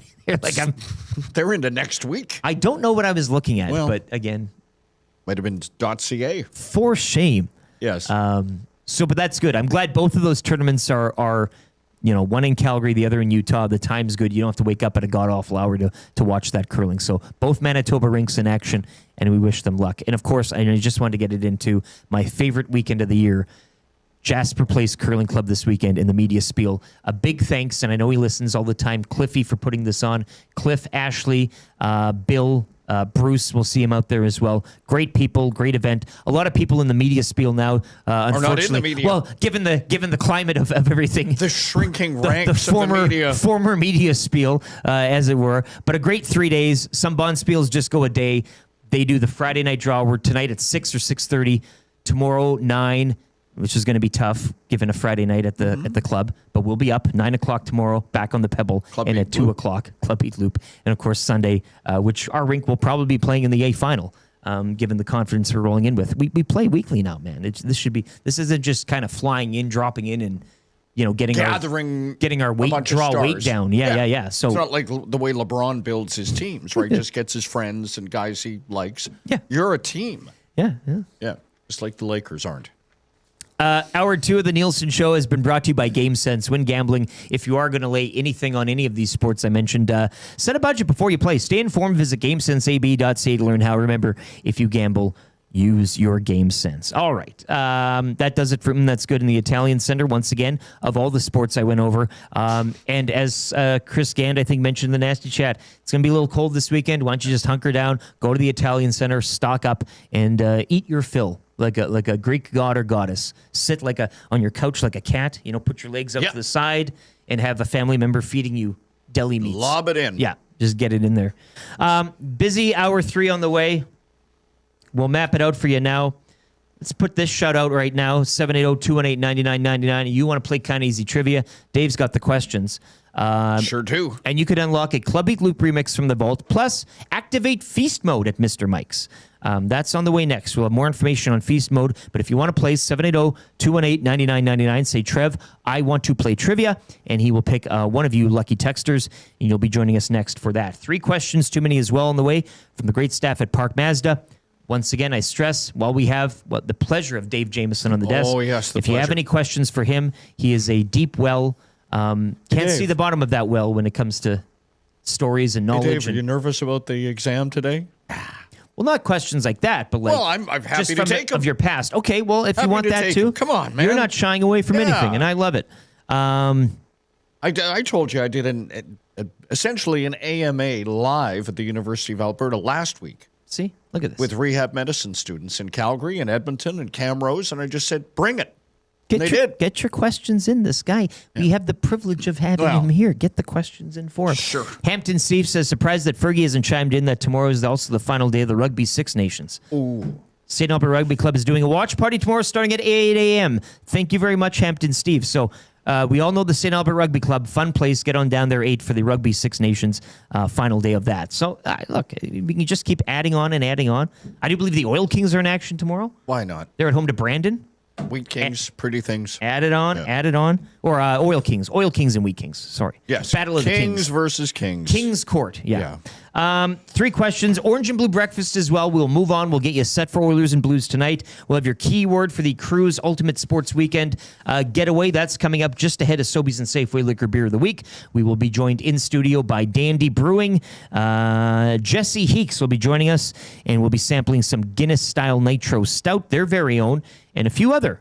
They're into next week. I don't know what I was looking at, but again, might have been .ca. For shame. Yes. But that's good. I'm glad both of those tournaments are one in Calgary, the other in Utah. The time's good. You don't have to wake up at a god-awful hour to watch that curling. So both Manitoba rinks in action, and we wish them luck. And, of course, I just wanted to get it into my favorite weekend of the year, Jasper Place Curling Club this weekend in the media spiel. A big thanks, and I know he listens all the time, Cliffy, for putting this on. Cliff, Ashley, Bill, Bruce, we'll see him out there as well. Great people, great event. A lot of people in the media spiel now, unfortunately. Are not in the media. Well, given the climate of everything. The shrinking ranks of the media. Former media spiel, as it were. But a great 3 days. Some bond spiels just go a day. They do the Friday night draw. We're tonight at 6 or 6:30. Tomorrow, 9, which is going to be tough given a Friday night at the club. But we'll be up 9 o'clock tomorrow, back on the Pebble, and at 2 o'clock, Club Eat Loop. And, of course, Sunday, which our rink will probably be playing in the A final, given the confidence we're rolling in with. We play weekly now, man. This isn't just kind of flying in, dropping in, and getting our weight down. Yeah. So it's not like the way LeBron builds his teams, right? Just gets his friends and guys he likes. Yeah. You're a team. Yeah. Just like the Lakers aren't. Hour 2 of the Nielson Show has been brought to you by GameSense. When gambling, if you are going to lay anything on any of these sports I mentioned, set a budget before you play. Stay informed. Visit GameSenseAB.ca to learn how. Remember, if you gamble, use your GameSense. All right. That does it for That's Good in the Italian Center. Once again, of all the sports I went over. And as Chris Gand, I think, mentioned in the Nasty Chat, it's going to be a little cold this weekend. Why don't you just hunker down, go to the Italian Center, stock up, and eat your fill. Like a Greek god or goddess. Sit on your couch like a cat. Put your legs up to the side and have a family member feeding you deli meats. Lob it in. Yeah, just get it in there. Busy hour 3 on the way. We'll map it out for you now. Let's put this shout out right now, 780-218-9999. You want to play Kind of Easy Trivia? Dave's got the questions. Sure do. And you could unlock a Club Beat Loop remix from the vault, plus activate Feast Mode at Mr. Mike's. That's on the way next. We'll have more information on Feast Mode, but if you want to play, 780-218-9999, say, Trev, I want to play trivia, and he will pick one of you lucky texters, and you'll be joining us next for that. 3 questions too many as well on the way from the great staff at Park Mazda. Once again, I stress, while we have the pleasure of Dave Jameson on the desk, if you have any questions for him, he is a deep well. Can't see the bottom of that well when it comes to stories and knowledge. Hey Dave, are you nervous about the exam today? Well, not questions like that, but like, well, I'm happy just to from take them. Of your past. Okay, well, if Happy you want to that take too, them. Come on, man. You're not shying away from anything, and I love it. I told you I did essentially an AMA live at the University of Alberta last week. See, look at this. With rehab medicine students in Calgary and Edmonton and Camrose, and I just said, bring it. Get your questions in, this guy. Yeah. We have the privilege of having him here. Get the questions in for him. Sure. Hampton Steve says, surprised that Fergie hasn't chimed in that tomorrow is also the final day of the Rugby Six Nations. Ooh. St. Albert Rugby Club is doing a watch party tomorrow starting at 8 a.m. Thank you very much, Hampton Steve. So we all know the St. Albert Rugby Club, fun place. Get on down there 8 for the Rugby Six Nations final day of that. So look, we can just keep adding on and adding on. I do believe the Oil Kings are in action tomorrow. Why not? They're at home to Brandon. Wheat Kings, pretty things. Add it on. Or Oil Kings and Wheat Kings. Sorry. Yes. Battle of the Kings. Kings versus Kings. Kings Court. Yeah. 3 questions. Orange and Blue breakfast as well. We'll move on. We'll get you set for Oilers and Blues tonight. We'll have your keyword for the Cruise Ultimate Sports Weekend getaway. That's coming up just ahead of Sobeys and Safeway Liquor Beer of the Week. We will be joined in studio by Dandy Brewing. Jesse Heeks will be joining us, and we'll be sampling some Guinness-style Nitro Stout, their very own, and a few other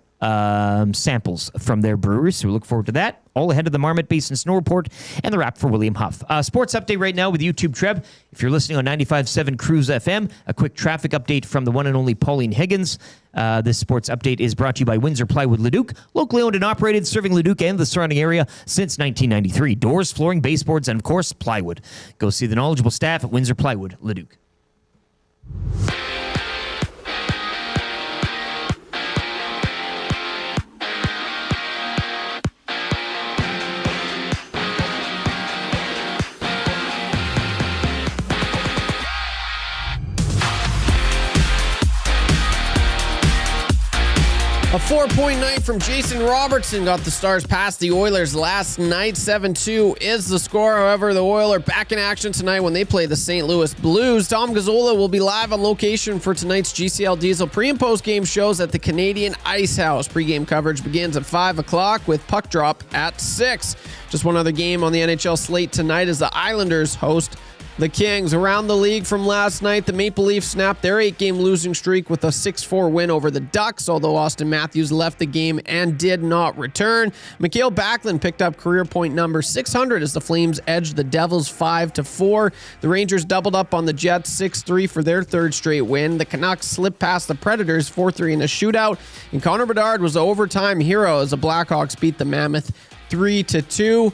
samples from their breweries. So we look forward to that. All ahead of the Marmot Basin Snow Report and the wrap for William Huff. Sports update right now with YouTube Trev. If you're listening on 95.7 Cruise FM, a quick traffic update from the one and only Pauline Higgins. This sports update is brought to you by Windsor Plywood Leduc, locally owned and operated, serving Leduc and the surrounding area since 1993. Doors, flooring, baseboards, and of course, plywood. Go see the knowledgeable staff at Windsor Plywood Leduc. A 4-point night from Jason Robertson got the Stars past the Oilers last night. 7-2 is the score. However, the Oilers back in action tonight when they play the St. Louis Blues. Tom Gazzola will be live on location for tonight's GCL Diesel pre- and post-game shows at the Canadian Ice House. Pre-game coverage begins at 5 o'clock with puck drop at 6. Just one other game on the NHL slate tonight as the Islanders host the Kings. Around the league from last night, the Maple Leafs snapped their 8-game losing streak with a 6-4 win over the Ducks, although Austin Matthews left the game and did not return. Mikhail Backlund picked up career point number 600 as the Flames edged the Devils 5-4. The Rangers doubled up on the Jets 6-3 for their 3rd straight win. The Canucks slipped past the Predators 4-3 in a shootout, and Connor Bedard was the overtime hero as the Blackhawks beat the Mammoth 3-2.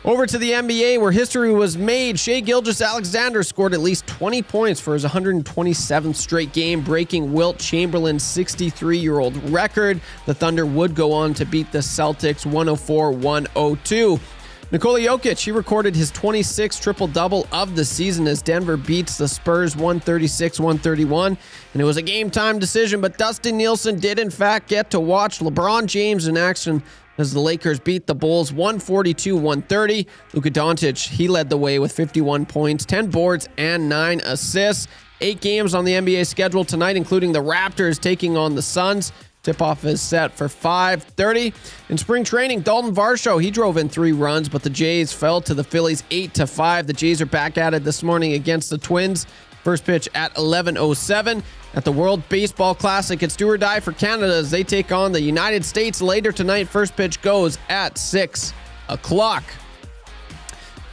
Over to the NBA, where history was made. Shai Gilgeous-Alexander scored at least 20 points for his 127th straight game, breaking Wilt Chamberlain's 63-year-old record. The Thunder would go on to beat the Celtics 104-102. Nikola Jokic, he recorded his 26th triple-double of the season as Denver beats the Spurs 136-131. And it was a game-time decision, but Dustin Nielsen did in fact get to watch LeBron James in action as the Lakers beat the Bulls 142-130. Luka Doncic, he led the way with 51 points, 10 boards, and 9 assists. 8 games on the NBA schedule tonight, including the Raptors taking on the Suns. Tip-off is set for 5:30. In spring training, Dalton Varsho, he drove in 3 runs, but the Jays fell to the Phillies 8-5. The Jays are back at it this morning against the Twins. First pitch at 11:07. At the World Baseball Classic, it's do or die for Canada as they take on the United States later tonight. First pitch goes at 6 o'clock.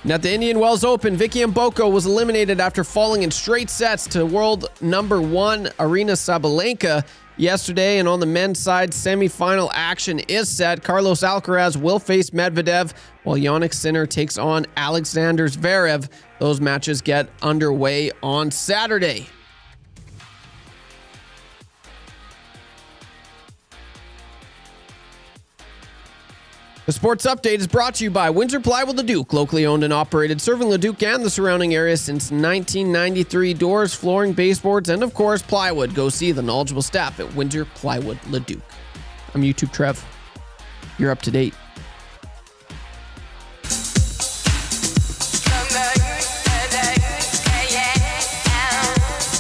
And at the Indian Wells Open, Vicky Mboko was eliminated after falling in straight sets to world number 1 Aryna Sabalenka yesterday, and on the men's side, semifinal action is set. Carlos Alcaraz will face Medvedev, while Jannik Sinner takes on Alexander Zverev. Those matches get underway on Saturday. The Sports Update is brought to you by Windsor Plywood Leduc, locally owned and operated, serving Leduc and the surrounding area since 1993. Doors, flooring, baseboards, and of course, plywood. Go see the knowledgeable staff at Windsor Plywood Leduc. I'm YouTube Trev. You're up to date.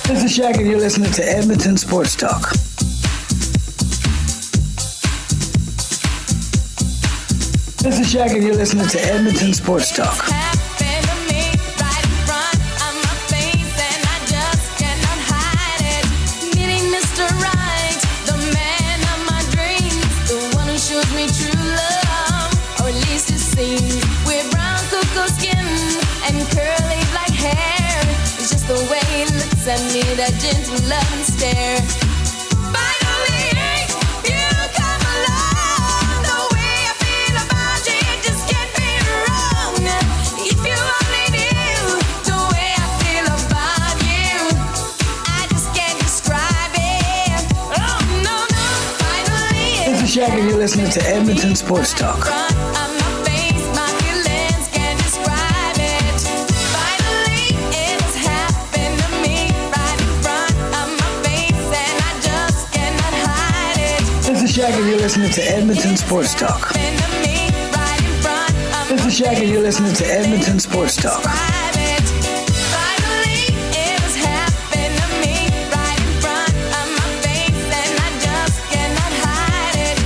This is Shaq, and you're listening to Edmonton Sports Talk. This is Shaq, and you're listening to Edmonton Sports Talk. Send me that gentle love and stare. Finally, you come along. The way I feel about you, it just can't be wrong. If you only knew the way I feel about you, I just can't describe it. Oh, no, no, finally. This is Shaq, and you're listening to Edmonton Sports Talk. Shaq, and you're listening to Edmonton Sports Talk. This is Shaq, and you're listening to Edmonton Sports Talk.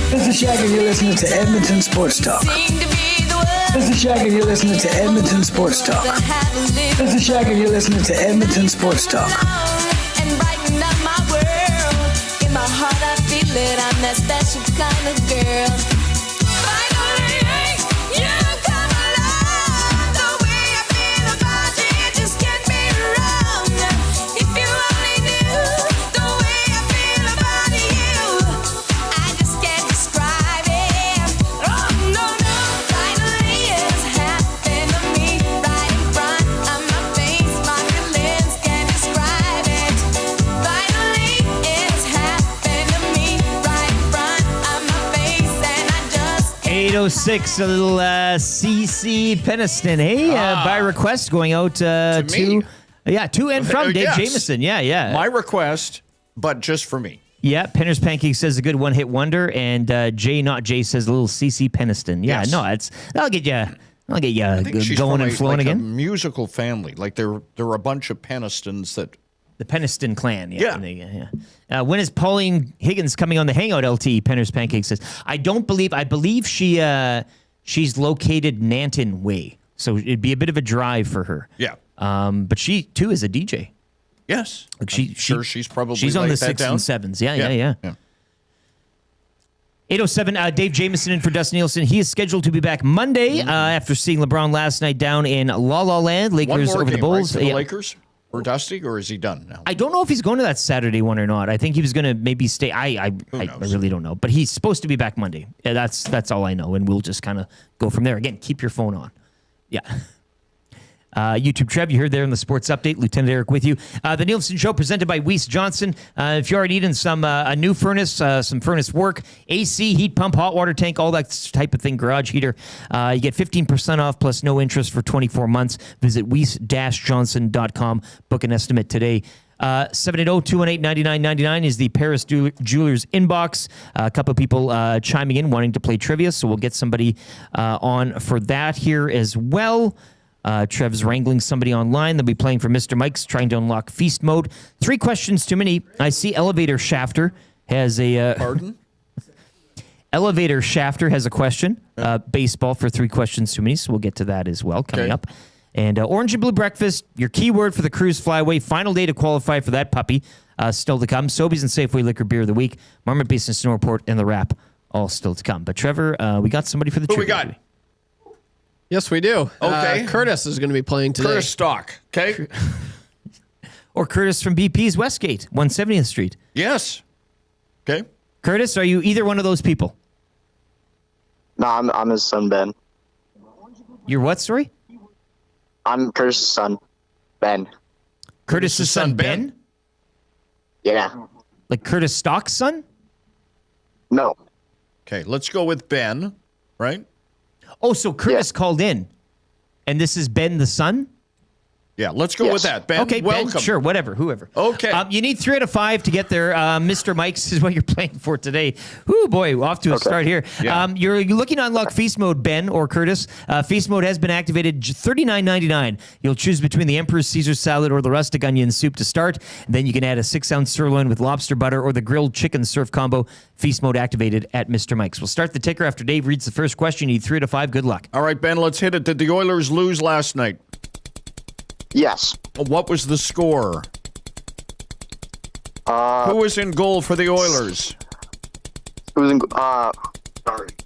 This is Shaq, and you're listening to Edmonton Sports Talk. This is Shaq, and you're listening to Edmonton Sports Talk. This is Shaq, and you're listening to Edmonton Sports Talk. I'm that special kind of girl. Finally, you come along. The way I feel about you, it just can't be wrong. If you only knew the way I feel about you, I just can't describe it. Oh, no, no. Finally, it's happened to me right in front of my face. My feelings can't describe it. Finally, it's happened to me. 8:06, a little CC Peniston. Hey, by request going out to me. To and from Dave Yes. Jameson. Yeah. My request, but just for me. Yeah, Penner's Pancake says a good one-hit wonder, and Jay Not Jay says a little CC Peniston. Yeah, Yes. no, that'll get you. I'll get you I think she's going from and flowing a again. musical family. Like there are a bunch of Penistons that. The Peniston clan. Yeah. When is Pauline Higgins coming on the Hangout? LT Penner's Pancake says. I believe she's located Nanton way, so it'd be a bit of a drive for her. Yeah. But she too is a DJ. Yes. Like she's probably she's on the that 6s down. and 7s. Yeah. 8:07. Dave Jameson in for Dustin Nielsen. He is scheduled to be back Monday after seeing LeBron last night down in La La Land. Lakers One more over game, the Bulls. Right, for the Lakers or Dusty, or is he done now? I don't know if he's going to that Saturday one or not. I think he was going to maybe stay. I really don't know. But he's supposed to be back Monday. Yeah, that's all I know. And we'll just kind of go from there. Again, keep your phone on. Yeah. YouTube Trev, you heard there in the Sports Update. Lieutenant Eric with you. The Nielson Show presented by Chris Johnston. If you are needing some a new furnace, some furnace work, AC, heat pump, hot water tank, all that type of thing, garage heater, you get 15% off plus no interest for 24 months. Visit weiss-johnson.com. Book an estimate today. 780-218-9999 is the Paris Jewelers inbox. A couple of people chiming in wanting to play trivia, so we'll get somebody on for that here as well. Trev's wrangling somebody online. They'll be playing for Mr. Mike's, trying to unlock feast mode. 3 questions too many. I see Elevator Shafter has a... Pardon? Elevator Shafter has a question. Baseball for 3 questions too many, so we'll get to that as well coming up. And Orange and Blue Breakfast, your keyword for the Cruise Flyway. Final day to qualify for that puppy. Still to come. Sobeys and Safeway Liquor Beer of the Week. Marmot Basin Snow Report and the Wrap. All still to come. But Trevor, we got somebody for the trivia. Who we got? Yes, we do. Okay. Curtis is going to be playing today. Curtis Stock. Okay. Or Curtis from BP's Westgate, 170th Street. Yes. Okay. Curtis, are you either one of those people? No, I'm his son, Ben. You're what, sorry? I'm Curtis's son, Ben. Curtis's son, Ben? Yeah. Like Curtis Stock's son? No. Okay, let's go with Ben, right? Oh, so Curtis called in, and this is Ben the son? Yeah, let's go with that. Ben, okay, welcome. Ben, sure, whatever, whoever. Okay. You need 3 out of 5 to get there. Mr. Mike's is what you're playing for today. Whoo, boy, off to a start here. Yeah. You're looking to unlock Feast Mode, Ben or Curtis. Feast Mode has been activated, $39.99. You'll choose between the Emperor's Caesar salad or the rustic onion soup to start. Then you can add a 6-ounce sirloin with lobster butter or the grilled chicken surf combo. Feast Mode activated at Mr. Mike's. We'll start the ticker after Dave reads the first question. You need 3 out of 5. Good luck. All right, Ben, let's hit it. Did the Oilers lose last night? Yes. What was the score? Who was in goal for the Oilers? Who was in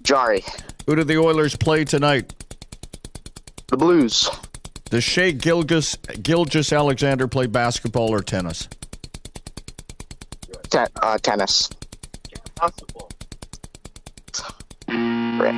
Jarry. Who did the Oilers play tonight? The Blues. Does Shea Gilgeous-Alexander play basketball or tennis? Tennis. Rick.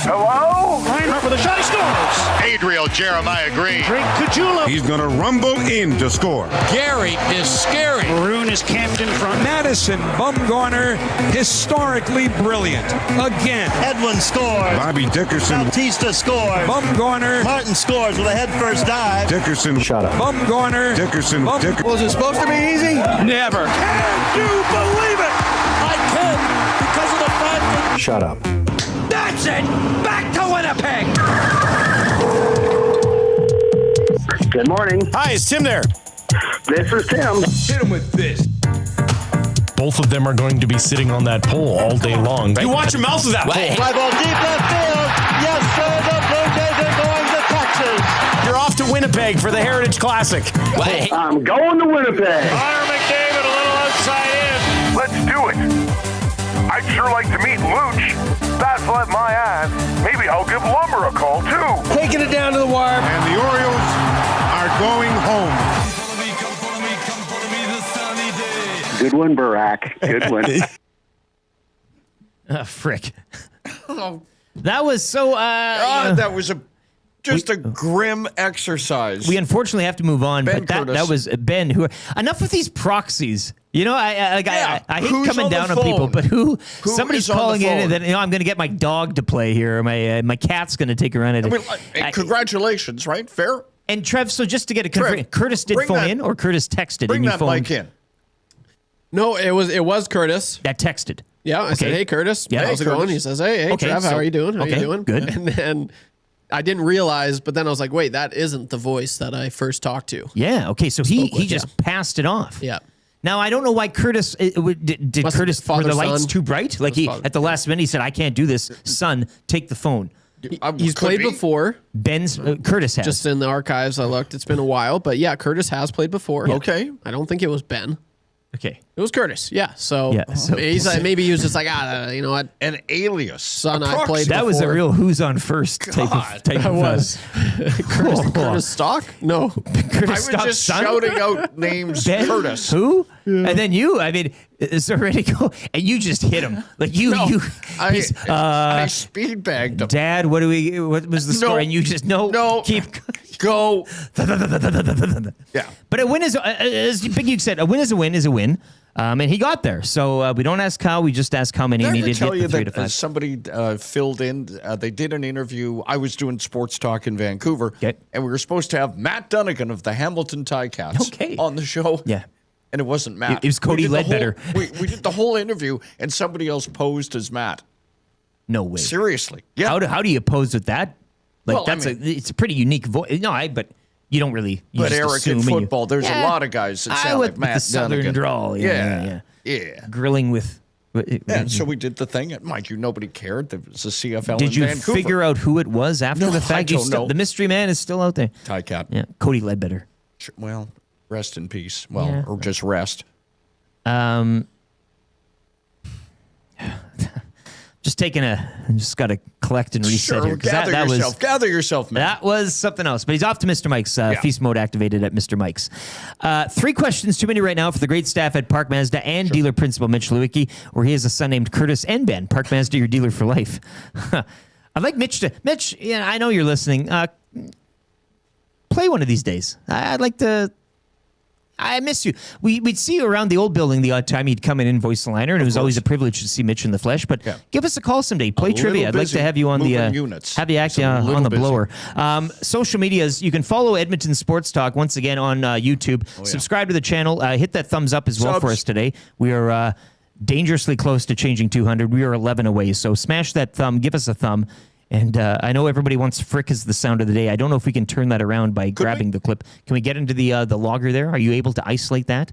Hello? Reinhardt with a shot, he scores! Adriel Jeremiah Green. Drake Kajula. He's going to rumble in to score. Gary is scary. Maroon is camped in front. Madison Bumgarner, historically brilliant. Again. Edwin scores. Bobby Dickerson. Bautista scores. Bumgarner. Martin scores with a head first dive. Dickerson. Shut up. Bumgarner. Dickerson. Was it supposed to be easy? Never. Can you believe it? I can because of the fact that... Shut up. That's it! Back to Winnipeg! Good morning. Hi, is Tim there? This is Tim. Hit him with this. Both of them are going to be sitting on that pole all day long. You watch your mouth with that pole. Fly ball deep left field. Yes, sir, the Blue Jays are going to Texas. You're off to Winnipeg for the Heritage Classic. I'm going to Winnipeg. Connor McDavid a little outside in. Let's do it. I'd sure like to meet Luch. That's let my ass. Maybe I'll give Lumber a call, too. Taking it down to the wire. And the Orioles are going home. Good one, Barack. Good one. Frick. That was so... that was just a grim exercise. We unfortunately have to move on, Ben but that was Ben. Enough with these proxies. You know, I hate coming down on people, but somebody's calling in and then I'm going to get my dog to play here. Or my cat's going to take a run at it. Congratulations, right? Fair. And Trev, so just to get a confirmation, Curtis did phone in or Curtis texted? Bring and that phoned? mic in. No, it was Curtis. That texted. Yeah, I said, "Hey, Curtis, how's it going?" He says, "Hey, Trev, how are you doing? How you doing?" Good. And then I didn't realize, but then I was like, "Wait, that isn't the voice that I first talked to." Yeah. Okay. So he just passed it off. Yeah. Now I don't know why Curtis did Curtis were the lights too bright? Like at the last minute he said, "I can't do this, son. Take the phone." He's played before. Curtis has. Just in the archives, I looked. It's been a while, but yeah, Curtis has played before. Yeah. Okay. I don't think it was Ben. Okay. It was Curtis. Yeah. So, he's like, maybe he was just like, you know what? An alias. Son, I played That before. was a real who's on first type of That was. Curtis Stock? No. Curtis I was just son? shouting out names. Ben? Curtis. Who? Yeah. And then you, I mean, it's already go, and you just hit him. Like I speed bagged him. Dad, what was the score? And you just, keep go. Yeah. But a win is, as Big Hugh said, a win is a win is a win. And he got there. So we don't ask how, we just ask how many he needed to get the 3 to 5. Somebody filled in, they did an interview. I was doing sports talk in Vancouver. And we were supposed to have Matt Dunnigan of the Hamilton Ticats on the show. Yeah. And it wasn't Matt. It was Cody Ledbetter. We did the whole interview, and somebody else posed as Matt. No way. Seriously. Yeah. How do you pose with that? Like, Well, it's a pretty unique voice. No, but you don't really. You But just Eric, in assume football, there's a lot of guys that sound like Matt the Southern Dunnigan. drawl. Yeah. Grilling with. Yeah, so we did the thing. Mind you, nobody cared. There was a CFL Did in you Vancouver. figure out who it was after the fact? I don't know. The mystery man is still out there. Ticat. Yeah, Cody Ledbetter. Well, rest in peace. Well, or just rest. Just just got to collect and reset here. Gather yourself, man. That was something else. But he's off to Mr. Mike's. Feast mode activated at Mr. Mike's. 3 questions too many right now for the great staff at Park Mazda and dealer principal Mitch Lewicki, where he has a son named Curtis and Ben. Park Mazda, your dealer for life. I'd like Mitch, yeah, I know you're listening. Play one of these days. I'd like to. I miss you. We'd see you around the old building the odd time. You'd come in and voice the liner, and it was always a privilege to see Mitch in the flesh. But give us a call someday. Play trivia. I'd like to have you on the units. Have you actually on the blower. Social medias. You can follow Edmonton Sports Talk once again on YouTube. Subscribe to the channel. Hit that thumbs up as well for us today. We are dangerously close to changing 200. We are 11 away. So smash that thumb. Give us a thumb. And I know everybody wants frick as the sound of the day. I don't know if we can turn that around by grabbing the clip. Can we get into the logger there? Are you able to isolate that?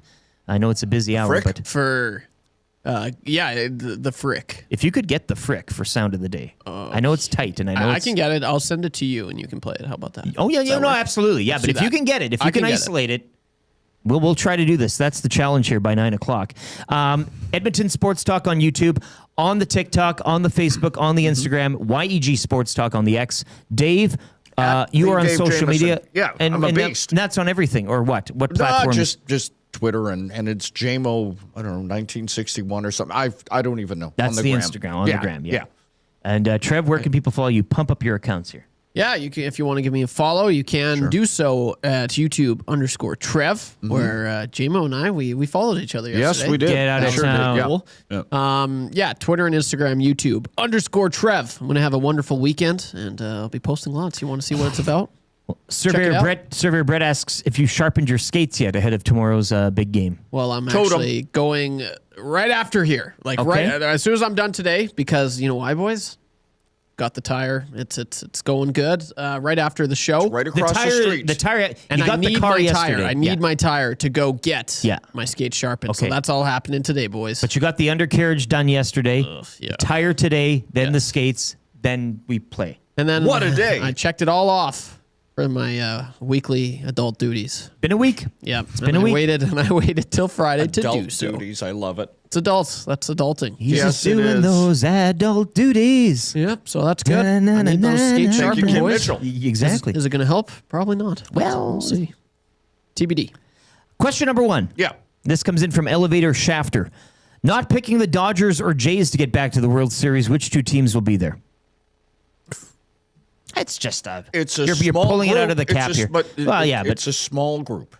I know it's a busy hour, but the frick. If you could get the frick for sound of the day, I know it's tight, and I know I can get it. I'll send it to you, and you can play it. How about that? Oh yeah, no, absolutely, yeah. But if you can get it, if you can isolate it. We'll try to do this. That's the challenge here by 9 o'clock. Edmonton Sports Talk on YouTube, on the TikTok, on the Facebook, on the Instagram, YEG Sports Talk on the X. Dave, you are on social media. Yeah, I'm a beast. That's on everything, or what? What platform? Just Twitter, and it's JMO, I don't know, 1961 or something. I don't even know. That's on the gram. Instagram, on the gram, yeah. And Trev, where can people follow you? Pump up your accounts here. Yeah, you can, if you want to give me a follow, you can do so at YouTube_Trev, where JMO and I, we followed each other yesterday. Yes, we did. Get out of town. Yeah, Twitter and Instagram, YouTube_Trev. I'm going to have a wonderful weekend, and I'll be posting lots. You want to see what it's about? Surveyor Brett asks if you sharpened your skates yet ahead of tomorrow's big game. Well, I'm actually going right after here. Right as soon as I'm done today, because you know why, boys? Got the tire. It's going good. Right after the show. It's right across the street. The tire. And you got I need the car my yesterday. tire. I need my tire to go get my skate sharpened. Okay. So that's all happening today, boys. But you got the undercarriage done yesterday. The tire today, then the skates, then we play. And then what a day! I checked it all off for my weekly adult duties. Been a week. Yeah, it's been a week. I waited till Friday to do so. Adult duties, I love it. It's adults. That's adulting. He's just doing those adult duties. Yep, so that's good. I need those skate sharpened, boys. Exactly. Is it going to help? Probably not. Well, we'll see. TBD. Question number 1. Yeah. This comes in from Elevator Shafter. Not picking the Dodgers or Jays to get back to the World Series. Which 2 teams will be there? It's just you're pulling it out of the cap here. But it's a small group.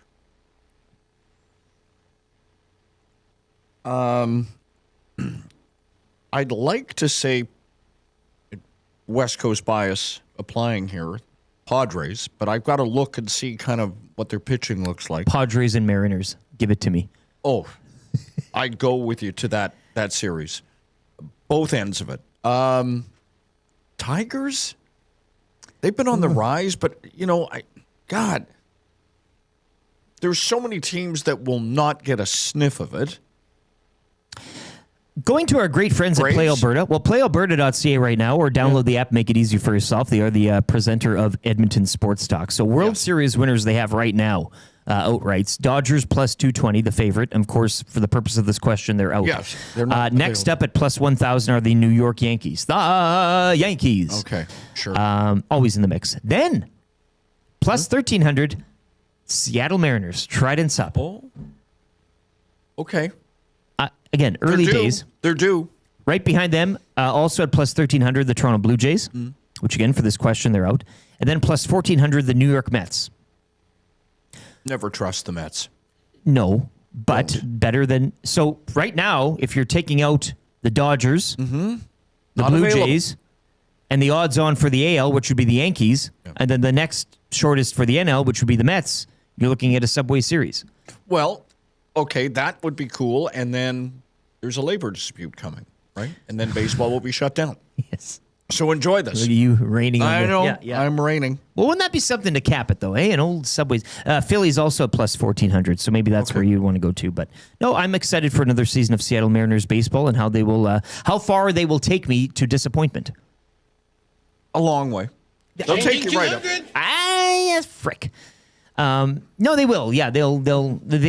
I'd like to say West Coast bias applying here, Padres, but I've got to look and see kind of what their pitching looks like. Padres and Mariners. Give it to me. Oh, I'd go with you to that series. Both ends of it. Tigers? They've been on the rise, but, there's so many teams that will not get a sniff of it. Going to our great friends at Play Alberta. Well, playalberta.ca right now, or download the app, make it easy for yourself. They are the presenter of Edmonton Sports Talk. So World Series winners they have right now, outrights. Dodgers plus 220, the favorite. And of course, for the purpose of this question, they're out. Yes, they're not next up at plus 1,000 are the New York Yankees. The Yankees. Okay, sure. Always in the mix. Then, plus 1,300, Seattle Mariners. Tried and sup. Oh, okay. Again, early days. They're due. Right behind them, also at plus 1,300, the Toronto Blue Jays, which again, for this question, they're out. And then plus 1,400, the New York Mets. Never trust the Mets. No, but better than... So right now, if you're taking out the Dodgers, the Blue Jays, and the odds on for the AL, which would be the Yankees, and then the next shortest for the NL, which would be the Mets, you're looking at a Subway Series. Well, okay, that would be cool. And then there's a labor dispute coming, right? And then baseball will be shut down. Yes. So enjoy this. Look at you raining on I the, know. Yeah. I'm raining. Well, wouldn't that be something to cap it, though, eh? An old Subway's. Philly's also at plus 1,400, so maybe that's where you want to go to. But no, I'm excited for another season of Seattle Mariners baseball and how they will, how far they will take me to disappointment. A long way. They'll take you right up. Frick. No, they will. Yeah, they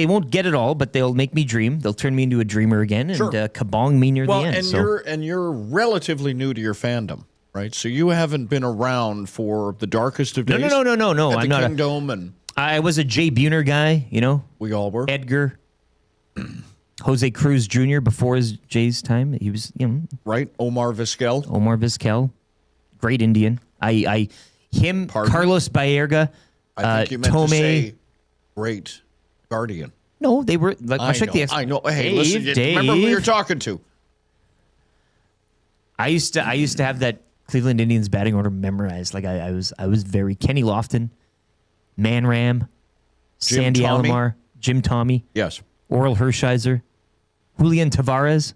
won't get it all, but they'll make me dream. They'll turn me into a dreamer again and kabong me near the end. And you're relatively new to your fandom, right? So you haven't been around for the darkest of days. No. At I'm not. Kingdom I was a Jay Buhner guy. You know, we all were. Edgar, Jose Cruz Jr. before his Jay's time. He was, right. Omar Vizquel, great Indian. Carlos Baerga. I think you meant to say great Guardian. No, they were like I know. Hey, listen, remember who you're talking to. I used to have that Cleveland Indians batting order memorized. Like I was very Kenny Lofton, Man Ram, Sandy Alomar, Jim Tomey. Yes. Oral Hershiser, Julian Tavares.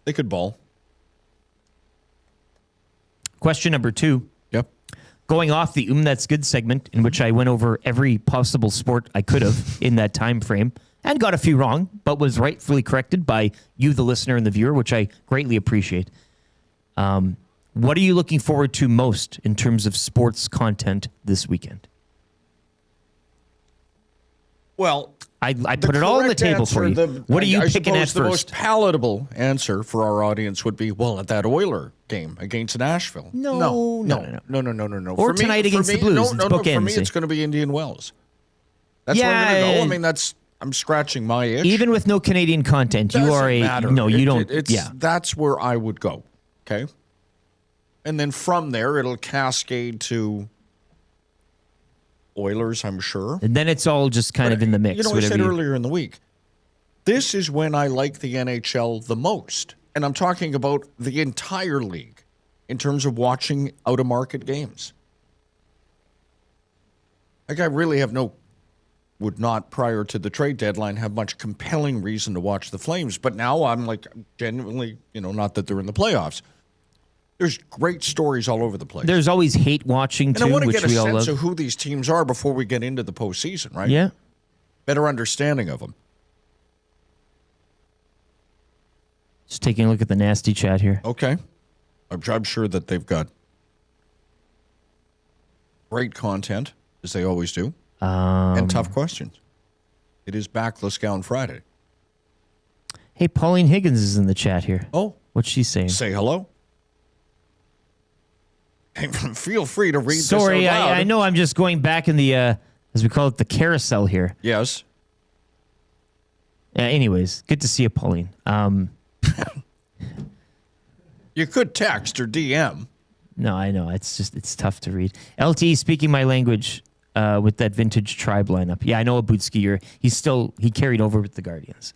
They could ball. Question number 2. Yep. Going off the That's Good segment, in which I went over every possible sport I could have in that time frame and got a few wrong, but was rightfully corrected by you, the listener and the viewer, which I greatly appreciate. What are you looking forward to most in terms of sports content this weekend? Well, I put it all on the table for you. What are you picking at first? The most palatable answer for our audience would be, well, at that Oiler game against Nashville. No. Or tonight against the Blues. For me, it's going to be Indian Wells. That's where I'm going to go. I mean, I'm scratching my itch. Even with no Canadian content, you are a matter. No, you don't. That's where I would go. Okay, and then from there it'll cascade to Oilers, I'm sure. And then it's all just kind of in the mix. You know, I said earlier in the week, this is when I like the NHL the most. And I'm talking about the entire league in terms of watching out-of-market games. Like, I really would not, prior to the trade deadline, have much compelling reason to watch the Flames. But now I'm like, genuinely, not that they're in the playoffs. There's great stories all over the place. There's always hate watching, too, and I want to which get a we all sense love. of who these teams are before we get into the postseason, right? Yeah. Better understanding of them. Just taking a look at the nasty chat here. Okay. I'm sure that they've got great content, as they always do, and tough questions. It is Backless Gown Friday. Hey, Pauline Higgins is in the chat here. Oh. What's she saying? Say hello. Feel free to read Sorry, this out loud. I know I'm just going back in the, as we call it, the carousel here. Yes. Anyways, good to see you, Pauline. You could text or DM. No, I know. It's tough to read. LT speaking my language with that vintage tribe lineup. Yeah, I know a boot skier. He carried over with the Guardians.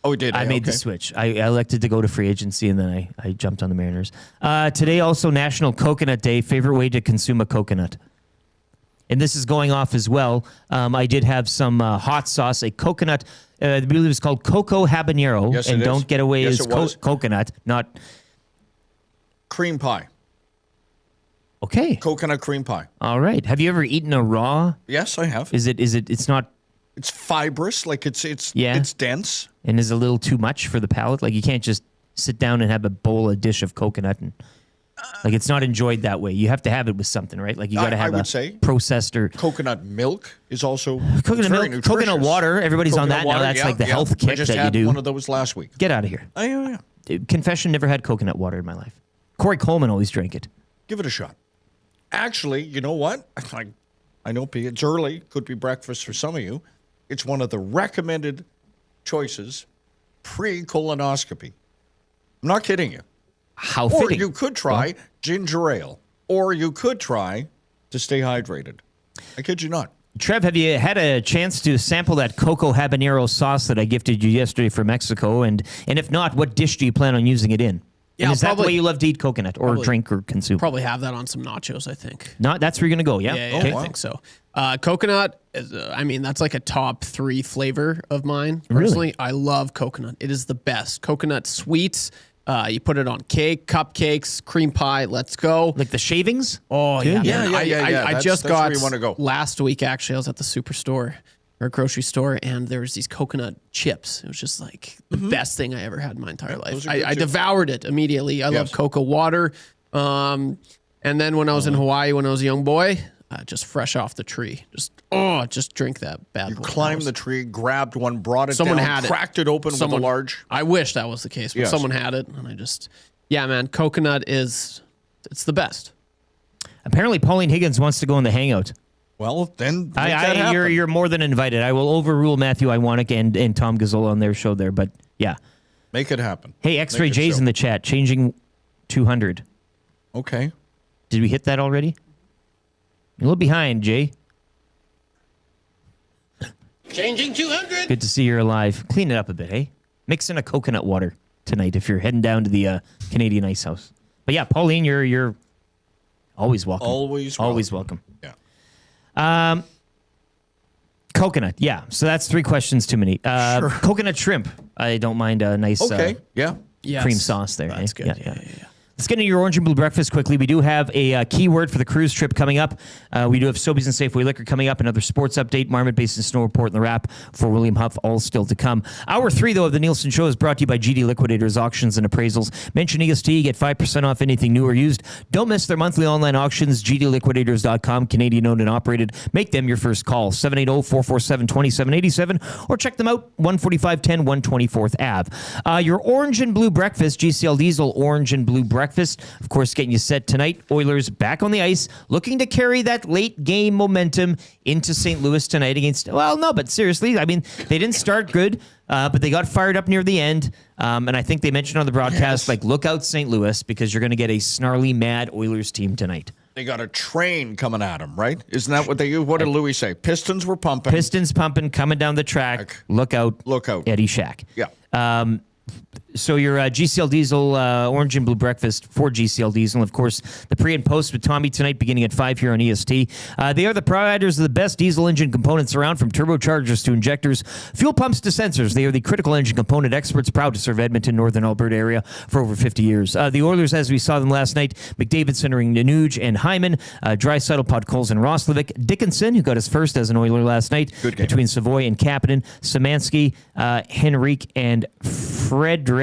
Oh, he did. I made the switch. I elected to go to free agency, and then I jumped on the Mariners. Today also National Coconut Day, favorite way to consume a coconut. And this is going off as well. I did have some hot sauce, a coconut, I believe it's called Coco Habanero. Yes, and it don't is. get away Yes, as coconut, not... Cream pie. Okay. Coconut cream pie. All right. Have you ever eaten a raw? Yes, I have. It's not... It's fibrous, like it's dense. And is a little too much for the palate. Like you can't just sit down and have a dish of coconut and like it's not enjoyed that way. You have to have it with something, right? Like you got to have processed or coconut milk is also coconut milk, nutritious. Coconut water. Everybody's coconut on that water, now. That's like the health kick I just that had you do. one of those last week. Get out of here. Confession: never had coconut water in my life. Corey Coleman always drank it. Give it a shot. Actually, you know what? I know it's early. Could be breakfast for some of you. It's one of the recommended choices pre-colonoscopy. I'm not kidding you. How or fitting. You could try ginger ale. Or you could try to stay hydrated. I kid you not. Trev, have you had a chance to sample that Coco Habanero sauce that I gifted you yesterday from Mexico? And if not, what dish do you plan on using it in? Yeah, and is that the way you love to eat coconut or drink or consume? Probably have that on some nachos, I think. That's where you're going to go, yeah? Yeah, Okay. I think so. Coconut, that's like a top 3 flavor of mine. Personally, Really? I love coconut. It is the best. Coconut sweets. You put it on cake, cupcakes, cream pie. Let's go. Like the shavings? Oh, Good. yeah. Yeah. I just that's got where you want to go. last week, actually, I was at the superstore or grocery store, and there was these coconut chips. It was just like the best thing I ever had in my entire life. those are good I too. devoured it immediately. I love cocoa water. And then when I was in Hawaii, when I was a young boy, just fresh off the tree. Just drink that bad boy. You climbed the tree, grabbed one, brought it Someone down, had it. cracked it open with a large. I wish that was the case, but Yes. someone had it, and yeah, man, coconut it's the best. Apparently, Pauline Higgins wants to go in the hangout. Well, then make that happen. You're more than invited. I will overrule Matthew Iwanek and Tom Gazzola on their show there, but yeah. Make it happen. Hey, X-Ray Make it J's so. in the chat, changing 200. Okay. Did we hit that already? You're a little behind, Jay. Changing 200. Good to see you're alive. Clean it up a bit, hey? Mix in a coconut water tonight if you're heading down to the Canadian Ice House. But yeah, Pauline, you're always welcome. Always welcome. Yeah. Coconut, yeah. So that's 3 questions too many. Sure. Coconut shrimp. I don't mind a nice Yeah. cream sauce there. That's eh? good. Yeah. Let's get into your orange and blue breakfast quickly. We do have a keyword for the cruise trip coming up. We do have Sobeys and Safeway Liquor coming up. Another sports update, Marmot Basin Snow Report, and the wrap for William Huff, all still to come. Hour 3, though, of the Nielson Show is brought to you by GD Liquidators Auctions and Appraisals. Mention EST, get 5% off anything new or used. Don't miss their monthly online auctions, gdliquidators.com, Canadian owned and operated. Make them your first call, 780-447-2787, or check them out, 14510 124th Ave. Your orange and blue breakfast, GCL Diesel Orange and Blue Breakfast. Of course, getting you set tonight. Oilers back on the ice, looking to carry that late game momentum into St. Louis tonight against, well, no, but seriously, I mean, they didn't start good, but they got fired up near the end. And I think they mentioned on the broadcast, like, look out St. Louis because you're going to get a snarly, mad Oilers team tonight. They got a train coming at them, right? Isn't that what they use? What did Louis say? Pistons were pumping. Pistons pumping, coming down the track. Look out. Eddie Shack. Yeah. So your GCL Diesel Orange and Blue Breakfast for GCL Diesel. Of course, the pre and post with Tommy tonight beginning at 5 here on EST. They are the providers of the best diesel engine components around, from turbochargers to injectors, fuel pumps to sensors. They are the critical engine component experts, proud to serve Edmonton, Northern Alberta area for over 50 years. The Oilers, as we saw them last night, McDavid centering Nanuj and Hyman, Draisaitl, Podkolzin, and Roslovic. Dickinson, who got his first as an Oiler last night, between Savoy and Kapanen, Szymanski, Henrique, and Frederick.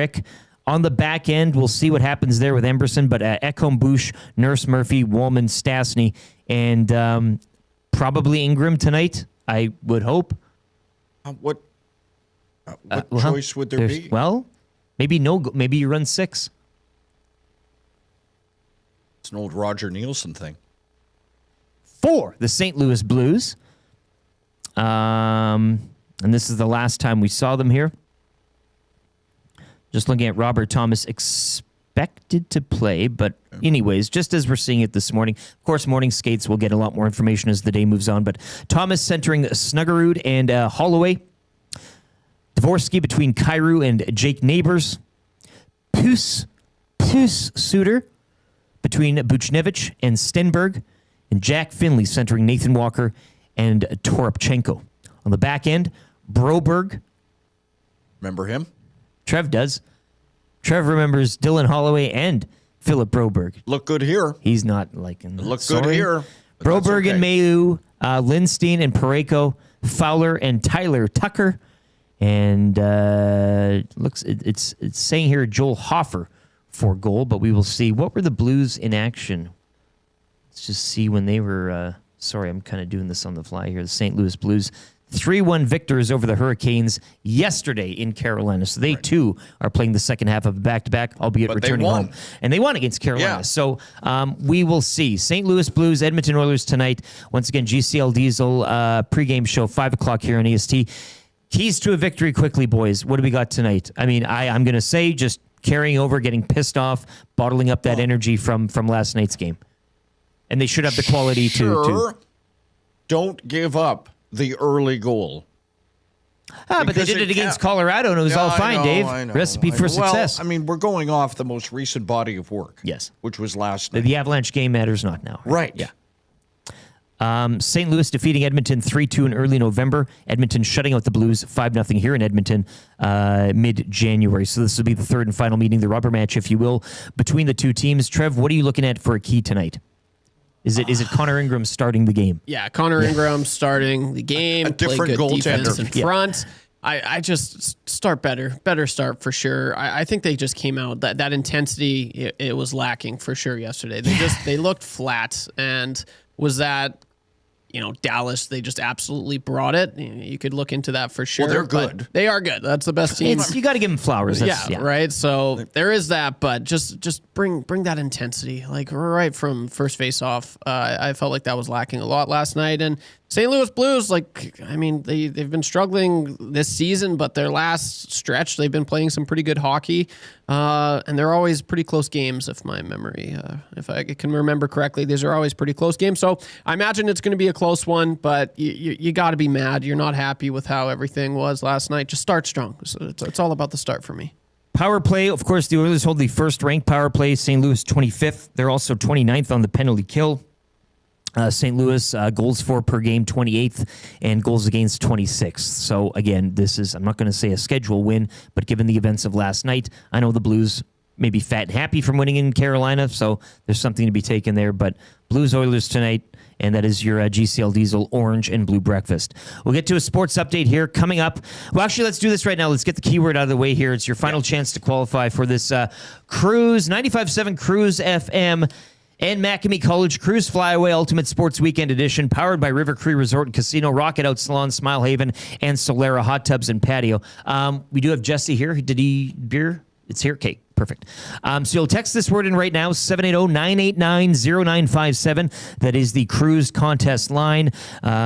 On the back end, we'll see what happens there with Emberson, but Ekholm, Bush, Nurse, Murphy, Woolman, Stastny, and probably Ingram tonight, I would hope. What choice would there be? Well, maybe you run 6. It's an old Roger Nielsen thing. For the St. Louis Blues. And this is the last time we saw them here. Just looking at Robert Thomas expected to play, but anyways, just as we're seeing it this morning. Of course, morning skates will get a lot more information as the day moves on, but Thomas centering Snuggerud and Holloway. Dvorsky between Kyrou and Jake Neighbors. Puss Suter between Buchnevich and Stenberg. And Jack Finley centering Nathan Walker and Toropchenko. On the back end, Broberg. Remember him? Trev does. Trev remembers Dylan Holloway and Philip Broberg. Look good here. He's not liking that. Look good here. Broberg and Mayu, Lindstein and Parayko, Fowler and Tyler Tucker. And it's saying here Joel Hofer for goal, but we will see. What were the Blues in action? Let's just see when they were... sorry, I'm kind of doing this on the fly here. The St. Louis Blues 3-1 victors over the Hurricanes yesterday in Carolina. So they, too, are playing the second half of a back-to-back, albeit returning home. And they won against Carolina. Yeah. So we will see. St. Louis Blues, Edmonton Oilers tonight. Once again, GCL Diesel pregame show, 5 o'clock here on EST. Keys to a victory quickly, boys. What do we got tonight? I mean, I'm going to say just carrying over, getting pissed off, bottling up that energy from last night's game. And they should have the quality to... Don't give up the early goal. But they did it against Colorado, and it was all fine, Dave. Recipe for success. Well, I mean, we're going off the most recent body of work. Yes. Which was last night. The Avalanche game matters not now. Right. Yeah. St. Louis defeating Edmonton 3-2 in early November. Edmonton shutting out the Blues 5-0 here in Edmonton mid-January. So this will be the third and final meeting, the rubber match, if you will, between the two teams. Trev, what are you looking at for a key tonight? Is it Connor Ingram starting the game? Yeah, Connor Ingram starting the game. A different play good defense goaltender in front. I just start better start for sure. I think they just came out that intensity it was lacking for sure yesterday. They looked flat, and was that Dallas, they just absolutely brought it. You could look into that for sure. Well, they're but good. They are good. That's the best team. You got to give them flowers. Yeah, right. So there is that, but just bring that intensity, like right from first face off. I felt like that was lacking a lot last night. And St. Louis Blues, they've been struggling this season, but their last stretch, they've been playing some pretty good hockey. And they're always pretty close games, if my memory, if I can remember correctly. These are always pretty close games. So I imagine it's going to be a close one, but you got to be mad. You're not happy with how everything was last night. Just start strong. So it's all about the start for me. Power play, of course, the Oilers hold the first-ranked power play. St. Louis 25th. They're also 29th on the penalty kill. St. Louis, goals for per game, 28th, and goals against, 26th. So, again, this is, I'm not going to say a schedule win, but given the events of last night, I know the Blues may be fat and happy from winning in Carolina, so there's something to be taken there. But Blues Oilers tonight, and that is your GCL Diesel Orange and Blue Breakfast. We'll get to a sports update here coming up. Well, actually, let's do this right now. Let's get the keyword out of the way here. It's your final chance to qualify for this Cruise, 95.7 Cruise FM, and Macamee College Cruise Flyaway Ultimate Sports Weekend Edition, powered by River Cree Resort and Casino, Rocket Out Salon, Smile Haven, and Solera Hot Tubs and Patio. We do have Jesse here. Did he beer? It's here. Okay, perfect. So you'll text this word in right now, 780-989-0957. That is the cruise contest line.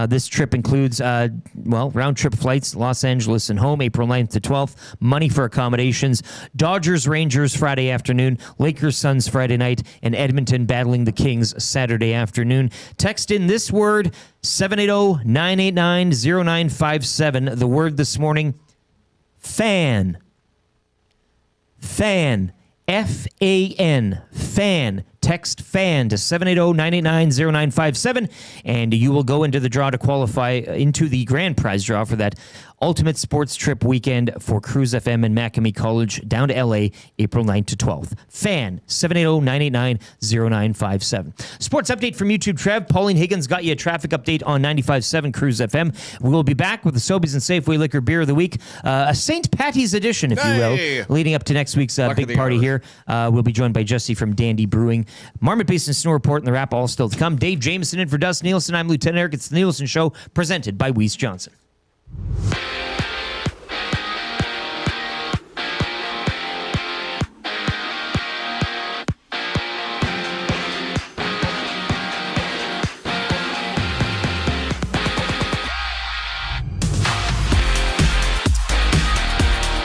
This trip includes, round-trip flights, Los Angeles and home, April 9th to 12th. Money for accommodations. Dodgers, Rangers, Friday afternoon. Lakers, Suns, Friday night. And Edmonton battling the Kings Saturday afternoon. Text in this word, 780-989-0957. The word this morning, fan. Fan. F-A-N. Fan. Text FAN to 780-989-0957, and you will go into the draw to qualify into the grand prize draw for that Ultimate Sports Trip weekend for Cruise FM and Macamee College down to L.A. April 9th to 12th. FAN, 780-989-0957. Sports update from YouTube Trev. Pauline Higgins got you a traffic update on 95.7 Cruise FM. We will be back with the Sobeys and Safeway Liquor Beer of the Week. A St. Patty's edition, if you will, leading up to next week's big party here. We'll be joined by Jesse from Dandy Brewing. Marmot Basin Snow Report and the wrap all still to come. Dave Jameson in for Dust Nielsen. I'm Lieutenant Eric. It's the Nielson Show, presented by Weiss Johnson.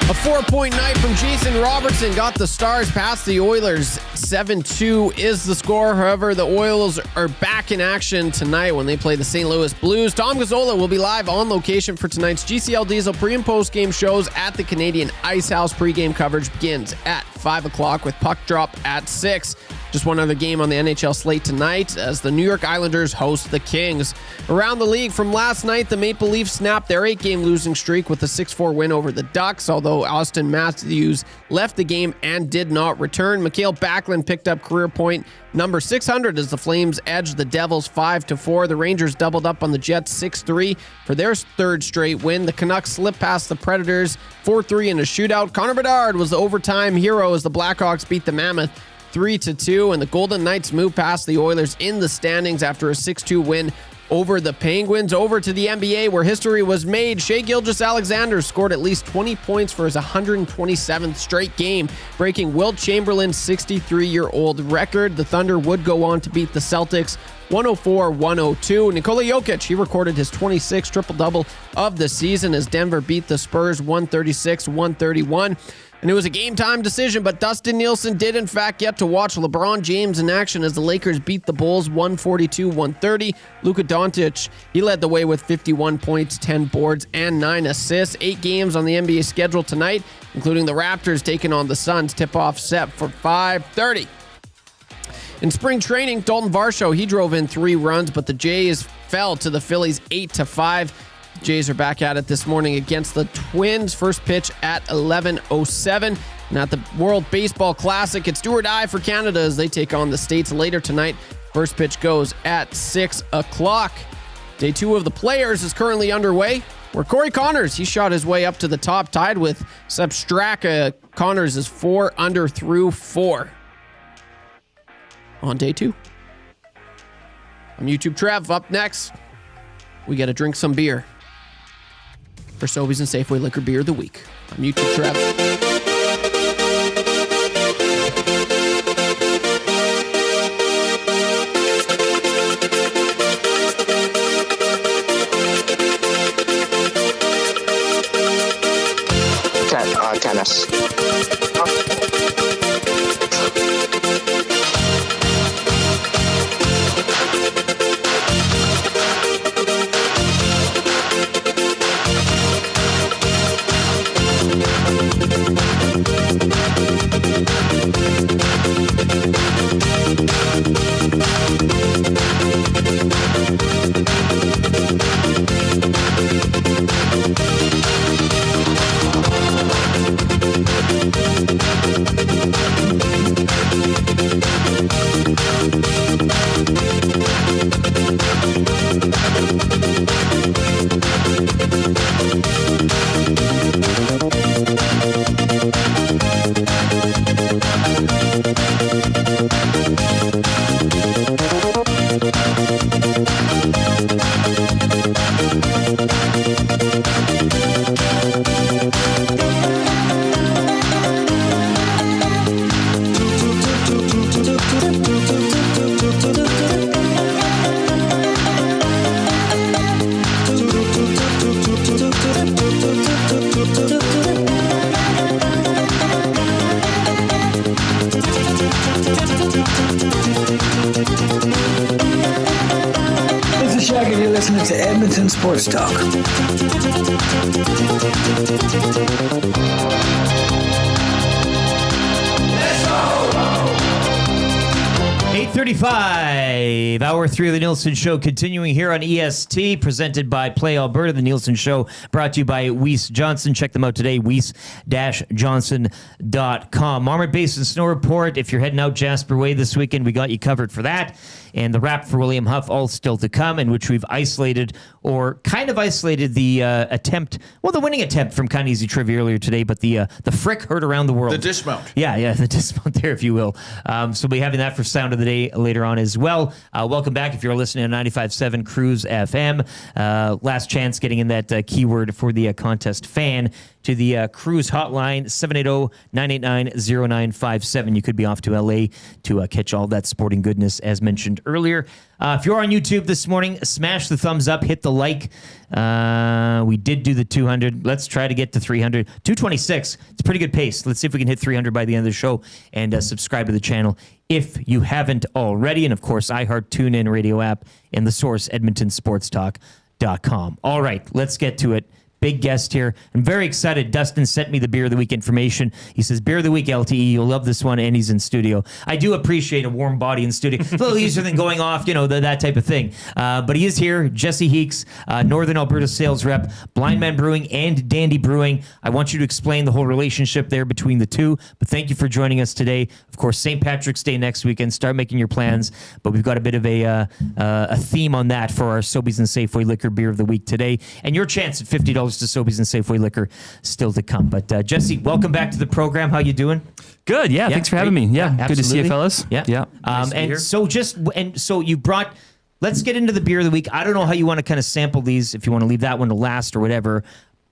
A 4-point night from Jason Robertson got the Stars past the Oilers. 7-2 is the score. However, the Oilers are back in action tonight when they play the St. Louis Blues. Tom Gazzola will be live on location for tonight's GCL Diesel pre- and post-game shows at the Canadian Ice House. Pre-game coverage begins at 5 o'clock with puck drop at 6. Just one other game on the NHL slate tonight as the New York Islanders host the Kings. Around the league from last night, the Maple Leafs snapped their 8-game losing streak with a 6-4 win over the Ducks, although Austin Matthews left the game and did not return. Mikael Backlund picked up career point number 600 as the Flames edged the Devils 5-4. The Rangers doubled up on the Jets 6-3 for their third straight win. The Canucks slipped past the Predators 4-3 in a shootout. Connor Bedard was the overtime hero as the Blackhawks beat the Mammoth 3-2, and the Golden Knights moved past the Oilers in the standings after a 6-2 win over the Penguins. Over to the NBA where history was made. Shai Gilgeous-Alexander scored at least 20 points for his 127th straight game, breaking Wilt Chamberlain's 63-year-old record. The Thunder would go on to beat the Celtics 104-102. Nikola Jokic, he recorded his 26th triple-double of the season as Denver beat the Spurs 136-131. And it was a game-time decision, but Dustin Nielsen did, in fact, get to watch LeBron James in action as the Lakers beat the Bulls 142-130. Luka Doncic, he led the way with 51 points, 10 boards, and 9 assists. 8 games on the NBA schedule tonight, including the Raptors taking on the Suns. Tip-off set for 5:30. In spring training, Dalton Varsho, he drove in 3 runs, but the Jays fell to the Phillies 8-5. Jays are back at it this morning against the Twins. First pitch at 11:07. And at the World Baseball Classic, it's do or die for Canada as they take on the States later tonight. First pitch goes at 6 o'clock. Day 2 of the Players is currently underway, where Corey Connors, he shot his way up to the top, tied with Sepp Straka. Connors is 4 under through 4 on day 2. I'm YouTube Trev. Up next, we get to drink some beer for Sobeys and Safeway Liquor Beer of the Week. I'm YouTube Trev. Tennis. This is Shaq, and you're listening to Edmonton Sports Talk. 8:35, hour 3 of the Nielson Show, continuing here on EST, presented by Play Alberta. The Nielson Show brought to you by Weiss Johnson. Check them out today, weiss-johnson.com. Marmot Basin Snow Report. If you're heading out Jasper Way this weekend, we got you covered for that. And the wrap for William Huff, all still to come, in which we've isolated, or kind of isolated, the the winning attempt from Kind of Easy Trivia earlier today, but the frick heard around the world. The dismount. Yeah, the dismount there, if you will. So we'll be having that for Sound of the Day later on as well. Welcome back if you're listening to 95.7 Cruise FM. Last chance getting in that keyword for the contest fan to the Cruise hotline, 780-989-0957. You could be off to LA to catch all that sporting goodness as mentioned earlier. If you're on YouTube this morning, smash the thumbs up, hit the like. We did do the 200. Let's try to get to 300. 226. It's a pretty good pace. Let's see if we can hit 300 by the end of the show, and subscribe to the channel if you haven't already. And of course, iHeart, TuneIn Radio app, and the source, EdmontonSportsTalk.com. All right, let's get to it. Big guest here. I'm very excited. Dustin sent me the Beer of the Week information. He says, Beer of the Week, LTE. You'll love this one. And he's in studio. I do appreciate a warm body in studio. It's a little easier than going off, that type of thing. But he is here. Jesse Heeks, Northern Alberta sales rep, Blind Man Brewing and Dandy Brewing. I want you to explain the whole relationship there between the two. But thank you for joining us today. Of course, St. Patrick's Day next weekend. Start making your plans. But we've got a bit of a theme on that for our Sobeys and Safeway Liquor Beer of the Week today. And your chance at $50 to Sobeys and Safeway Liquor still to come. But Jesse, welcome back to the program. How you doing? Good. Yeah. Thanks for having me. Yeah. Good to see you, fellas. Yeah. Yeah. So you brought. Let's get into the Beer of the Week. I don't know how you want to kind of sample these. If you want to leave that one to last or whatever.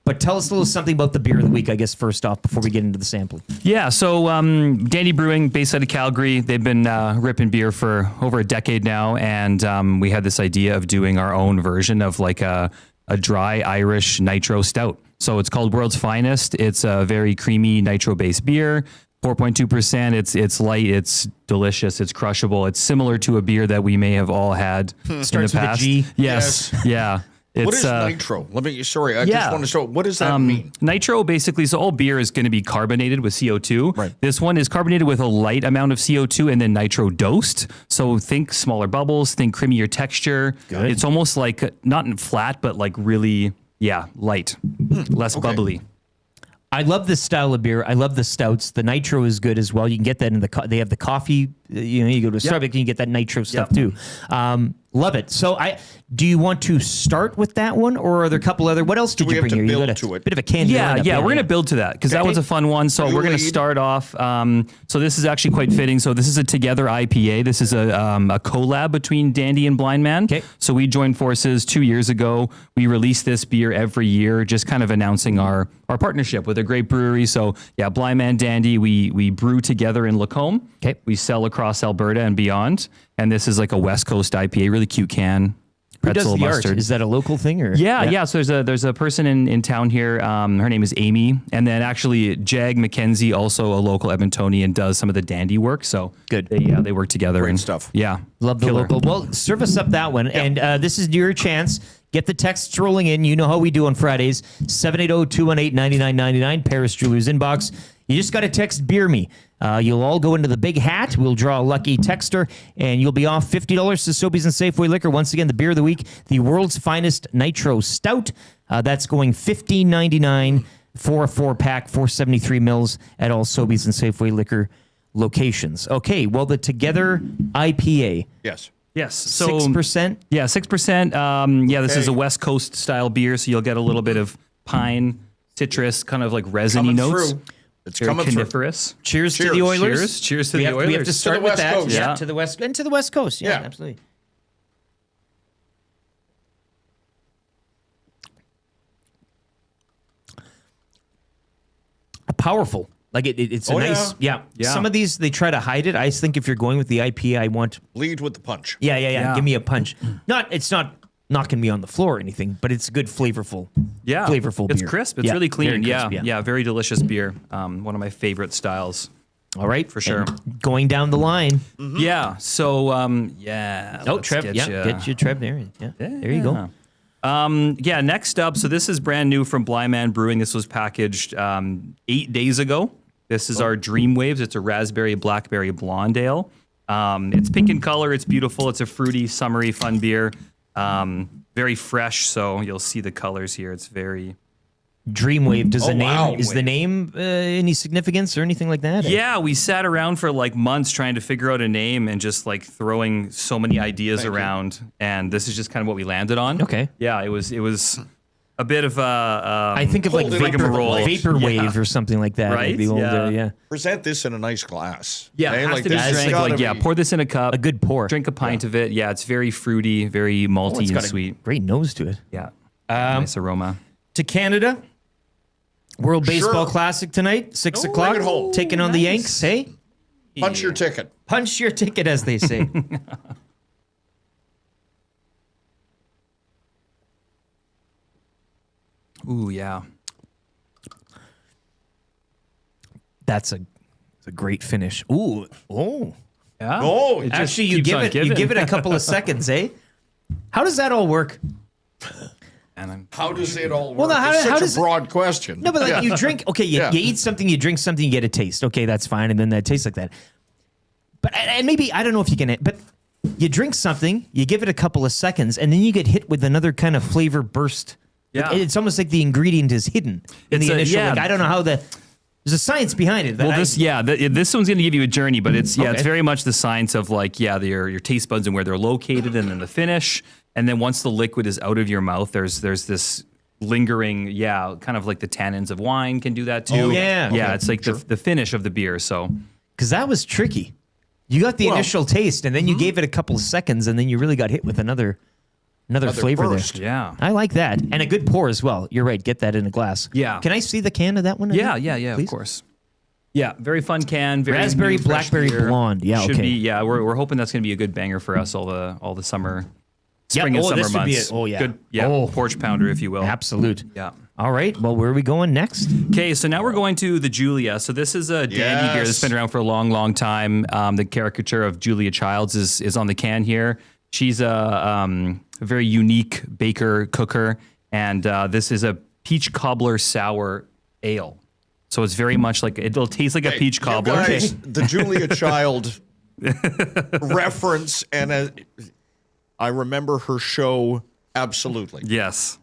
But tell us a little something about the Beer of the Week, I guess, first off, before we get into the sampling. Yeah, so Dandy Brewing, based out of Calgary, they've been ripping beer for over a decade now, and we had this idea of doing our own version of like a dry Irish nitro stout. So it's called World's Finest. It's a very creamy nitro-based beer, 4.2%. It's light, it's delicious, it's crushable. It's similar to a beer that we may have all had in the past. Starts with a G. Yes. Yeah. What is nitro? I just want to show. What does that mean? Nitro, basically, so all beer is going to be carbonated with CO2. Right. This one is carbonated with a light amount of CO2 and then nitro dosed. So think smaller bubbles, think creamier texture. Good. It's almost like not flat, but like really, light, less bubbly. I love this style of beer. I love the stouts. The nitro is good as well. You can get that in they have the coffee. You go to a Starbucks, you can get that nitro stuff too. Love it. So do you want to start with that one, or are there a couple other? What else did you bring here? You got a bit of a candy. Yeah, we're going to build to that because that was a fun one. So we're going to start off. So this is actually quite fitting. So this is a Together IPA. This is a collab between Dandy and Blind Man. Okay. So we joined forces 2 years ago. We release this beer every year, just kind of announcing our partnership with a great brewery. So yeah, Blind Man, Dandy, we brew together in Lacombe. Okay. We sell across Alberta and beyond. And this is like a West Coast IPA, really cute can. Who does Pretzel the mustard. art? Is that a local thing or? Yeah. So there's a person in town here. Her name is Amy, and then actually Jag McKenzie, also a local Edmontonian, does some of the Dandy work. So good. They work together. Great and stuff. Yeah, love the local. Well, serve us up that one, and this is your chance. Get the texts rolling in. You know how we do on Fridays. 780-218-9999. Paris Jewelers inbox. You just got to text Beer Me. You'll all go into the big hat. We'll draw a lucky texter, and you'll be off $50 to Sobeys and Safeway Liquor. Once again, the beer of the week, the world's finest Nitro Stout. That's going $15.99 for a 4-pack, 473 mils at all Sobeys and Safeway Liquor locations. Okay, well, the Together IPA. Yes. Yes. So 6%? Yeah, 6%. This is a West Coast style beer, so you'll get a little bit of pine, citrus, kind of like resiny Coming notes. through. It's Very coming coniferous. through. Cheers to the Oilers. Cheers to the Oilers. We have to start the with West that. Coast. Yeah, Yeah. to the West and to the West Coast. Yeah, Yeah. absolutely. Powerful. Like it's a nice. Yeah. Some of these they try to hide it. I think if you're going with the IPA, I want lead with the punch. Yeah. Give me a punch. It's not knocking me on the floor or anything, but it's good, flavorful. Yeah, flavorful beer. It's crisp. It's really clean. Very crisp, Very delicious beer. One of my favorite styles. All right, for sure. And going down the line. Yeah. So Oh, let's Trev. Get you Trev there. Yeah. There you go. Next up, so this is brand new from Blind Man Brewing. This was packaged 8 days ago. This is our Dream Waves. It's a raspberry blackberry blonde ale. It's pink in color. It's beautiful. It's a fruity, summery, fun beer. Very fresh. So you'll see the colors here. It's very Dreamwave. Does the name is the name any significance or anything like that? Yeah, we sat around for like months trying to figure out a name and just like throwing so many ideas around, and this is just kind of what we landed on. Okay. Yeah, it was a bit of a I think of like vaporwave or something like that. Right? The old, Yeah. Present this in a nice glass. Yeah, okay? it has like to be this has drank. gotta Like, yeah, be- pour this in a cup. A good pour. Drink a pint of it. Yeah, it's very fruity, very malty it's and got sweet. a great nose to it. Yeah. Nice aroma. To Canada, World Baseball Sure. Classic tonight, 6 Oh, o'clock. bring it home. Taking on the Yanks. Hey, Punch your ticket. punch your ticket, as they say. Ooh, yeah. That's a great finish. Ooh, Yeah. Oh, It just actually, you keeps give on it you giving. give it a couple of seconds, eh? How does that all work? And How does it all work? Well, no, how- it's how such does a it- broad question. No, but like Yeah. you drink, okay, you eat something, you drink something, you get a taste. Okay, that's fine, and then that tastes like that. But and maybe I don't know if you can, but you drink something, you give it a couple of seconds, and then you get hit with another kind of flavor burst. Yeah. It's almost like the ingredient is hidden in It's the a- initial. yeah. Like, I don't know how there's a science behind it. That Well, this one's going to give you a journey, but it's Okay. it's very much the science of like your taste buds and where they're located, and then the finish, and then once the liquid is out of your mouth, there's this lingering, kind of like the tannins of wine can do that too. Oh, yeah. yeah, Okay. it's like the finish of the beer. So because that was tricky. You got the initial taste, and then Mm-hmm. you gave it a couple of seconds, and then you really got hit with another flavor burst. there. Yeah. I like that, and a good pour as well. You're right. Get that in a glass. Yeah. Can I see the can of that one? yeah, Please? of course. Yeah, very fun can. Very Raspberry, new, fresh blackberry, beer. blonde. Yeah, Should okay. be. Yeah, we're hoping that's going to be a good banger for us all the summer, Yeah, spring and oh, summer this would be months. it. Oh, yeah. Good. Yeah. Oh. Porch pounder, if you will. Absolute. Yeah. All right. Well, where are we going next? Okay, so now we're going to the Julia. So this is a dandy beer that's been around for a long, long time. The caricature of Julia Childs is on the can here. She's a very unique baker, cooker, and this is a peach cobbler sour ale. So it's very much like, it'll taste like a peach You cobbler. guys, the Julia Child reference, and I remember her show absolutely. Yes.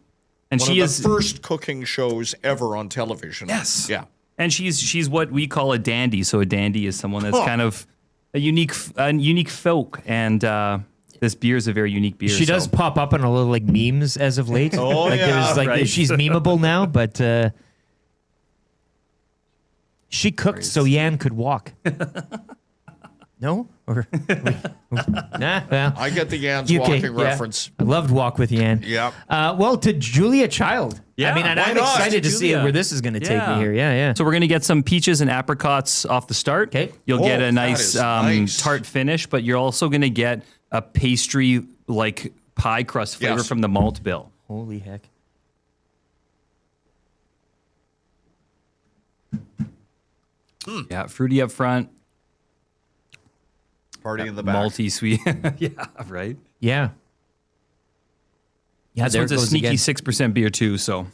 And One she of is the first cooking shows ever on television. Yes. Yeah. And she's what we call a dandy. So a dandy is someone that's Huh. kind of a unique folk, and This beer is a very unique beer. She does pop up on a little like memes as of late. Oh, like yeah. there's like Right. she's memeable now, but she cooked so Yan could walk. No? Or nah, well, I get the Yan's UK, walking yeah. reference. I loved Walk with Yan. Yep. Well, to Julia Child. Yeah, I mean, and why I'm not? excited to see Julia. where this is going to take me here. Yeah, yeah. So we're going to get some peaches and apricots off the start. Okay. You'll get Oh, a that nice, is nice. tart finish, but you're also going to get a pastry like pie crust flavor Yes. from the malt bill. Holy heck. Yeah, fruity up front, Party in the back. malty sweet. Yeah, right. Yeah. Yeah, This there one's it a goes sneaky again. 6% beer too. So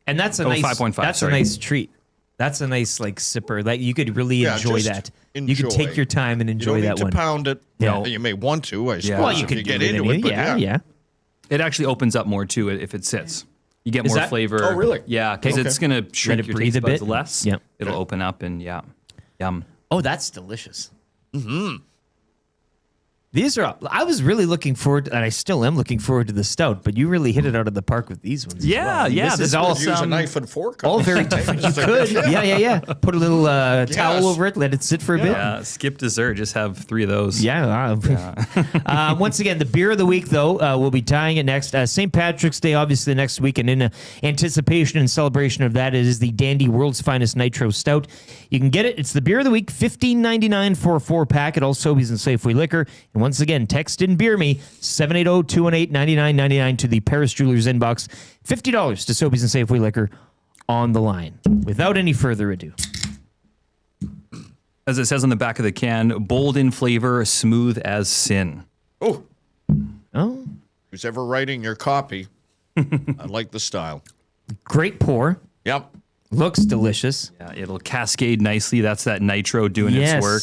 And that's a Oh, nice 5.5, That's sorry. a nice treat. That's a nice like sipper. Like you could really Yeah, enjoy just that. You could enjoy. take your time and You enjoy don't need that to one. pound it. Yeah. You may want to, I suppose, Yeah. Well, you if could you get do it into it. But yeah. it actually opens up more too if it sits. You get Is more that- flavor. Oh, really? Yeah, because Okay. it's going to shrink it your breathe taste a buds bit. less. Yep. It'll open up and yum. Oh, that's delicious. Mm-hmm. These are. I was really looking forward, and I still am looking forward to the stout. But you really hit it out of the park with these ones. as Yeah, well. I mean, yeah, This this is all. was, Use a knife and fork. All very different. You could. Yeah. Put a little towel over it. Let it sit for a bit. Yeah, skip dessert. Just have 3 of those. Yeah. Once again, the beer of the week, though, we'll be tying it next. St. Patrick's Day, obviously, next week. And in anticipation and celebration of that, it is the Dandy World's Finest Nitro Stout. You can get it. It's the beer of the week, $15.99 for a 4-pack at all Sobeys and Safeway Liquor. And once again, text in Beer Me, 780-218-9999 to the Paris Jewelers inbox. $50 to Sobeys and Safeway Liquor on the line. Without any further ado. As it says on the back of the can, bold in flavor, smooth as sin. Oh, Oh, who's ever writing your copy? I like the style. great pour. Yep. Looks delicious. Yeah, it'll cascade nicely. That's that nitro doing its work.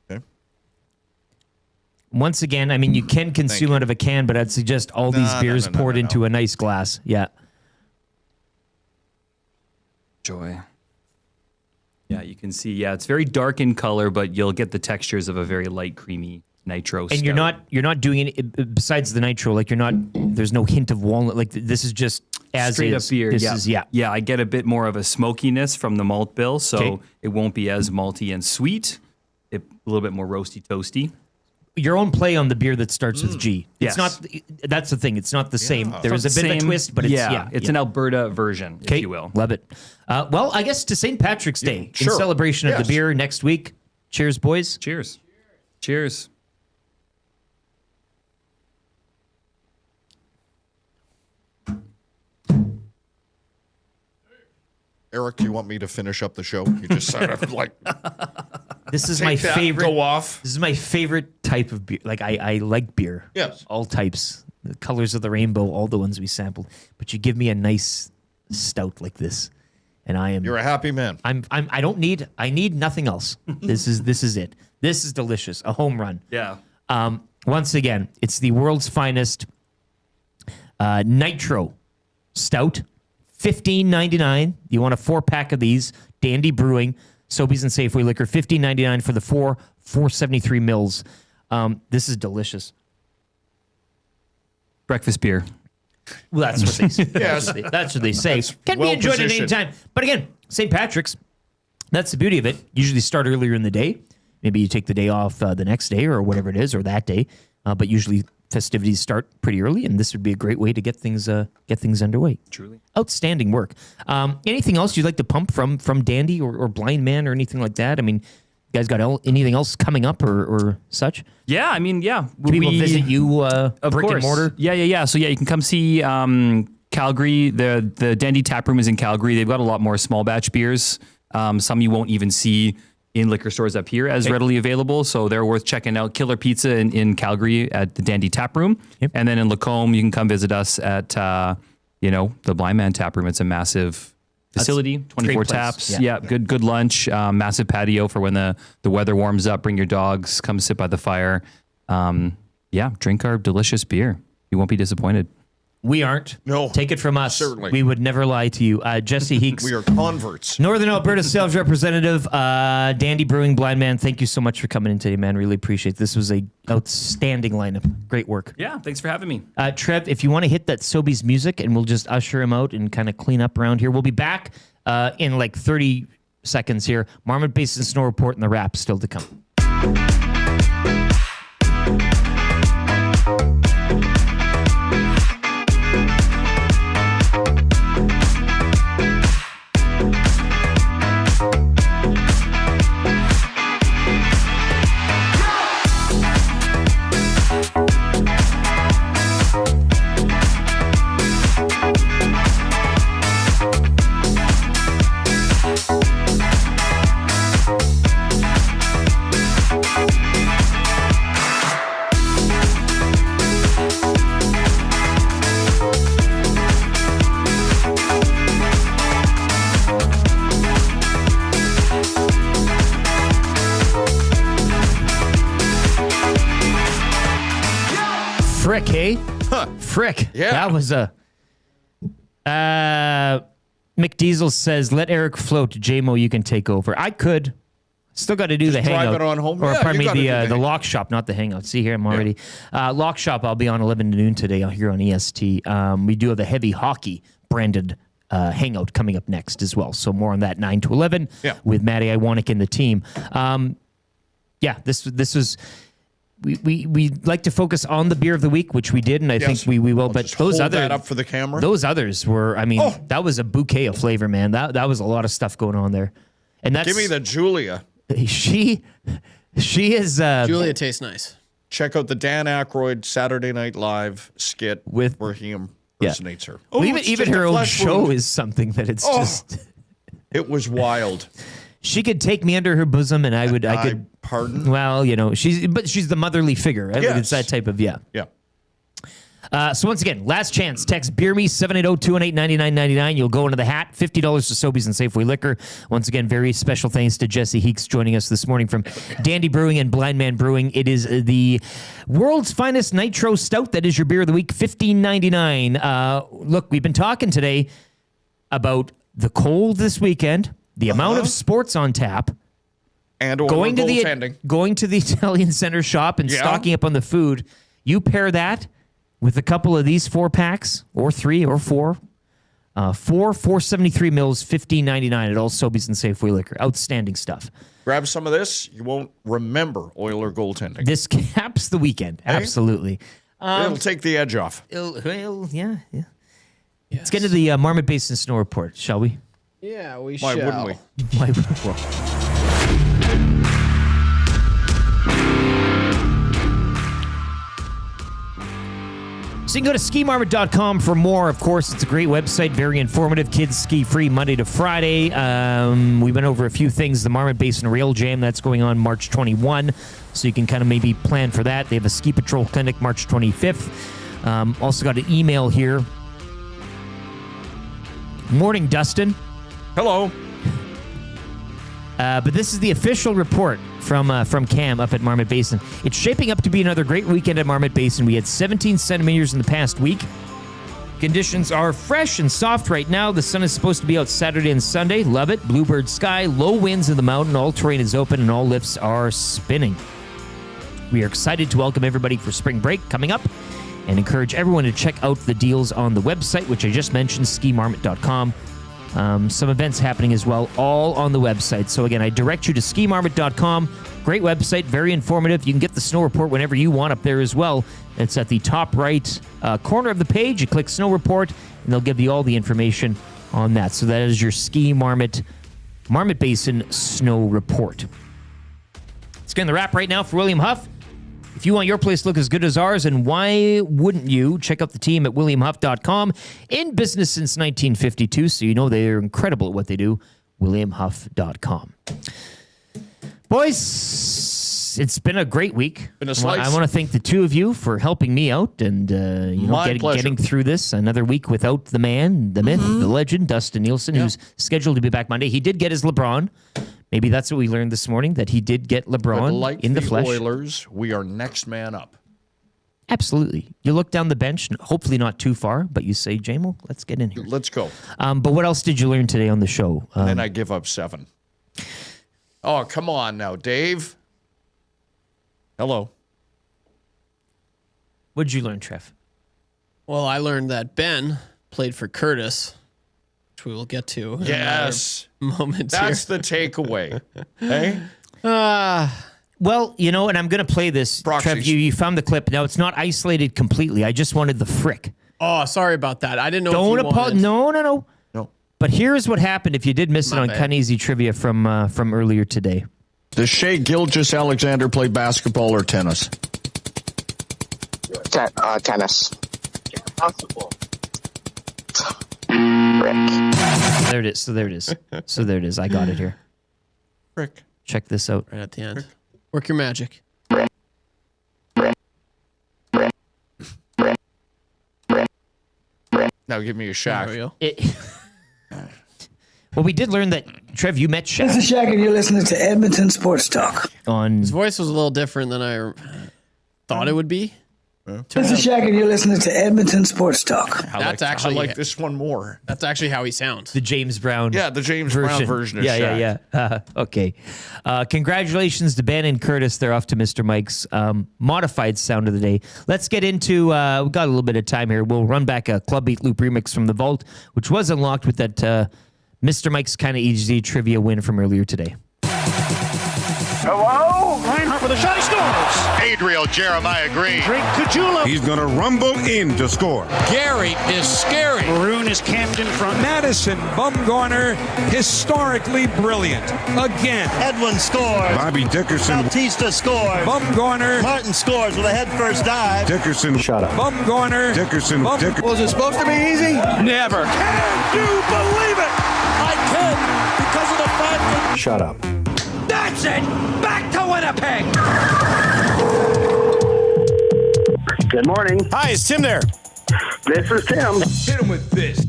Okay. Once again, I mean, you can consume out of a can, but I'd suggest all these No, beers no, no, poured no, into a nice glass. Yeah. Joy. Yeah, you can see. Yeah, it's very dark in color, but you'll get the textures of a very light, creamy nitro. And you're not doing any besides the nitro. Like there's no hint of walnut. Like this is just as straight is. up beer. This Yeah. is yeah. Yeah, I get a bit more of a smokiness from the malt bill, so Okay. it won't be as malty and sweet. A little bit more roasty toasty. Your own play on the beer that starts with G. It's Yes. not. That's the thing. It's not the same. There is a bit of a Same- twist, but it's it's an Alberta version, if you will. Love it. Well, I guess to St. Patrick's Day sure. in celebration of Yes. the beer next week. Cheers, boys. Cheers. Cheers. Eric, do you want me to finish up the show? You just sort of like This is take my that, favorite. Go off. This is my favorite type of beer. Like I like beer. Yes. All types. The colors of the rainbow, all the ones we sampled. But you give me a nice stout like this, and I am. You're a happy man. I need nothing else. This is it. This is delicious. A home run. Yeah. Once again, it's the world's finest nitro stout. $15.99. You want a 4-pack of these? Dandy Brewing, Sobeys and Safeway Liquor. $15.99 for the 473 mils. This is delicious. Breakfast beer. Well, that's what they say. Yes. That's what they say. That's Can well be enjoyed at any positioned. time. But again, St. Patrick's, that's the beauty of it. Usually start earlier in the day. Maybe you take the day off the next day or whatever it is, or that day. But usually festivities start pretty early, and this would be a great way to get things underway. Truly. Outstanding work. Anything else you'd like to pump from Dandy or Blind Man or anything like that? I mean, you guys got anything else coming up or such? Yeah, I mean, yeah. People visit you, of brick course. and mortar? Yeah. So, yeah, you can come see Calgary. The Dandy Tap Room is in Calgary. They've got a lot more small batch beers. Some you won't even see in liquor stores up here as readily available. So they're worth checking out. Killer Pizza in Calgary at the Dandy Tap Room. Yep. And then in Lacombe, you can come visit us at, the Blind Man Tap Room. It's a massive facility, 24 great place. taps. Yeah. Yeah, good lunch, massive patio for when the weather warms up. Bring your dogs, come sit by the fire. Drink our delicious beer. You won't be disappointed. We aren't. No. Take it from us. Certainly. We would never lie to you. Jesse Heeks. We are converts. Northern Alberta sales representative, Dandy Brewing Blind Man. Thank you so much for coming in today, man. Really appreciate it. This was a outstanding lineup. Great work. Yeah, thanks for having me. Trev, if you want to hit that Sobeys music and we'll just usher him out and kind of clean up around here. We'll be back in like 30 seconds here. Marmot Basin Snow Report and the wrap still to come. Frick, hey? Frick. Yeah. That was a... McDiesel says, let Eric float. J-Mo, you can take over. I could. Still got to do the hangout. drive it on home? Or Yeah, pardon you me, gotta do the the lock shop, not the hangout. See here, I'm already... lock shop, I'll be on 11 to noon today here on EST. We do have a heavy hockey branded hangout coming up next as well. So more on that 9 to 11 with Matty Iwanek and the team. This was... We like to focus on the beer of the week, which we did, and I think we will. But those hold other that up for the camera. Those others were, I mean, that was a bouquet of flavor, man. That was a lot of stuff going on there. And that's Give me the Julia. She is Julia tastes nice. Check out the Dan Aykroyd Saturday Night Live skit where he impersonates her. Well, even it's just her a own flesh show wound. is something that it's just. It was wild. She could take me under her bosom, and I could. Pardon? Well, she's the motherly figure. Right? Yes. It's that type of Yeah. So once again, last chance. Text Beer Me 780-218-9999. You'll go into the hat. $50 to Sobeys and Safeway Liquor. Once again, very special thanks to Jesse Heeks joining us this morning from Dandy Brewing and Blind Man Brewing. It is the world's finest nitro stout. That is your beer of the week. $15.99. Look, we've been talking today about the cold this weekend, the amount of sports on tap, and going to the goaltending. Italian Center shop and stocking up on the food. You pair that with a couple of these 4-packs, or 3 or 4. 473 mils, $15.99 at all Sobeys and Safeway Liquor. Outstanding stuff. Grab some of this. You won't remember Oiler goaltending. This caps the weekend. Hey? Absolutely. It'll take the edge off. Yeah. Let's get into the Marmot Basin Snow Report, shall we? Yeah, we Why shall. wouldn't we? So you can go to skimarmot.com for more. Of course, it's a great website, very informative. Kids ski free Monday to Friday. We went over a few things. The Marmot Basin Rail Jam, that's going on March 21. So you can kind of maybe plan for that. They have a ski patrol clinic March 25th. Also got an email here. Morning, Dustin. Hello. But this is the official report from Cam up at Marmot Basin. It's shaping up to be another great weekend at Marmot Basin. We had 17 centimeters in the past week. Conditions are fresh and soft right now. The sun is supposed to be out Saturday and Sunday. Love it. Bluebird sky, low winds in the mountain. All terrain is open and all lifts are spinning. We are excited to welcome everybody for spring break coming up and encourage everyone to check out the deals on the website, which I just mentioned, skimarmot.com. Some events happening as well, all on the website. So again, I direct you to skimarmot.com. Great website, very informative. You can get the snow report whenever you want up there as well. It's at the top right corner of the page. You click snow report, and they'll give you all the information on that. So that is your Ski Marmot Basin snow report. Let's get in the wrap right now for William Huff. If you want your place to look as good as ours, and why wouldn't you? Check out the team at WilliamHuff.com. In business since 1952, so you know they're incredible at what they do. WilliamHuff.com. Boys, it's been a great week. Been a slice. I want to thank the two of you for helping me out and getting through this. Another week without the man, the myth, the legend, Dustin Nielson, who's scheduled to be back Monday. He did get his LeBron. Maybe that's what we learned this morning, that he did get LeBron like in the flesh. Oilers, we are next man up. Absolutely. You look down the bench, hopefully not too far, but you say, JMO, let's get in here. Let's go. But what else did you learn today on the show? And then I give up 7. Oh, come on now, Dave. Hello. What did you learn, Trev? Well, I learned that Ben played for Curtis, which we will get to. In Yes. Moment. That's the takeaway. Hey? Well, you know, and I'm going to play this. Proxies. Trev, you found the clip. Now, it's not isolated completely. I just wanted the frick. Oh, sorry about that. I didn't know. Don't if you apologize. wanted... No. No. But here's what happened if you did miss it My on bad. Cuneasy Trivia from earlier today. Does Shea Gilgeous-Alexander play basketball or tennis? Tennis. Possible. There it is. So there it is. I got it here. Rick. Check this out. Right at the end. Work your magic. Now give me a There Shaq. we go. Well, we did learn that, Trev, you met Shaq This is Shaq, and you're listening to Edmonton Sports Talk. on. His voice was a little different than I thought it would be. This is Shaq, and you're listening to Edmonton Sports Talk. I like this one more. That's actually how he sounds. The James Brown. Yeah, the James Brown version of Shaq. Yeah. Okay. Congratulations to Ben and Curtis. They're off to Mr. Mike's modified sound of the day. Let's get into, we've got a little bit of time here. We'll run back a Club Beat Loop remix from the Vault, which was unlocked with that Mr. Mike's kind of easy trivia win from earlier today. Hello? Reinhardt with a shot, he scores. Adriel Jeremiah Green. Drink Kajula. He's going to rumble in to score. Gary is scary. Maroon is camped in front. Madison Bumgarner, historically brilliant. Again. Edwin scores. Bobby Dickerson. Bautista scores. Bumgarner. Martin scores with a head first dive. Dickerson. Shut up. Bumgarner. Dickerson. Was it supposed to be easy? Never. Can you believe it? I can because of the fact that... Shut up. That's it! Back to Winnipeg! Good morning. Hi, is Tim there? This is Tim. Hit him with this.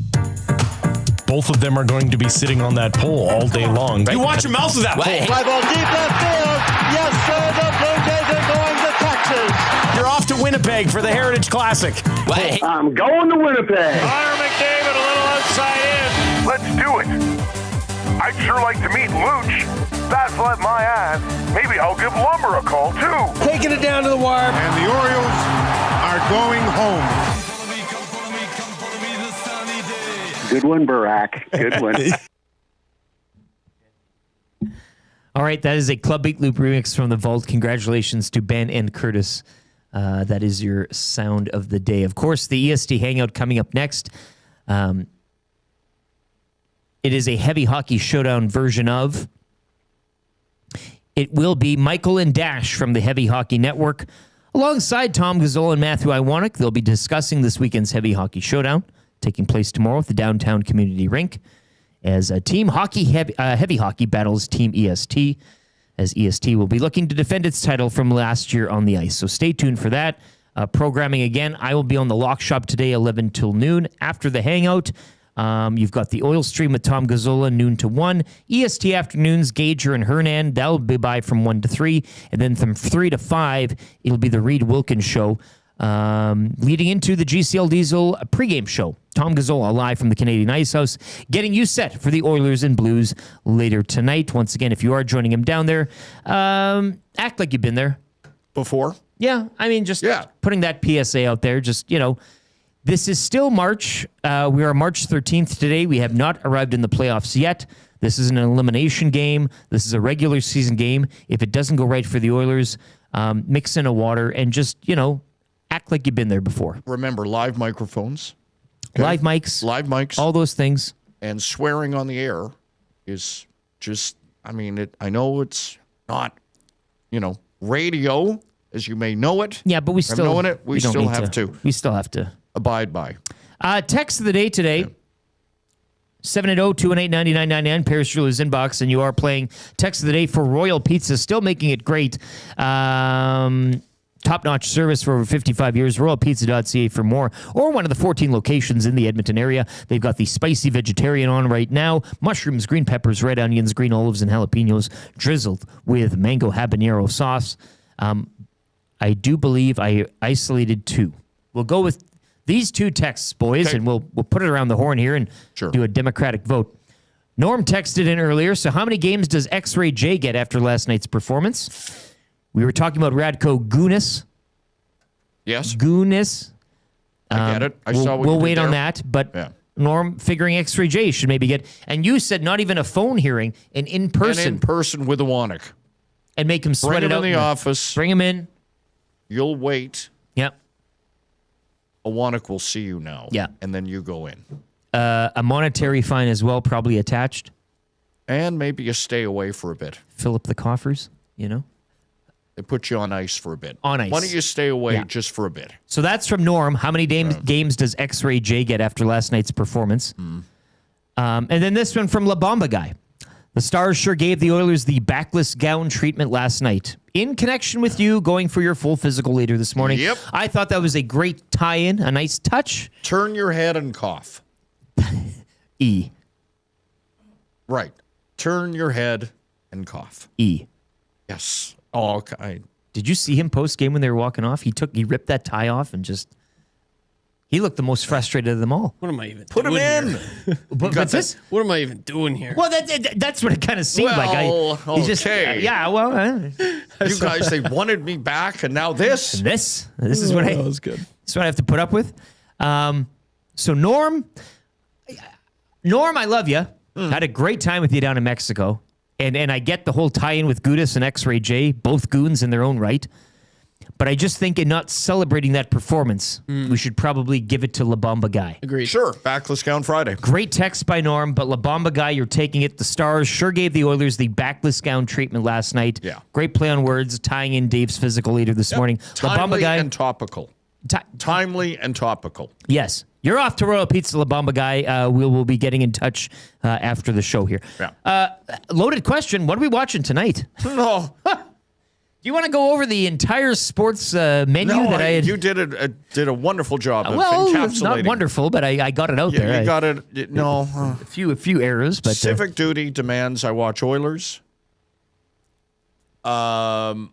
Both of them are going to be sitting on that pole all day long. You watch your mouth with that pole. Fly ball deep left field. Yes, sir, the Blue Jays are going to Texas. You're off to Winnipeg for the Heritage Classic. I'm going to Winnipeg. Connor McDavid a little outside in. Let's do it. I'd sure like to meet Luch. That's let my ass. Maybe I'll give Lumber a call, too. Taking it down to the wire. And the Orioles are going home. Good one, Barack. Good one. All right, that is a Club Beat Loop remix from the Vault. Congratulations to Ben and Curtis. That is your sound of the day. Of course, the EST Hangout coming up next. It is a heavy hockey showdown version of. It will be Michael and Dash from the Heavy Hockey Network. Alongside Tom Gazzola and Matthew Iwanek, they'll be discussing this weekend's Heavy Hockey Showdown, taking place tomorrow at the Downtown Community Rink, as a team heavy hockey battles Team EST, as EST will be looking to defend its title from last year on the ice. So stay tuned for that. Programming again, I will be on the Lock Shop today, 11 till noon. After the Hangout, you've got the Oil Stream with Tom Gazzola, noon to 1. EST afternoons, Gager and Hernan, that'll be by from 1 to 3. And then from 3 to 5, it'll be the Reed Wilkins Show. Leading into the GCL Diesel pregame show. Tom Gazzola live from the Canadian Ice House, getting you set for the Oilers and Blues later tonight. Once again, if you are joining him down there, act like you've been there before. Yeah, I mean, just putting that PSA out there. Just, you know, this is still March. We are March 13th today. We have not arrived in the playoffs yet. This is an elimination game. This is a regular season game. If it doesn't go right for the Oilers, mix in a water and just, you know, act like you've been there before. Remember, live microphones. Okay? Live mics. All those things. And swearing on the air is just, I mean, I know it's not, you know, radio, as you may know it. Yeah, but we still knowing it, we still have to. We still have to abide by. Text of the day today. 780-218-9999, Paris Jewelers inbox, and you are playing text of the day for Royal Pizza, still making it great. Top-notch service for over 55 years. RoyalPizza.ca for more. Or one of the 14 locations in the Edmonton area. They've got the spicy vegetarian on right now. Mushrooms, green peppers, red onions, green olives, and jalapenos drizzled with mango habanero sauce. I do believe I isolated 2. We'll go with these 2 texts, boys, and we'll put it around the horn here and do a democratic vote. Norm texted in earlier. So how many games does X-Ray J get after last night's performance? We were talking about Radko Gunas. Yes. Gunas. I get it. We'll wait on that. But Norm figuring X-Ray J should maybe get. And you said not even a phone hearing, an in-person. And in person with a Wannick. And make him sweat it out. Bring him in the office. Bring him in. You'll wait. Yep. A Wannick will see you now. Yeah. And then you go in. A monetary fine as well, probably attached. And maybe you stay away for a bit. Fill up the coffers, you know? They put you on ice for a bit. On ice. Why don't you stay away just for a bit? So that's from Norm. How many games does X-Ray J get after last night's performance? And then this one from La Bamba Guy. The Stars sure gave the Oilers the backless gown treatment last night. In connection with you going for your full physical later this morning. Yep. I thought that was a great tie-in, a nice touch. Turn your head and cough. E. Right. Turn your head and cough. E. Yes. Oh, okay. Did you see him post-game when they were walking off? He ripped that tie off and just... He looked the most frustrated of them all. What am I even Put doing him in. here? What's this? What am I even doing here? Well, that's what it kind of seemed like. He just, okay. You guys, they wanted me back, and now this. This is what that was good. This is what I have to put up with. So Norm, I love you. Had a great time with you down in Mexico. And I get the whole tie-in with Gudas and X-Ray J, both goons in their own right. But I just think in not celebrating that performance, we should probably give it to La Bamba Guy. Agreed. Sure. Backless gown Friday. Great text by Norm, but La Bamba Guy, you're taking it. The Stars sure gave the Oilers the backless gown treatment last night. Yeah. Great play on words, tying in Dave's physical later this morning. La Bamba Guy. And topical. Timely and topical. Yes. You're off to Royal Pizza, La Bamba Guy. We will be getting in touch after the show here. Yeah. Loaded question. What are we watching tonight? No. Do you want to go over the entire sports menu that I had? You did a wonderful job of well, encapsulating. It's not wonderful, but I got it out there. You got it. No. A few errors, but civic duty demands I watch Oilers. I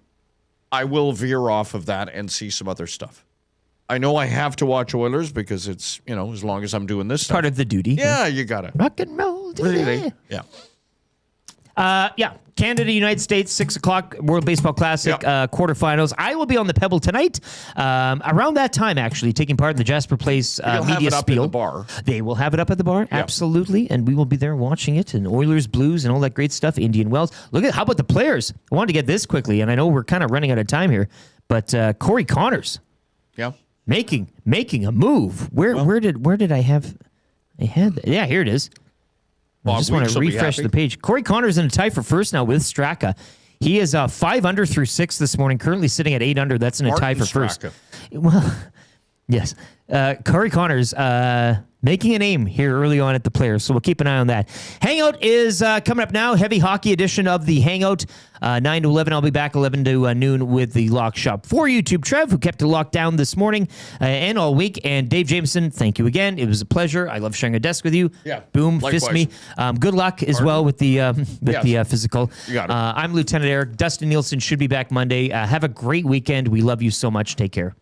will veer off of that and see some other stuff. I know I have to watch Oilers because it's, as long as I'm doing this stuff. Part of the duty. Yeah, you got it. Rock and roll duty. Really? Yeah. Canada, United States, 6 o'clock, World Baseball Classic, quarterfinals. I will be on the Pebble tonight, around that time, actually, taking part in the Jasper Place You'll media have it up spiel. in the bar. They will have it up at the bar, absolutely, and we will be there watching it, and Oilers, Blues, and all that great stuff, Indian Wells. How about the players? I wanted to get this quickly, and I know we're kind of running out of time here, but Corey Connors, making a move. Where did I have? I had that. Yeah, here it is. I just want to refresh the page. Corey Connors in a tie for first now with Straka. He is 5 under through 6 this morning, currently sitting at 8 under. That's in a tie for first. Well, yes. Corey Connors making a name here early on at the Players, so we'll keep an eye on that. Hangout is coming up now. Heavy hockey edition of the Hangout, 9 to 11. I'll be back 11 to noon with the Lock Shop. For YouTube, Trev, who kept it locked down this morning and all week, and Dave Jameson, thank you again. It was a pleasure. I love sharing a desk with you. Yeah, Boom, likewise. fist me. Good luck as well with the the physical. You got it. I'm Lieutenant Eric. Dustin Nielson should be back Monday. Have a great weekend. We love you so much. Take care.